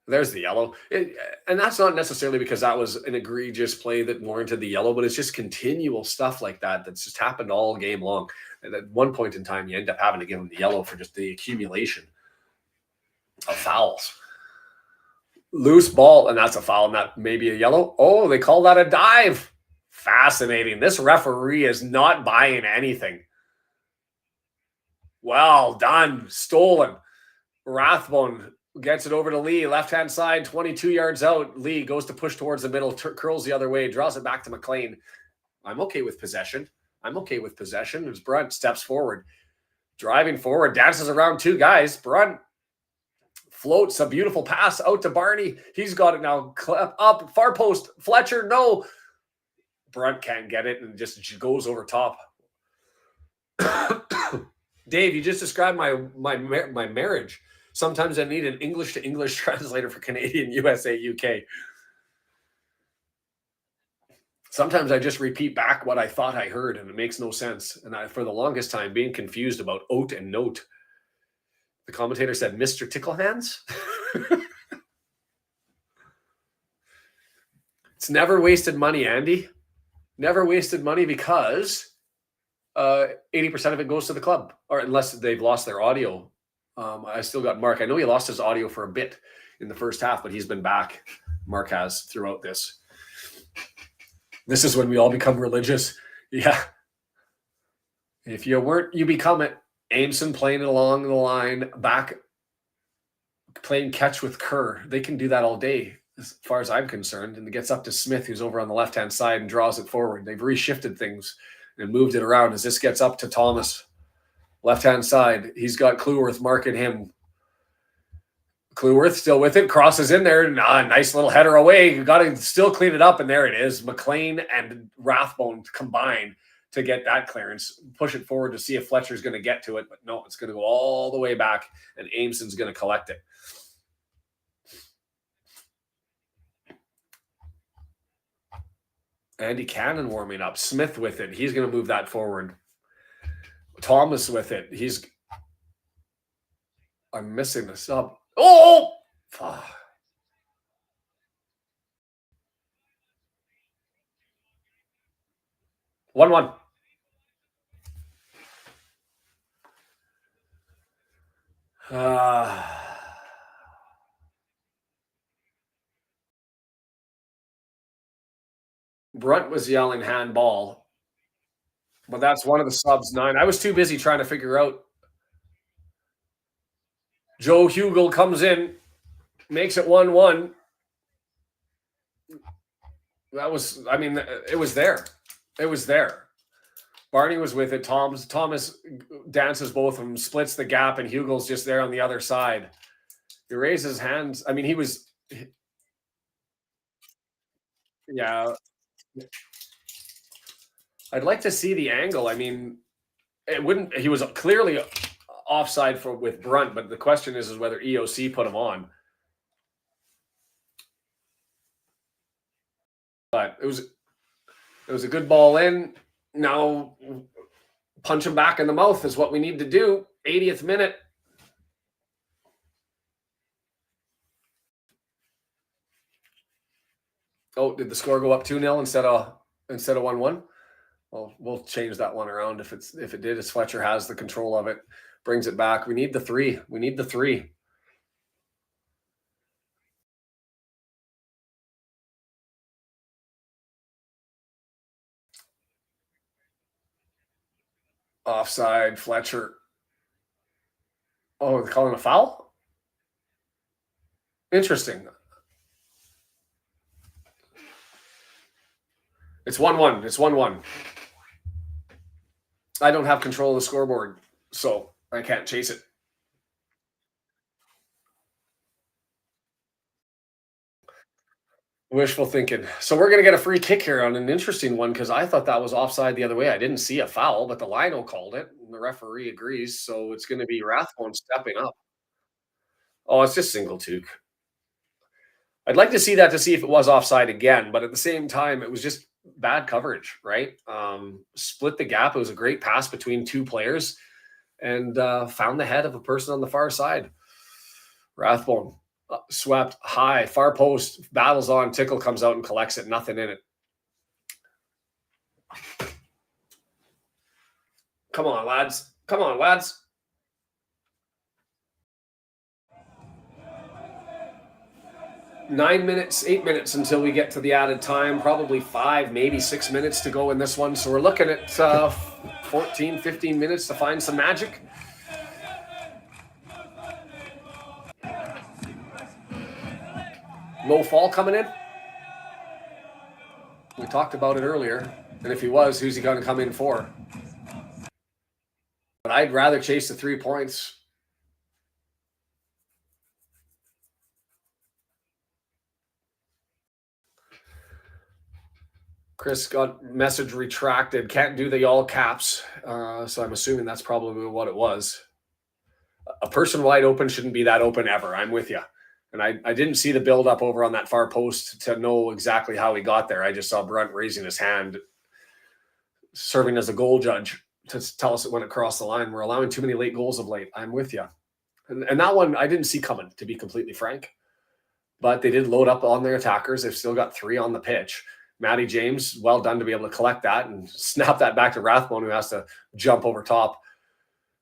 There's the yellow. And that's not necessarily because that was an egregious play that warranted the yellow, but it's just continual stuff like that that's just happened all game long. And at one point in time, you end up having to give him the yellow for just the accumulation of fouls. Loose ball, and that's a foul, and that may be a yellow. Oh, they call that a dive. Fascinating. This referee is not buying anything. Well done. Stolen. Rathbone gets it over to Lee. Left-hand side, 22 yards out. Lee goes to push towards the middle, curls the other way, draws it back to McLean. I'm okay with possession. As Brunt steps forward. Driving forward, dances around two guys. Brunt floats a beautiful pass out to Barney. He's got it now. Up, far post. Fletcher, no. Brunt can't get it and just goes over top. Dave, you just described my marriage. Sometimes I need an English to English translator for Canadian, USA, UK. Sometimes I just repeat back what I thought I heard, and it makes no sense. And for the longest time, being confused about oat and note. The commentator said, Mr. Ticklehands? It's never wasted money, Andy. Never wasted money because 80% of it goes to the club, or unless they've lost their audio. I still got Mark. I know he lost his audio for a bit in the first half, but he's been back. Mark has throughout this. This is when we all become religious. Yeah. If you weren't, you become it. Ameson playing it along the line, back playing catch with Kerr. They can do that all day, as far as I'm concerned. And it gets up to Smith, who's over on the left-hand side, and draws it forward. They've reshifted things and moved it around as this gets up to Thomas. Left-hand side, he's got Cleworth marking him. Cleworth still with it, crosses in there. Nice little header away. You got to still clean it up, and there it is. McLean and Rathbone combine to get that clearance. Push it forward to see if Fletcher's going to get to it, but no, it's going to go all the way back, and Ameson's going to collect it. Andy Cannon warming up. Smith with it. He's going to move that forward. Thomas with it. I'm missing the sub. Oh! 1-1. Brunt was yelling handball. But that's one of the subs, 9. I was too busy trying to figure out. Joe Hugel comes in, makes it 1-1. That was, I mean, it was there. It was there. Barney was with it. Thomas dances both of them, splits the gap, and Hugel's just there on the other side. He raises his hands. I mean, he was, yeah. I'd like to see the angle. I mean, it wouldn't. He was clearly offside with Brunt, but the question is whether EOC put him on. But it was a good ball in. Now punch him back in the mouth is what we need to do. 80th minute. Oh, did the score go up 2-0 instead of 1-1? Well, we'll change that one around if it did. As Fletcher has the control of it, brings it back. We need the 3. We need the 3. Offside, Fletcher. Oh, they're calling a foul? Interesting. It's 1-1. It's 1-1. I don't have control of the scoreboard, so I can't chase it. Wishful thinking. So we're going to get a free kick here on an interesting one because I thought that was offside the other way. I didn't see a foul, but the lino called it, and the referee agrees. So it's going to be Rathbone stepping up. Oh, it's just single toque. I'd like to see that to see if it was offside again, but at the same time, it was just bad coverage, right? Split the gap. It was a great pass between two players and found the head of a person on the far side. Rathbone swept high, far post, battles on, Tickle comes out and collects it, nothing in it. Come on, lads. Come on, lads. Eight minutes until we get to the added time. Probably 5, maybe 6 minutes to go in this one. So we're looking at 14, 15 minutes to find some magic. No fall coming in. We talked about it earlier. And if he was, who's he going to come in for? But I'd rather chase the 3 points. Chris got message retracted. Can't do the all caps. So I'm assuming that's probably what it was. A person wide open shouldn't be that open ever. I'm with you. And I didn't see the build up over on that far post to know exactly how he got there. I just saw Brunt raising his hand, serving as a goal judge to tell us it went across the line. We're allowing too many late goals of late. I'm with you. And that one I didn't see coming, to be completely frank. But they did load up on their attackers. They've still got 3 on the pitch. Matty James, well done to be able to collect that and snap that back to Rathbone, who has to jump over top,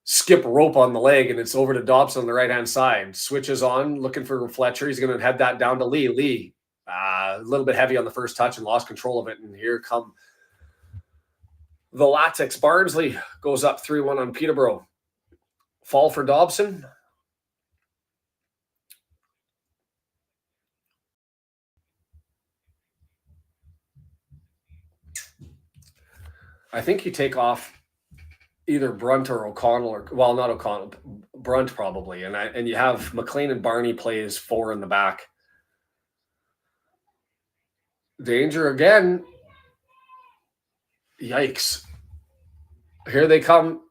skip rope on the leg, and it's over to Dobson on the right-hand side. Switches on, looking for Fletcher. He's going to head that down to Lee. Lee, a little bit heavy on the first touch and lost control of it. And here come the Latex. Barnsley goes up 3-1 on Peterborough. Fall for Dobson. I think you take off either Brunt or O'Connell, or well, not O'Connell, Brunt probably, and you have McLean and Barney plays 4 in the back. Danger again. Yikes! Here they come.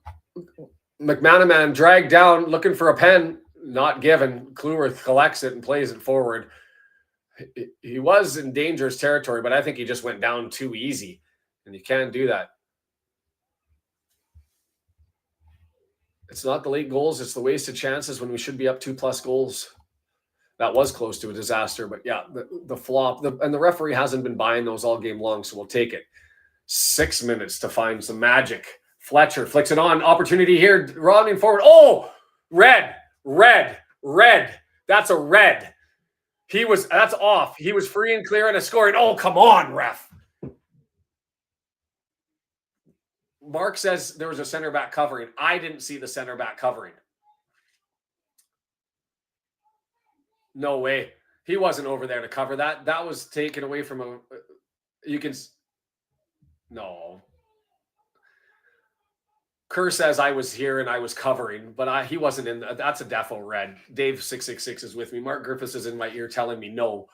McManaman dragged down, looking for a pen, not given. Kluwerth collects it and plays it forward. He was in dangerous territory, but I think he just went down too easy, and you can't do that. It's not the late goals. It's the wasted chances when we should be up 2+ goals. That was close to a disaster, but yeah, the flop. And the referee hasn't been buying those all game long, so we'll take it. 6 minutes to find some magic. Fletcher flicks it on. Opportunity here. Running forward. Oh, red. That's a red. That's off. He was free and clear and a scoring. Oh, come on, ref. Mark says there was a center back covering. I didn't see the center back covering. No way. He wasn't over there to cover that. That was taken away from a. You can. No. Kerr says I was here and I was covering, but he wasn't in. That's a defo red. Dave 666 is with me. Mark Griffiths is in my ear telling me no.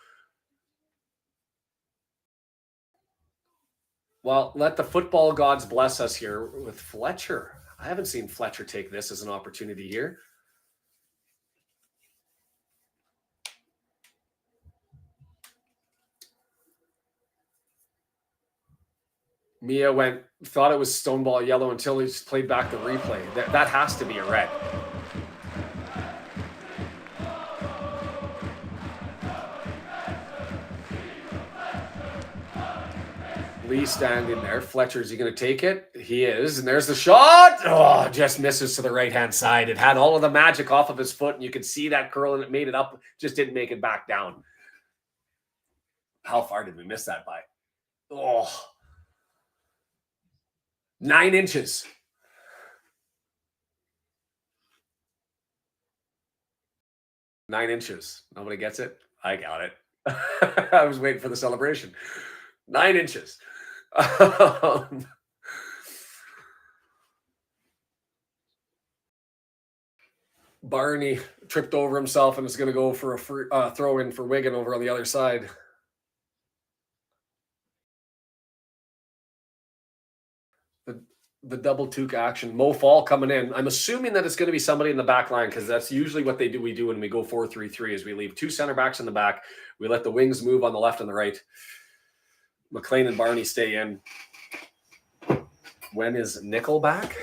Well, let the football gods bless us here with Fletcher. I haven't seen Fletcher take this as an opportunity here. Mia thought it was stoneball yellow until he played back the replay. That has to be a red. Lee standing there. Fletcher, is he going to take it? He is. And there's the shot. Oh, just misses to the right-hand side. It had all of the magic off of his foot, and you could see that curl, and it made it up. Just didn't make it back down. How far did we miss that by? Oh. 9 inches. Nine inches. Nobody gets it? I got it. I was waiting for the celebration. 9 inches. Barney tripped over himself and is going to go for a free, throw in for Wigan over on the other side. The double toque action. Mo Fall coming in. I'm assuming that it's going to be somebody in the back line because that's usually what we do when we go 4-3-3 is we leave 2 center backs in the back. We let the wings move on the left and the right. McLean and Barney stay in. When is Nickel back?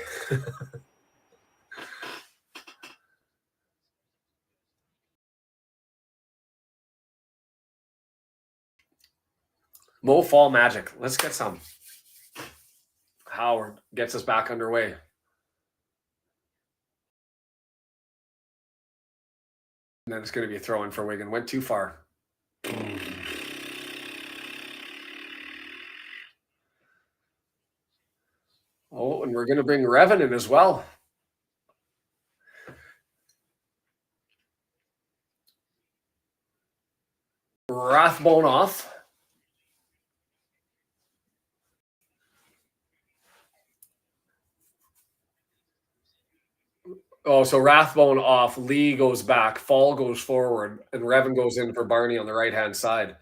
Mo Fall magic. Let's get some. Howard gets us back underway. And then it's going to be a throw in for Wigan. Went too far. Oh, and we're going to bring Revan in as well. Rathbone off. Oh, so Rathbone off, Lee goes back, Fall goes forward, and Revan goes in for Barney on the right-hand side.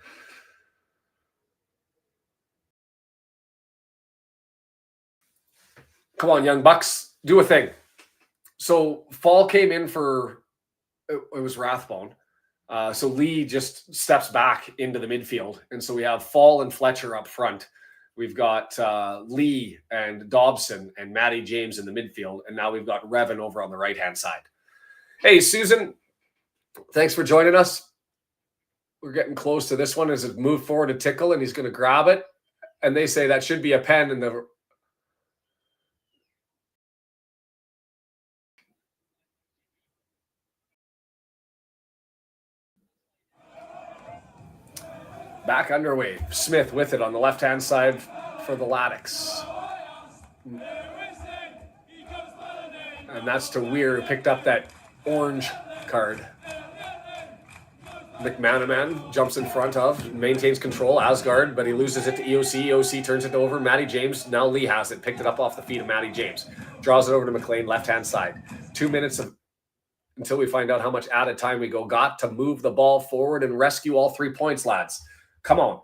Come on, young bucks, do a thing. So Fall came in for, it was Rathbone. So Lee just steps back into the midfield. And so we have Fall and Fletcher up front. We've got Lee and Dobson and Matty James in the midfield. And now we've got Revan over on the right-hand side. Hey, Susan, thanks for joining us. We're getting close to this one as it moved forward to Tickle, and he's going to grab it. And they say that should be a pen in the... Back underway. Smith with it on the left-hand side for the Laddicks. And that's to Weir, who picked up that orange card. McManaman jumps in front of, maintains control, Asgard, but he loses it to EOC. EOC turns it over. Matty James, now Lee has it, picked it up off the feet of Matty James. Draws it over to McLean, left-hand side. 2 minutes until we find out how much added time we got to move the ball forward and rescue all 3 points, lads. Come on.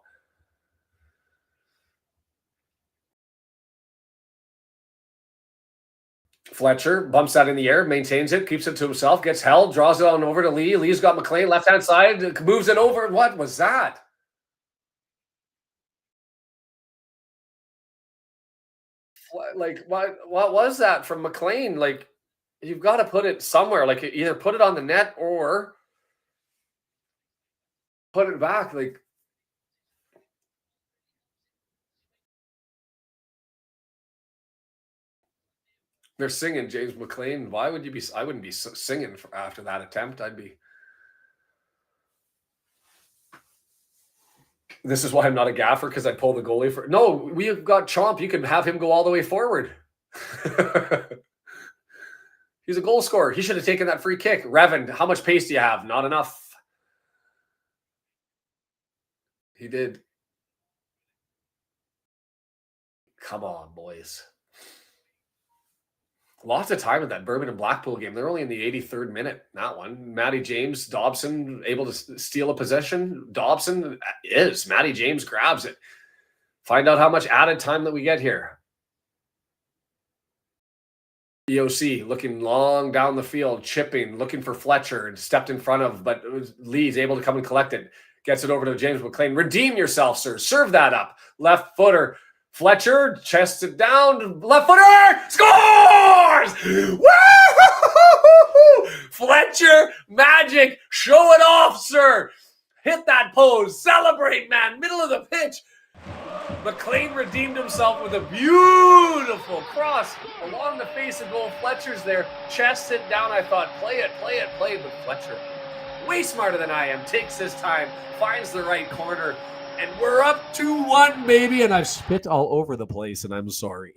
Fletcher bumps that in the air, maintains it, keeps it to himself, gets held, draws it on over to Lee. Lee's got McLean left-hand side, moves it over. What was that? Like, what was that from McLean? Like, you've got to put it somewhere. Like, either put it on the net or put it back. Like, they're singing James McLean. Why would you be? I wouldn't be singing after that attempt. I'd be. This is why I'm not a gaffer, because I pull the goalie for. No, we've got Chomp. You can have him go all the way forward. He's a goal scorer. He should have taken that free kick. Revan, how much pace do you have? Not enough. He did. Come on, boys. Lots of time in that Bourbon and Blackpool game. They're only in the 83rd minute. That one. Matty James, Dobson able to steal a possession. Dobson is. Matty James grabs it. Find out how much added time that we get here. EOC looking long down the field, chipping, looking for Fletcher, and stepped in front of, but Lee's able to come and collect it. Gets it over to James McLean. Redeem yourself, sir. Serve that up. Left footer. Fletcher chests it down. Left footer scores! Woo! Fletcher magic. Show it off, sir. Hit that pose. Celebrate, man. Middle of the pitch. McLean redeemed himself with a beautiful cross along the face of goal. Fletcher's there. Chests it down. I thought, play it. But Fletcher, way smarter than I am, takes his time, finds the right corner. And we're up 2-1, baby. And I've spit all over the place, and I'm sorry.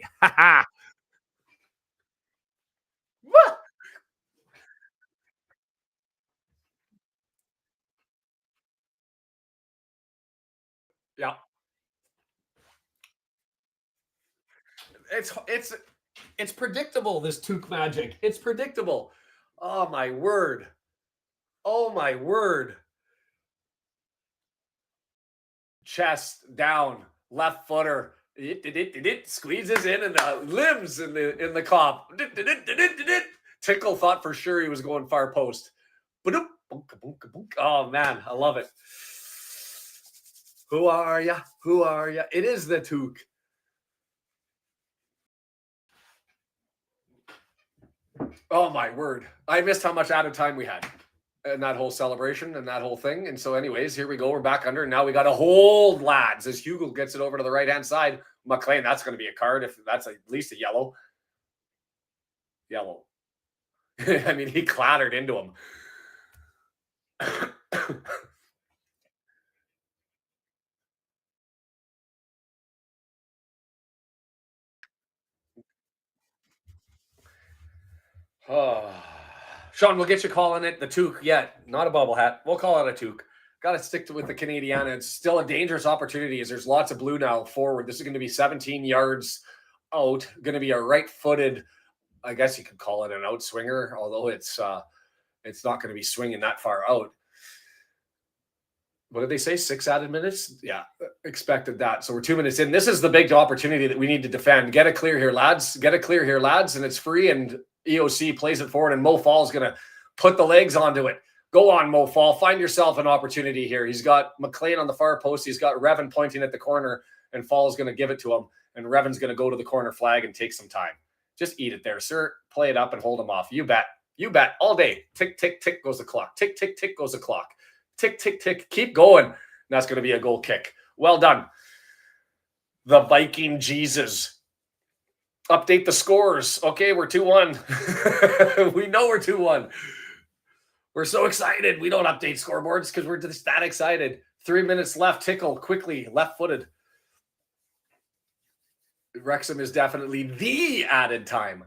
Yeah. It's predictable, this toque magic. It's predictable. Oh, my word. Chest down, left footer. Squeezes in and limbs in the cop. Tickle thought for sure he was going far post. Oh man, I love it. Who are ya? It is the toque. Oh my word. I missed how much added time we had. And that whole celebration and that whole thing. And so anyways, here we go. We're back under. And now we got to hold, lads, as Hugo gets it over to the right-hand side. McLean, that's going to be a card if that's at least a yellow. I mean, he clattered into him. Sean, we'll get you calling it the toque yet. Not a bubble hat. We'll call it a toque. Got to stick with the Canadiana. It's still a dangerous opportunity as there's lots of blue now forward. This is going to be 17 yards out. Going to be a right-footed, I guess you could call it an outswinger, although it's not going to be swinging that far out. What did they say? 6 added minutes? Yeah, expected that. So we're 2 minutes in. This is the big opportunity that we need to defend. Get it clear here, lads. And it's free, and EOC plays it forward, and Mo Fall's going to put the legs onto it. Go on, Mo Fall. Find yourself an opportunity here. He's got McLean on the far post. He's got Revan pointing at the corner, and Fall's going to give it to him, and Revan's going to go to the corner flag and take some time. Just eat it there, sir. Play it up and hold him off. You bet. All day. Tick, tick, tick goes the clock. Tick, tick, tick goes the clock. Tick, tick, tick. Keep going. And that's going to be a goal kick. Well done. The Viking Jesus. Update the scores. Okay, we're 2-1. We know we're 2-1. We're so excited. We don't update scoreboards because we're just that excited. 3 minutes left. Tickle quickly. Left-footed. Wrexham is definitely the added time.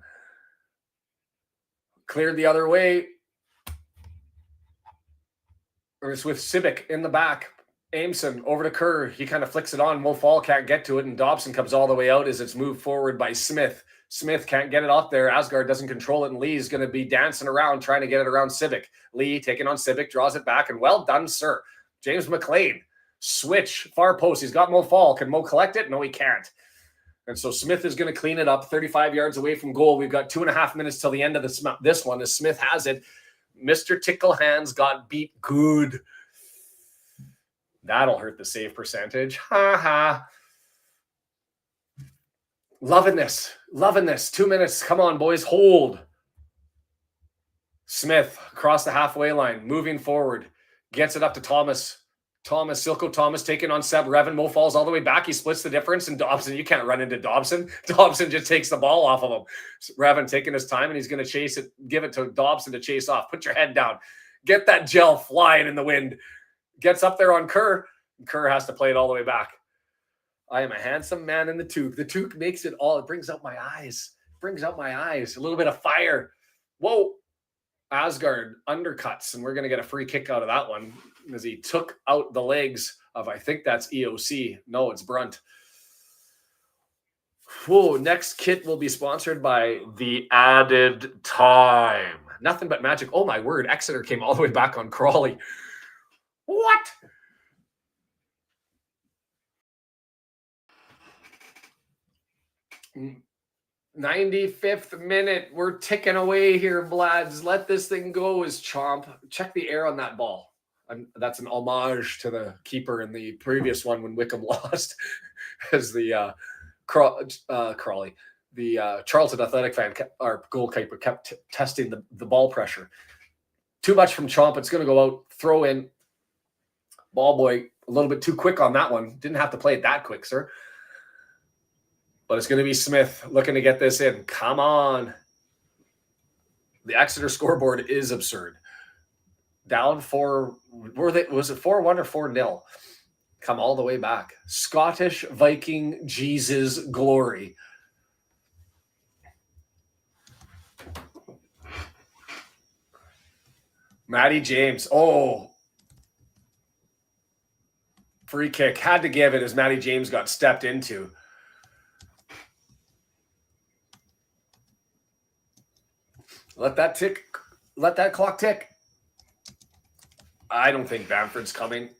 Cleared the other way. Or it's with Civic in the back. Ameson over to Kerr. He kind of flicks it on. Mo Fall can't get to it, and Dobson comes all the way out as it's moved forward by Smith. Smith can't get it off there. Asgard doesn't control it, and Lee's going to be dancing around trying to get it around Civic. Lee taking on Civic, draws it back, and well done, sir. James McLean. Switch, far post. He's got Mo Fall. Can Mo collect it? No, he can't. And so Smith is going to clean it up 35 yards away from goal. We've got 2.5 minutes till the end of this one as Smith has it. Mr. Tickle Hands got beat good. That'll hurt the save percentage. Ha ha. Loving this. 2 minutes. Come on, boys. Hold. Smith across the halfway line, moving forward. Gets it up to Thomas. Silko Thomas taking on Seb. Revan. Mo falls all the way back. He splits the difference. And Dobson, you can't run into Dobson. Dobson just takes the ball off of him. Revan taking his time, and he's going to chase it, give it to Dobson to chase off. Put your head down. Get that gel flying in the wind. Gets up there on Kerr. Kerr has to play it all the way back. I am a handsome man in the toque. The toque makes it all. It brings out my eyes. brings out my eyes. A little bit of fire. Whoa. Asgard undercuts, and we're going to get a free kick out of that one as he took out the legs of, I think that's EOC. No, it's Brunt. Whoa, next kit will be sponsored by The Added Time. Nothing but magic. Oh, my word. Exeter came all the way back on Crawley. What? Mm. 95th minute. We're ticking away here, Blads. Let this thing go as Chomp. Check the air on that ball. That's an homage to the keeper in the previous one when Wycombe lost as the Crawley. The Charlton Athletic fan, our goalkeeper, kept testing the ball pressure. Too much from Chomp. It's going to go out. Throw in. Ball boy, a little bit too quick on that one. Didn't have to play it that quick, sir. But it's going to be Smith looking to get this in. Come on. The Exeter scoreboard is absurd. Down 4. Was it 4-1 or 4-0? Come all the way back. Scottish Viking Jesus glory. Matty James. Oh. Free kick. Had to give it as Matty James got stepped into. Let that tick. Let that clock tick. I don't think Bamford's coming.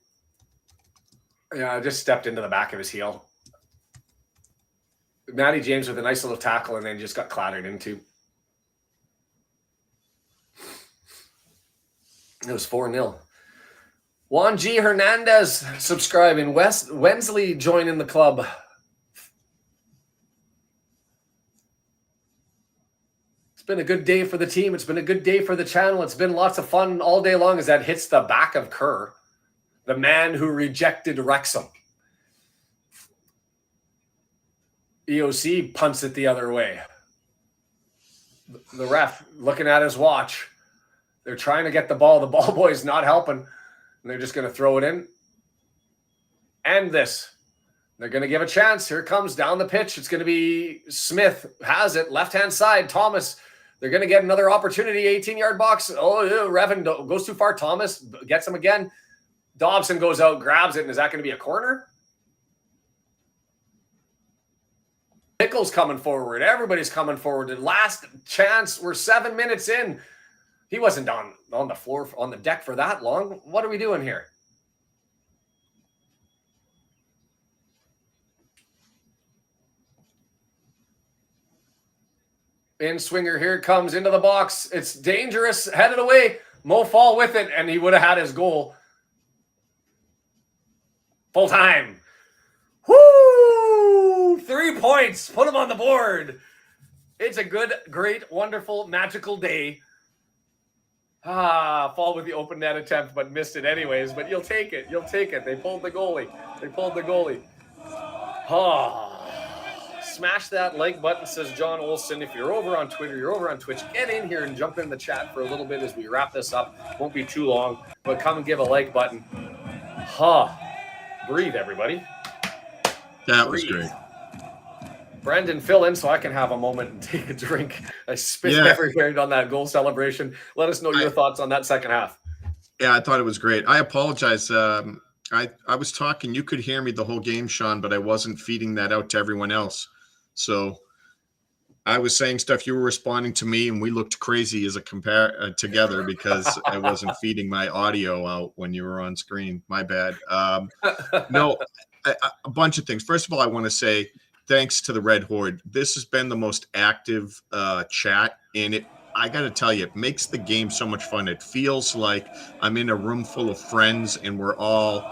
Yeah, I just stepped into the back of his heel. Matty James with a nice little tackle and then just got clattered into. It was 4-0. Juan G. Hernandez subscribing. Wensley joining the club. Been a good day for the team. It's been a good day for the channel. It's been lots of fun all day long as that hits the back of Kerr, the man who rejected Wrexham. EOC punts it the other way. The ref looking at his watch. They're trying to get the ball. The ball boy's not helping. And they're just going to throw it in. And this. They're going to give a chance. Here it comes down the pitch. It's going to be Smith. Has it. Left-hand side. Thomas. They're going to get another opportunity. 18-yard box. Oh, Revan goes too far. Thomas gets him again. Dobson goes out, grabs it, and is that going to be a corner? Pickle's coming forward. Everybody's coming forward. The last chance. We're 7 minutes in. He wasn't on the floor, on the deck for that long. What are we doing here? In swinger, here it comes into the box. It's dangerous, headed away. Mo Fall with it, and he would have had his goal. Full time. Woo! 3 points. Put him on the board. It's a good, great, wonderful, magical day. Fall with the open net attempt, but missed it anyways. But you'll take it. You'll take it. They pulled the goalie. Smash that like button, says John Olson. If you're over on Twitter, you're over on Twitch, get in here and jump in the chat for a little bit as we wrap this up. Won't be too long, but come and give a like button. Breathe, everybody. That was great. Brendan, fill in so I can have a moment and take a drink. I spit everywhere on that goal celebration. Let us know your thoughts on that second half. Yeah, I thought it was great. I apologize. I was talking. You could hear me the whole game, Sean, but I wasn't feeding that out to everyone else. So I was saying stuff. You were responding to me, and we looked crazy as a together because I wasn't feeding my audio out when you were on screen. My bad. No, a bunch of things. First of all, I want to say thanks to the Red Horde. This has been the most active chat, and I got to tell you, it makes the game so much fun. It feels like I'm in a room full of friends, and we're all,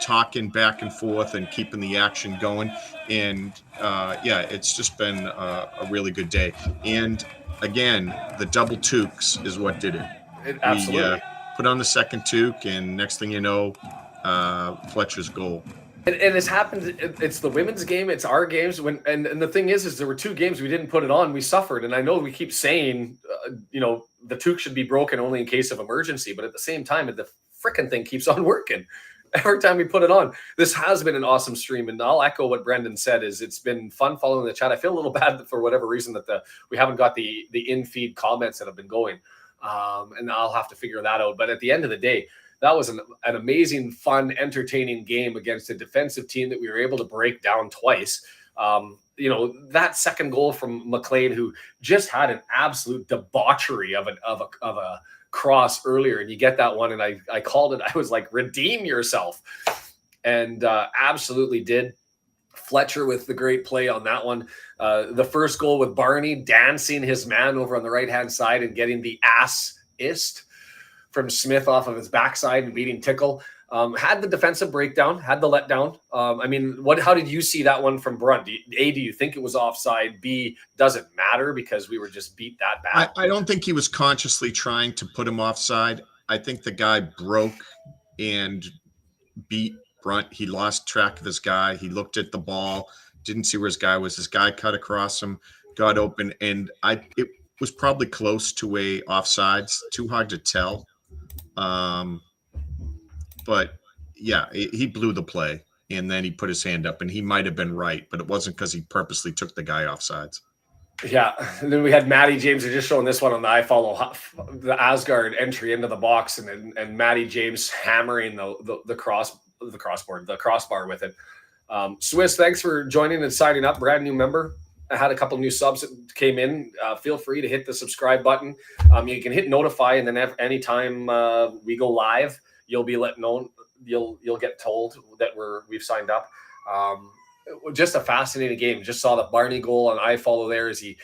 talking back and forth and keeping the action going. And it's just been a really good day. And again, the double toques is what did it. Absolutely. We put on the second toque, and next thing you know, Fletcher's goal. And it's happened. It's the women's game. It's our games. And the thing is there were 2 games we didn't put it on. We suffered. And I know we keep saying, the toque should be broken only in case of emergency. But at the same time, the frickin' thing keeps on working. every time we put it on. This has been an awesome stream, and I'll echo what Brendan said. Is it's been fun following the chat. I feel a little bad for whatever reason that we haven't got the in-feed comments that have been going, and I'll have to figure that out. But at the end of the day, that was an amazing, fun, entertaining game against a defensive team that we were able to break down twice. That second goal from McLean, who just had an absolute debauchery of a cross earlier, and you get that one, and I called it. I was like, redeem yourself, and absolutely did. Fletcher with the great play on that one. The first goal with Barney dancing his man over on the right-hand side and getting the assist from Smith off of his backside and beating Tickle. Had the defensive breakdown, had the letdown. How did you see that one from Brunt? Do you think it was offside? B, does it matter because we were just beat that bad? I don't think he was consciously trying to put him offside. I think the guy broke and beat Brunt. He lost track of his guy. He looked at the ball, didn't see where his guy was. His guy cut across him, got open, and it was probably close to a offsides. Too hard to tell. But yeah, he blew the play, and then he put his hand up, and he might have been right, but it wasn't because he purposely took the guy offsides. Yeah, and then we had Matty James. They're just showing this one on the iFollow, the Asgard entry into the box, and Matty James hammering the crossbar with it. Swiss, thanks for joining and signing up. Brand new member. I had a couple new subs that came in. Feel free to hit the subscribe button. You can hit notify, and then anytime we go live, you'll be let know. You'll get told that we've signed up. Just a fascinating game. Just saw the Barney goal on iFollow there as he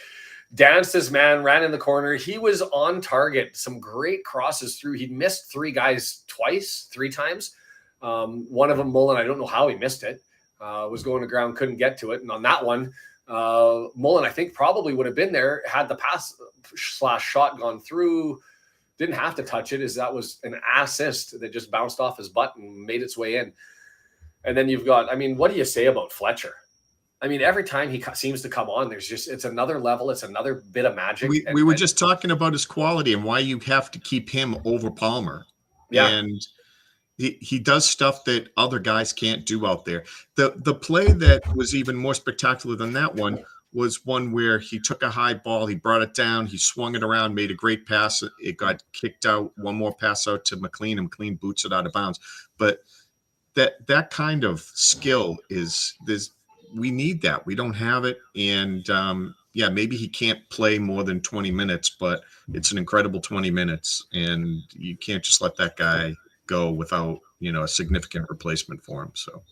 danced his man, ran in the corner. He was on target. Some great crosses through. He missed three guys three times. One of them, Mullen, I don't know how he missed it. Was going to ground, couldn't get to it. And on that one, Mullen, I think, probably would have been there had the pass / shot gone through. Didn't have to touch it, as that was an assist that just bounced off his butt and made its way in. And then you've got, what do you say about Fletcher? Every time he seems to come on, it's another level. It's another bit of magic. We were just talking about his quality and why you have to keep him over Palmer. Yeah. And he does stuff that other guys can't do out there. The play that was even more spectacular than that one was one where he took a high ball, he brought it down, he swung it around, made a great pass. It got kicked out. One more pass out to McLean, and McLean boots it out of bounds. But that kind of skill we need that. We don't have it. And maybe he can't play more than 20 minutes, but it's an incredible 20 minutes. And you can't just let that guy go without, a significant replacement for him. So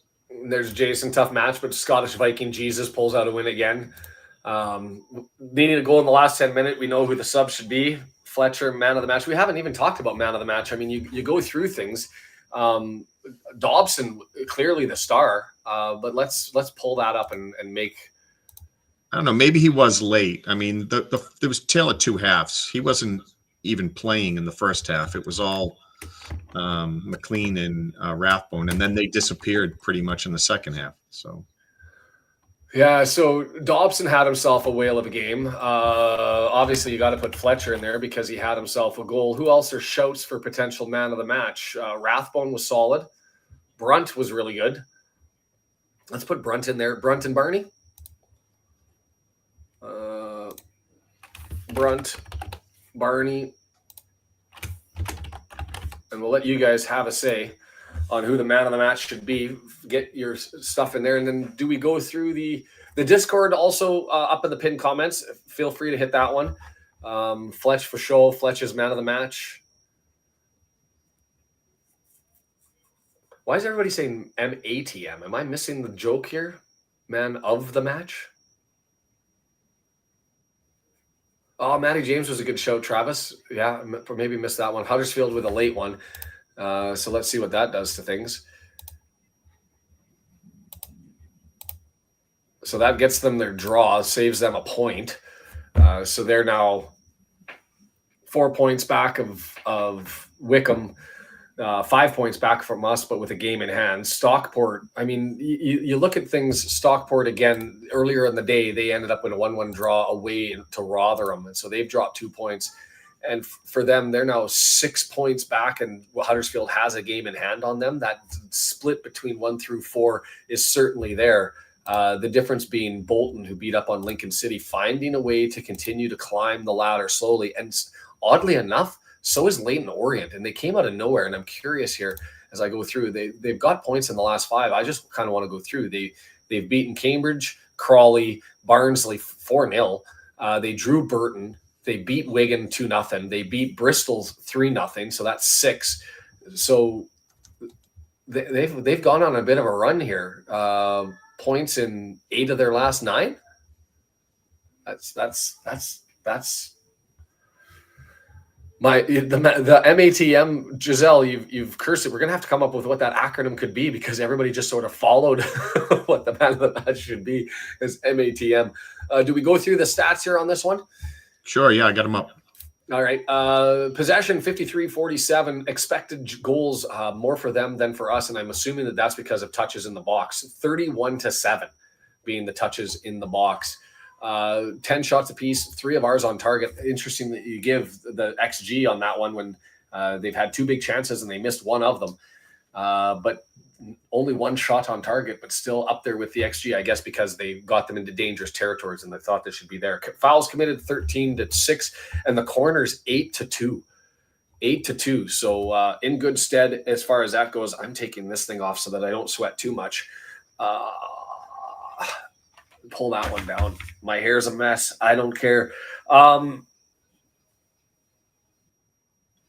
there's Jason, tough match, but Scottish Viking Jesus pulls out a win again. Needing a goal in the last 10 minutes. We know who the sub should be. Fletcher, man of the match. We haven't even talked about man of the match. You go through things. Dobson, clearly the star, but let's pull that up and make. I don't know. Maybe he was late. There was tale of two halves. He wasn't even playing in the first half. It was all McLean and Rathbone, and then they disappeared pretty much in the second half. So yeah, so Dobson had himself a whale of a game. Obviously, you got to put Fletcher in there because he had himself a goal. Who else are shouts for potential man of the match? Rathbone was solid. Brunt was really good. Let's put Brunt in there. Brunt and Barney. Brunt, Barney. And we'll let you guys have a say on who the man of the match should be. Get your stuff in there. And then do we go through the Discord also up in the pinned comments? Feel free to hit that one. Fletch for show. Fletch is man of the match. Why is everybody saying MATM? Am I missing the joke here? Man of the match? Oh, Matty James was a good show, Travis. Yeah, maybe missed that one. Huddersfield with a late one. So let's see what that does to things. So that gets them their draw, saves them a point. So they're now 4 points back of Wycombe, 5 points back from us, but with a game in hand. Stockport, you look at things, Stockport, again, earlier in the day, they ended up with a 1-1 draw away to Rotherham. And so they've dropped 2 points. And for them, they're now 6 points back, and Huddersfield has a game in hand on them. That split between 1 through 4 is certainly there. The difference being Bolton, who beat up on Lincoln City, finding a way to continue to climb the ladder slowly. And oddly enough, so is Leyton Orient. And they came out of nowhere. And I'm curious here as I go through. They've got points in the last 5. I just kind of want to go through. They've beaten Cambridge, Crawley, Barnsley 4-0. They drew Burton. They beat Wigan 2-0. They beat Bristol 3-0. So that's 6. So they've gone on a bit of a run here. Points in 8 of their last 9. That's the MATM. Giselle, you've cursed it. We're gonna have to come up with what that acronym could be, because everybody just sort of followed what the man of the match should be as MATM. Do we go through the stats here on this one? Sure. Yeah, I got them up. All right. Possession 53-47. Expected goals more for them than for us, and I'm assuming that that's because of touches in the box. 31-7 being the touches in the box. 10 shots apiece, 3 of ours on target. Interesting that you give the XG on that one when they've had 2 big chances and they missed 1 of them. But only 1 shot on target, but still up there with the XG, I guess, because they got them into dangerous territories and they thought they should be there. Fouls committed 13-6, and the corners 8-2. 8-2. So in good stead as far as that goes. I'm taking this thing off so that I don't sweat too much. Pull that one down. My hair's a mess. I don't care.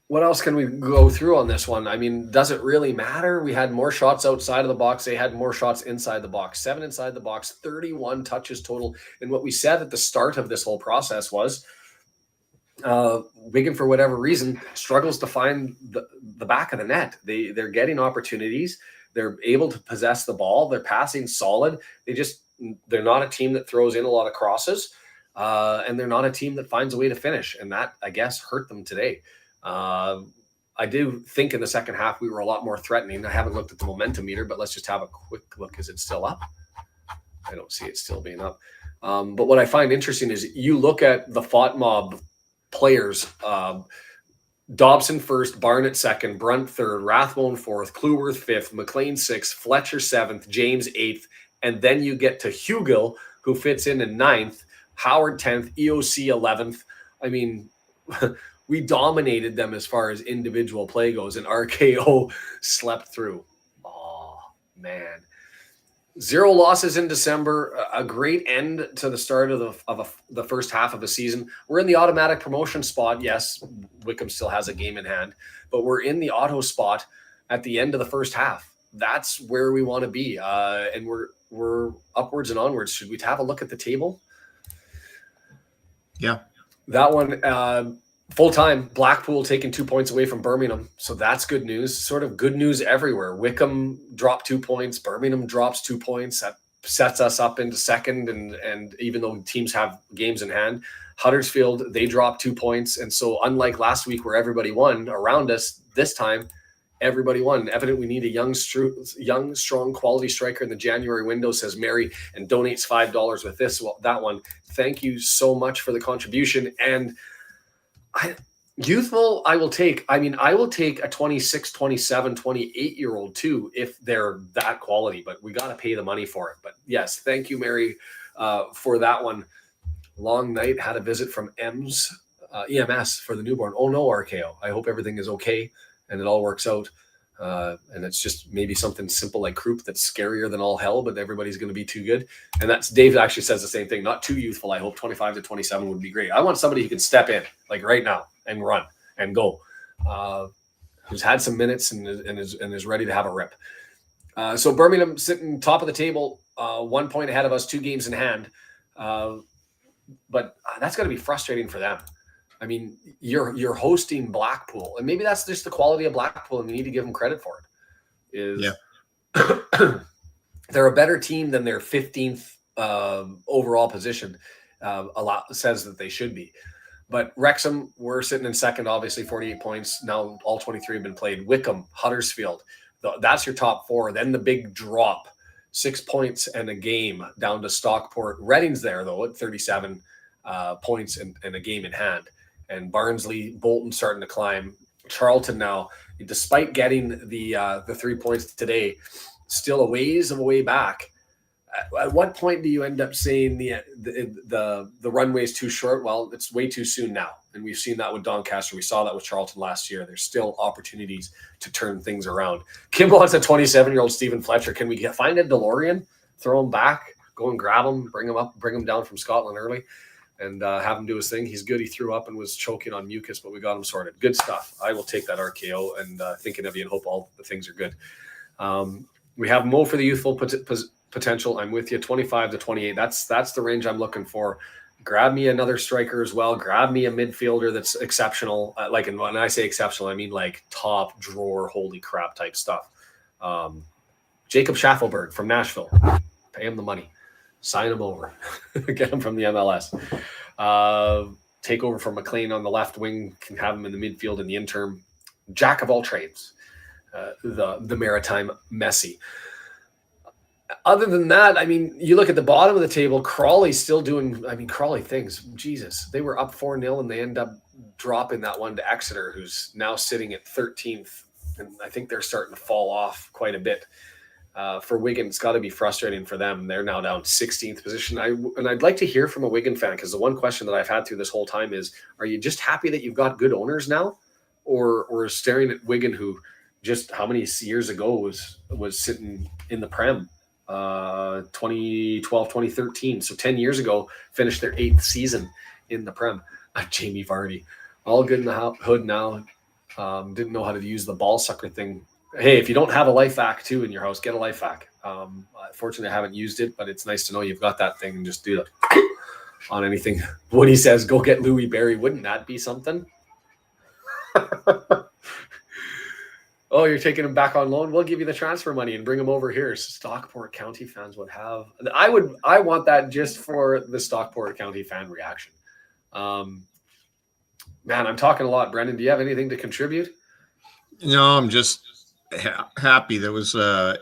What else can we go through on this one? I mean, does it really matter? We had more shots outside of the box. They had more shots inside the box. 7 inside the box, 31 touches total. And what we said at the start of this whole process was Wigan, for whatever reason, struggles to find the back of the net. They're getting opportunities. They're able to possess the ball. They're passing solid. They're not a team that throws in a lot of crosses, and they're not a team that finds a way to finish. And that, I guess, hurt them today. I do think in the second half we were a lot more threatening. I haven't looked at the momentum meter, but let's just have a quick look. Is it still up? I don't see it still being up. But what I find interesting is you look at the FOTMOB players, Dobson first, Barnett second, Brunt third, Rathbone fourth, Clueworth fifth, McLean sixth, Fletcher seventh, James eighth, and then you get to Hugill, who fits in ninth, Howard 10th, EOC 11th. I mean, we dominated them as far as individual play goes, and RKO slept through. Oh, man. 0 losses in December, a great end to the start of the first half of the season. We're in the automatic promotion spot. Yes, Wycombe still has a game in hand, but we're in the auto spot at the end of the first half. That's where we want to be, and we're upwards and onwards. Should we have a look at the table? Yeah. That one, full-time, Blackpool taking 2 points away from Birmingham. So that's good news. Sort of good news everywhere. Wycombe dropped 2 points. Birmingham drops 2 points. That sets us up into second. And even though teams have games in hand, Huddersfield, they dropped 2 points. And so unlike last week where everybody won around us, this time, everybody won. Evident we need a young, strong, quality striker in the January window, says Mary, and donates $5 with that one. Thank you so much for the contribution. And youthful, I will take. I mean, I will take a 26, 27, 28-year-old too if they're that quality, but we got to pay the money for it. But yes, thank you, Mary, for that one. Long night, had a visit from EMS for the newborn. Oh no, RKO. I hope everything is okay and it all works out. And it's just maybe something simple like croup that's scarier than all hell, but everybody's going to be too good. And that's Dave actually says the same thing. Not too youthful. I hope 25 to 27 would be great. I want somebody who can step in like right now and run and go, who's had some minutes and is ready to have a rip. So Birmingham sitting top of the table, 1 point ahead of us, 2 games in hand. But that's going to be frustrating for them. I mean, you're hosting Blackpool, and maybe that's just the quality of Blackpool, and we need to give them credit for it. They're a better team than their 15th overall position. A lot says that they should be. But Wrexham, we're sitting in second, obviously 48 points. Now all 23 have been played. Wycombe, Huddersfield, that's your top 4. Then the big drop, 6 points and a game down to Stockport. Reading's there, though, at 37 points and a game in hand. and Barnsley, Bolton starting to climb. Charlton now, despite getting the 3 points today, still a ways of a way back. At what point do you end up saying the runway is too short? Well, it's way too soon now, and we've seen that with Doncaster. We saw that with Charlton last year. There's still opportunities to turn things around. Kim wants a 27-year-old Stephen Fletcher. Can we find a DeLorean, throw him back, go and grab him, bring him up, bring him down from Scotland early, and have him do his thing? He's good. He threw up and was choking on mucus, but we got him sorted. Good stuff. I will take that RKO, and thinking of you and hope all the things are good. We have Mo for the youthful potential. I'm with you. 25 to 28. That's the range I'm looking for. Grab me another striker as well. Grab me a midfielder that's exceptional. Like, and when I say exceptional, I mean like top drawer, holy crap type stuff. Jacob Schaffelberg from Nashville. Pay him the money. Sign him over. Get him from the MLS. Take over from McLean on the left wing. Can have him in the midfield in the interim. Jack of all trades. The Maritime Messi. Other than that, I mean, you look at the bottom of the table, Crawley's still doing, Crawley things. Jesus, they were up 4-0 and they end up dropping that one to Exeter, who's now sitting at 13th. And I think they're starting to fall off quite a bit. For Wigan, it's got to be frustrating for them. They're now down 16th position. I'd like to hear from a Wigan fan, because the one question that I've had through this whole time is, are you just happy that you've got good owners now? Or staring at Wigan, who just how many years ago was sitting in the Prem? 2012, 2013. So 10 years ago, finished their 8th season in the Prem. Jamie Vardy, all good in the hood now. Didn't know how to use the ball sucker thing. Hey, if you don't have a life hack too in your house, get a life hack. Fortunately, I haven't used it, but it's nice to know you've got that thing and just do that on anything. Woody says, go get Louis Barry. Wouldn't that be something? Oh, you're taking him back on loan? We'll give you the transfer money and bring him over here. Stockport County fans would have. I want that just for the Stockport County fan reaction. Man, I'm talking a lot. Brendan, do you have anything to contribute? No, I'm just happy. That was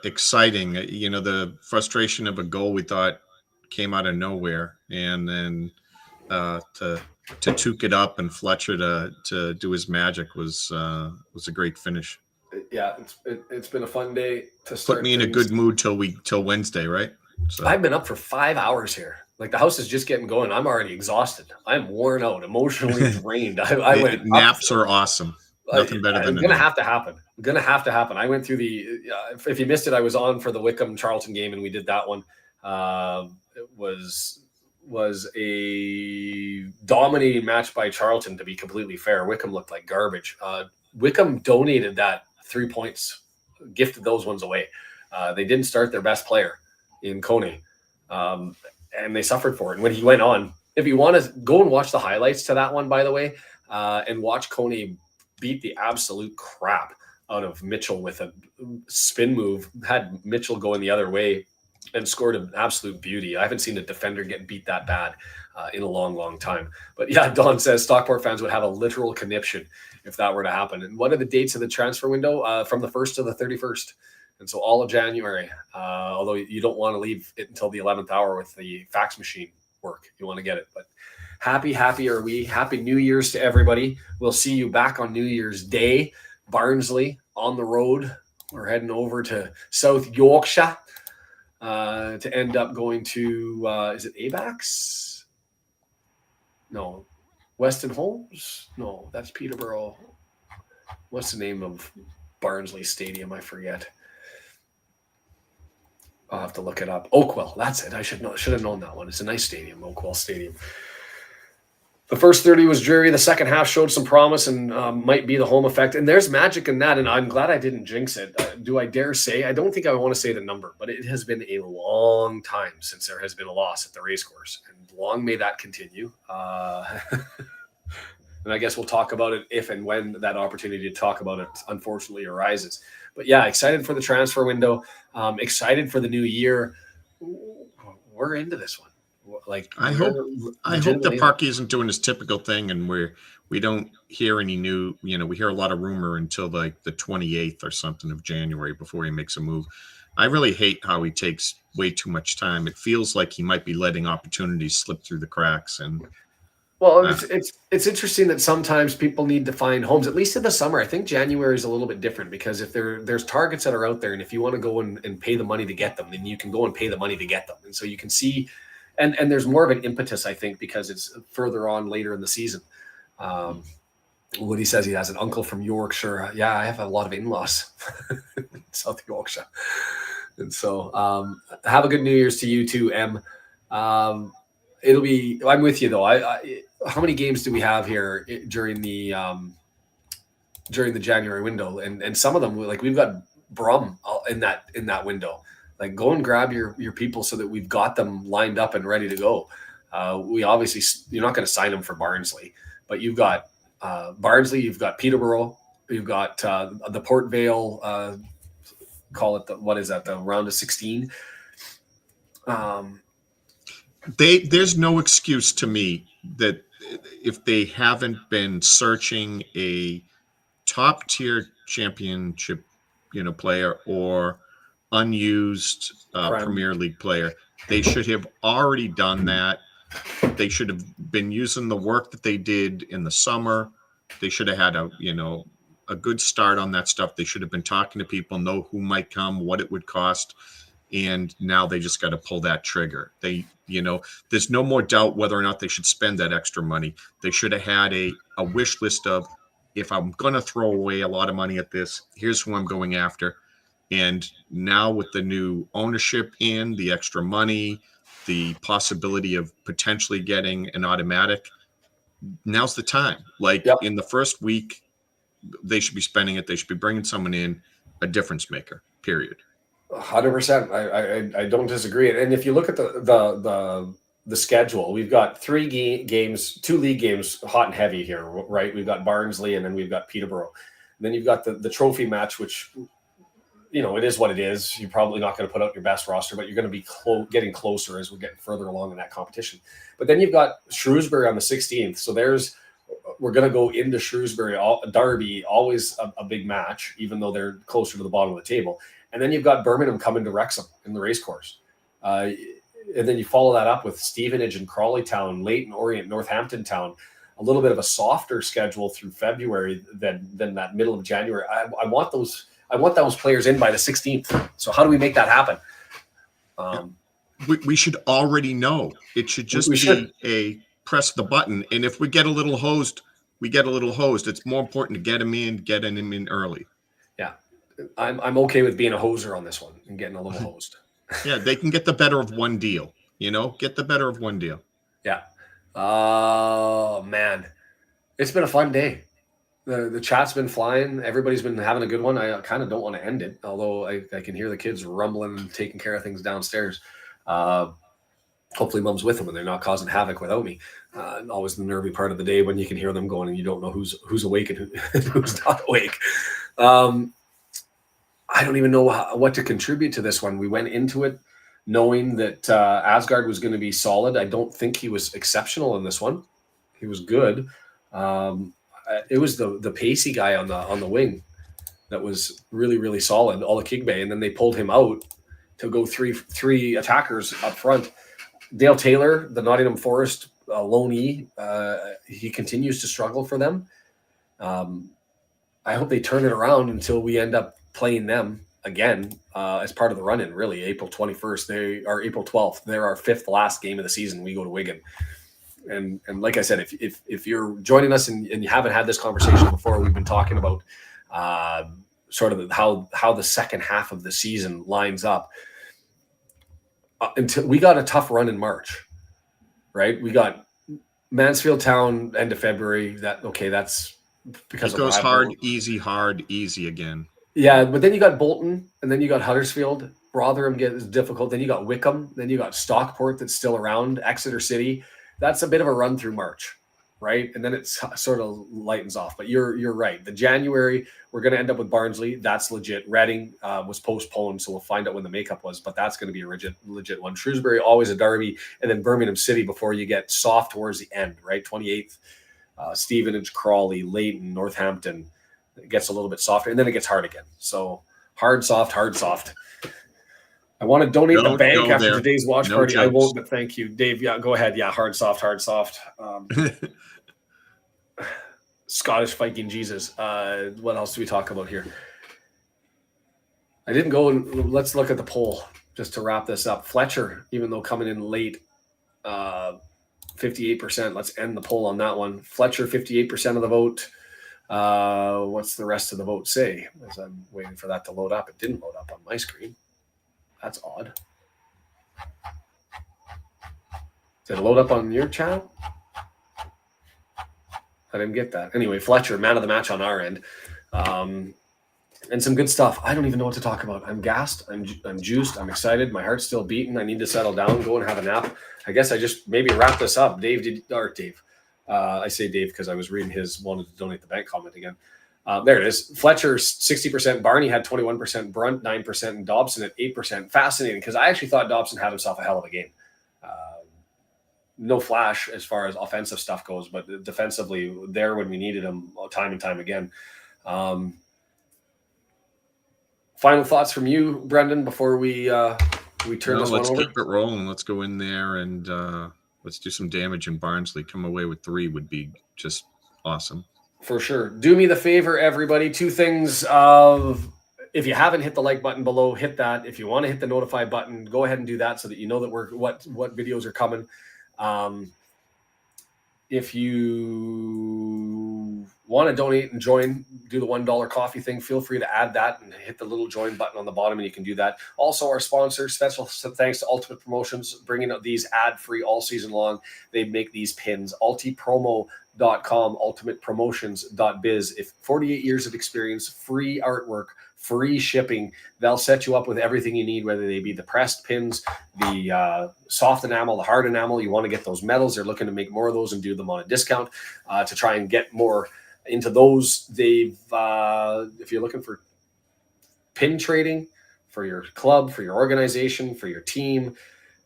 exciting. You know, the frustration of a goal we thought came out of nowhere, and then to toque it up and Fletcher to do his magic was a great finish. Yeah, it's been a fun day to start. Put me in a good mood till Wednesday, right? So I've been up for 5 hours here. Like, the house is just getting going. I'm already exhausted. I'm worn out, emotionally drained. I went naps are awesome. Nothing better than it's gonna have to happen. Gonna have to happen. I went through the. If you missed it, I was on for the Wycombe Charlton game, and we did that one. It was a dominating match by Charlton. To be completely fair, Wycombe looked like garbage. Wycombe donated that 3 points, gifted those ones away. They didn't start their best player in Kone, and they suffered for it. And when he went on, if you want to go and watch the highlights to that one, by the way, and watch Kone beat the absolute crap out of Mitchell with a spin move, had Mitchell going the other way and scored an absolute beauty. I haven't seen a defender get beat that bad in a long, long time. But yeah, Don says Stockport fans would have a literal conniption if that were to happen. And what are the dates of the transfer window? From the 1st to the 31st. And so all of January, although you don't want to leave it until the 11th hour with the fax machine work. You want to get it. But happy are we. Happy New Year's to everybody. We'll see you back on New Year's Day. Barnsley on the road. We're heading over to South Yorkshire to end up going to, is it ABAX? No. Weston Holmes? No, that's Peterborough. What's the name of Barnsley Stadium? I forget. I'll have to look it up. Oakwell, that's it. I should have known that one. It's a nice stadium, Oakwell Stadium. The first 30 was dreary. The second half showed some promise and might be the home effect. And there's magic in that, and I'm glad I didn't jinx it. Do I dare say? I don't think I want to say the number, but it has been a long time since there has been a loss at the racecourse. And long may that continue. And I guess we'll talk about it if and when that opportunity to talk about it unfortunately arises. But yeah, excited for the transfer window. Excited for the new year. We're into this one. Like, I hope the Parky isn't doing his typical thing, and we don't hear any new. You know, we hear a lot of rumor until like the 28th or something of January before he makes a move. I really hate how he takes way too much time. It feels like he might be letting opportunities slip through the cracks, and Well, it's interesting that sometimes people need to find homes, at least in the summer. I think January is a little bit different because if there's targets that are out there, and if you want to go and pay the money to get them, then you can go and pay the money to get them. And so you can see, and there's more of an impetus, I think, because it's further on later in the season. Woody says he has an uncle from Yorkshire. Yeah, I have a lot of in-laws in South Yorkshire. And so have a good New Year's to you too, Em. I'm with you though. How many games do we have here during the January window? And some of them, like we've got Brum in that window. Like go and grab your people so that we've got them lined up and ready to go. We obviously, you're not going to sign them for Barnsley, but you've got Barnsley, you've got Peterborough, you've got the Port Vale, call it the round of 16. There's no excuse to me that if they haven't been searching a top tier championship, player or unused Premier League player, they should have already done that. They should have been using the work that they did in the summer. They should have had a good start on that stuff. They should have been talking to people, know who might come, what it would cost. And now they just got to pull that trigger. There's no more doubt whether or not they should spend that extra money. They should have had a wish list of, if I'm going to throw away a lot of money at this, here's who I'm going after. And now with the new ownership in, the extra money, the possibility of potentially getting an automatic, now's the time. In the first week, they should be spending it. They should be bringing someone in, a difference maker, period. 100%. I don't disagree. And if you look at the schedule, we've got 3 games, 2 league games, hot and heavy here, right? We've got Barnsley and then we've got Peterborough. And then you've got the trophy match, which, it is what it is. You're probably not going to put out your best roster, but you're going to be getting closer as we're getting further along in that competition. But then you've got Shrewsbury on the 16th. So we're going to go into Shrewsbury, Derby, always a big match, even though they're closer to the bottom of the table. And then you've got Birmingham coming to Wrexham in the racecourse. And then you follow that up with Stevenage and Crawley Town, Leyton Orient, Northampton Town, a little bit of a softer schedule through February than that middle of January. I want those players in by the 16th. So how do we make that happen? We should already know. It should just be a press the button. And if we get a little hosed, we get a little hosed. It's more important to get them in early. Yeah. I'm okay with being a hoser on this one and getting a little hosed. Yeah, they can get the better of one deal. Get the better of one deal. Yeah. Oh man, it's been a fun day. The chat's been flying. Everybody's been having a good one. I kind of don't want to end it, although I can hear the kids rumbling and taking care of things downstairs. Hopefully, Mom's with them and they're not causing havoc without me. Always the nervy part of the day when you can hear them going and you don't know who's awake and who's not awake. I don't even know what to contribute to this one. We went into it knowing that Asgard was going to be solid. I don't think he was exceptional in this one. He was good. It was the pacey guy on the wing that was really, really solid, Ola Kigbe, and then they pulled him out to go three attackers up front. Dale Taylor, the Nottingham Forest loanee, he continues to struggle for them. I hope they turn it around until we end up playing them again as part of the run-in, really. April 21st, they are April 12th. They're our 5th last game of the season. We go to Wigan. And like I said, if you're joining us and you haven't had this conversation before, we've been talking about sort of how the second half of the season lines up. Until we got a tough run in March, right? We got Mansfield Town end of February. That's because it goes hard, easy again. Yeah, but then you got Bolton, and then you got Huddersfield. Rotherham gets difficult. Then you got Wycombe. Then you got Stockport that's still around. Exeter City. That's a bit of a run through March, right? And then it sort of lightens off. But you're right. The January, we're going to end up with Barnsley. That's legit. Reading was postponed, so we'll find out when the makeup was. But that's going to be a legit one. Shrewsbury, always a derby. And then Birmingham City before you get soft towards the end, right? 28th, Stevenage, Crawley, Leyton, Northampton. It gets a little bit softer, and then it gets hard again. So hard, soft, hard, soft. I want to donate the Don't bank go after there. today's watch No party. I jokes. won't, but thank you, Dave. Yeah, go ahead. Yeah, hard, soft. Scottish Viking Jesus. What else do we talk about here? I didn't go and let's look at the poll just to wrap this up. Fletcher, even though coming in late, 58%. Let's end the poll on that one. Fletcher, 58% of the vote. What's the rest of the vote say? As I'm waiting for that to load up. It didn't load up on my screen. That's odd. Did it load up on your channel? I didn't get that. Anyway, Fletcher, man of the match on our end. And some good stuff. I don't even know what to talk about. I'm gassed. I'm juiced. I'm excited. My heart's still beating. I need to settle down, go and have a nap. I guess I just maybe wrap this up. Dave. I say Dave because I was reading his wanted to donate the bank comment again. There it is. Fletcher, 60%. Barney had 21%. Brunt, 9%. And Dobson at 8%. Fascinating because I actually thought Dobson had himself a hell of a game. No flash as far as offensive stuff goes, but defensively there when we needed him time and time again. Final thoughts from you, Brendan, before we turn this one over? Let's keep it rolling. Let's go in there and let's do some damage in Barnsley. Come away with 3 would be just awesome. For sure. Do me the favor, everybody. 2 things of if you haven't hit the like button below, hit that. If you want to hit the notify button, go ahead and do that so that you know that what videos are coming. If you want to donate and join, do the $1 coffee thing, feel free to add that and hit the little join button on the bottom and you can do that. Also, our sponsors, special thanks to Ultimate Promotions, bringing out these ad-free all season long. They make these pins, ultipromo.com, ultimatepromotions.biz. If 48 years of experience, free artwork, free shipping, they'll set you up with everything you need, whether they be the pressed pins, the soft enamel, the hard enamel. You want to get those metals. They're looking to make more of those and do them on a discount to try and get more into those. They've if you're looking for pin trading for your club, for your organization, for your team,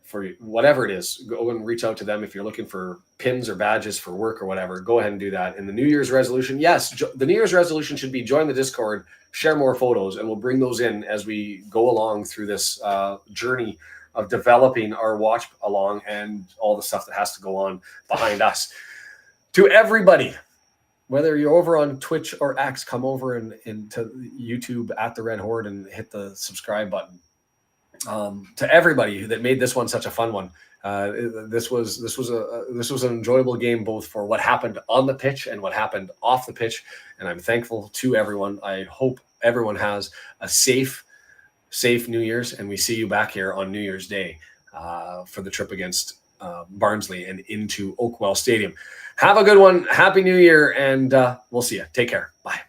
for whatever it is, go and reach out to them. If you're looking for pins or badges for work or whatever, go ahead and do that. And the New Year's resolution, yes, the New Year's resolution should be join the Discord, share more photos, and we'll bring those in as we go along through this journey of developing our watch along and all the stuff that has to go on behind us. To everybody, whether you're over on Twitch or X, come over and to YouTube at the Red Horde and hit the subscribe button. To everybody that made this one such a fun one, this was an enjoyable game, both for what happened on the pitch and what happened off the pitch. And I'm thankful to everyone. I hope everyone has a safe New Year's, and we see you back here on New Year's Day for the trip against Barnsley and into Oakwell Stadium. Have a good one. Happy New Year, and we'll see you. Take care. Bye.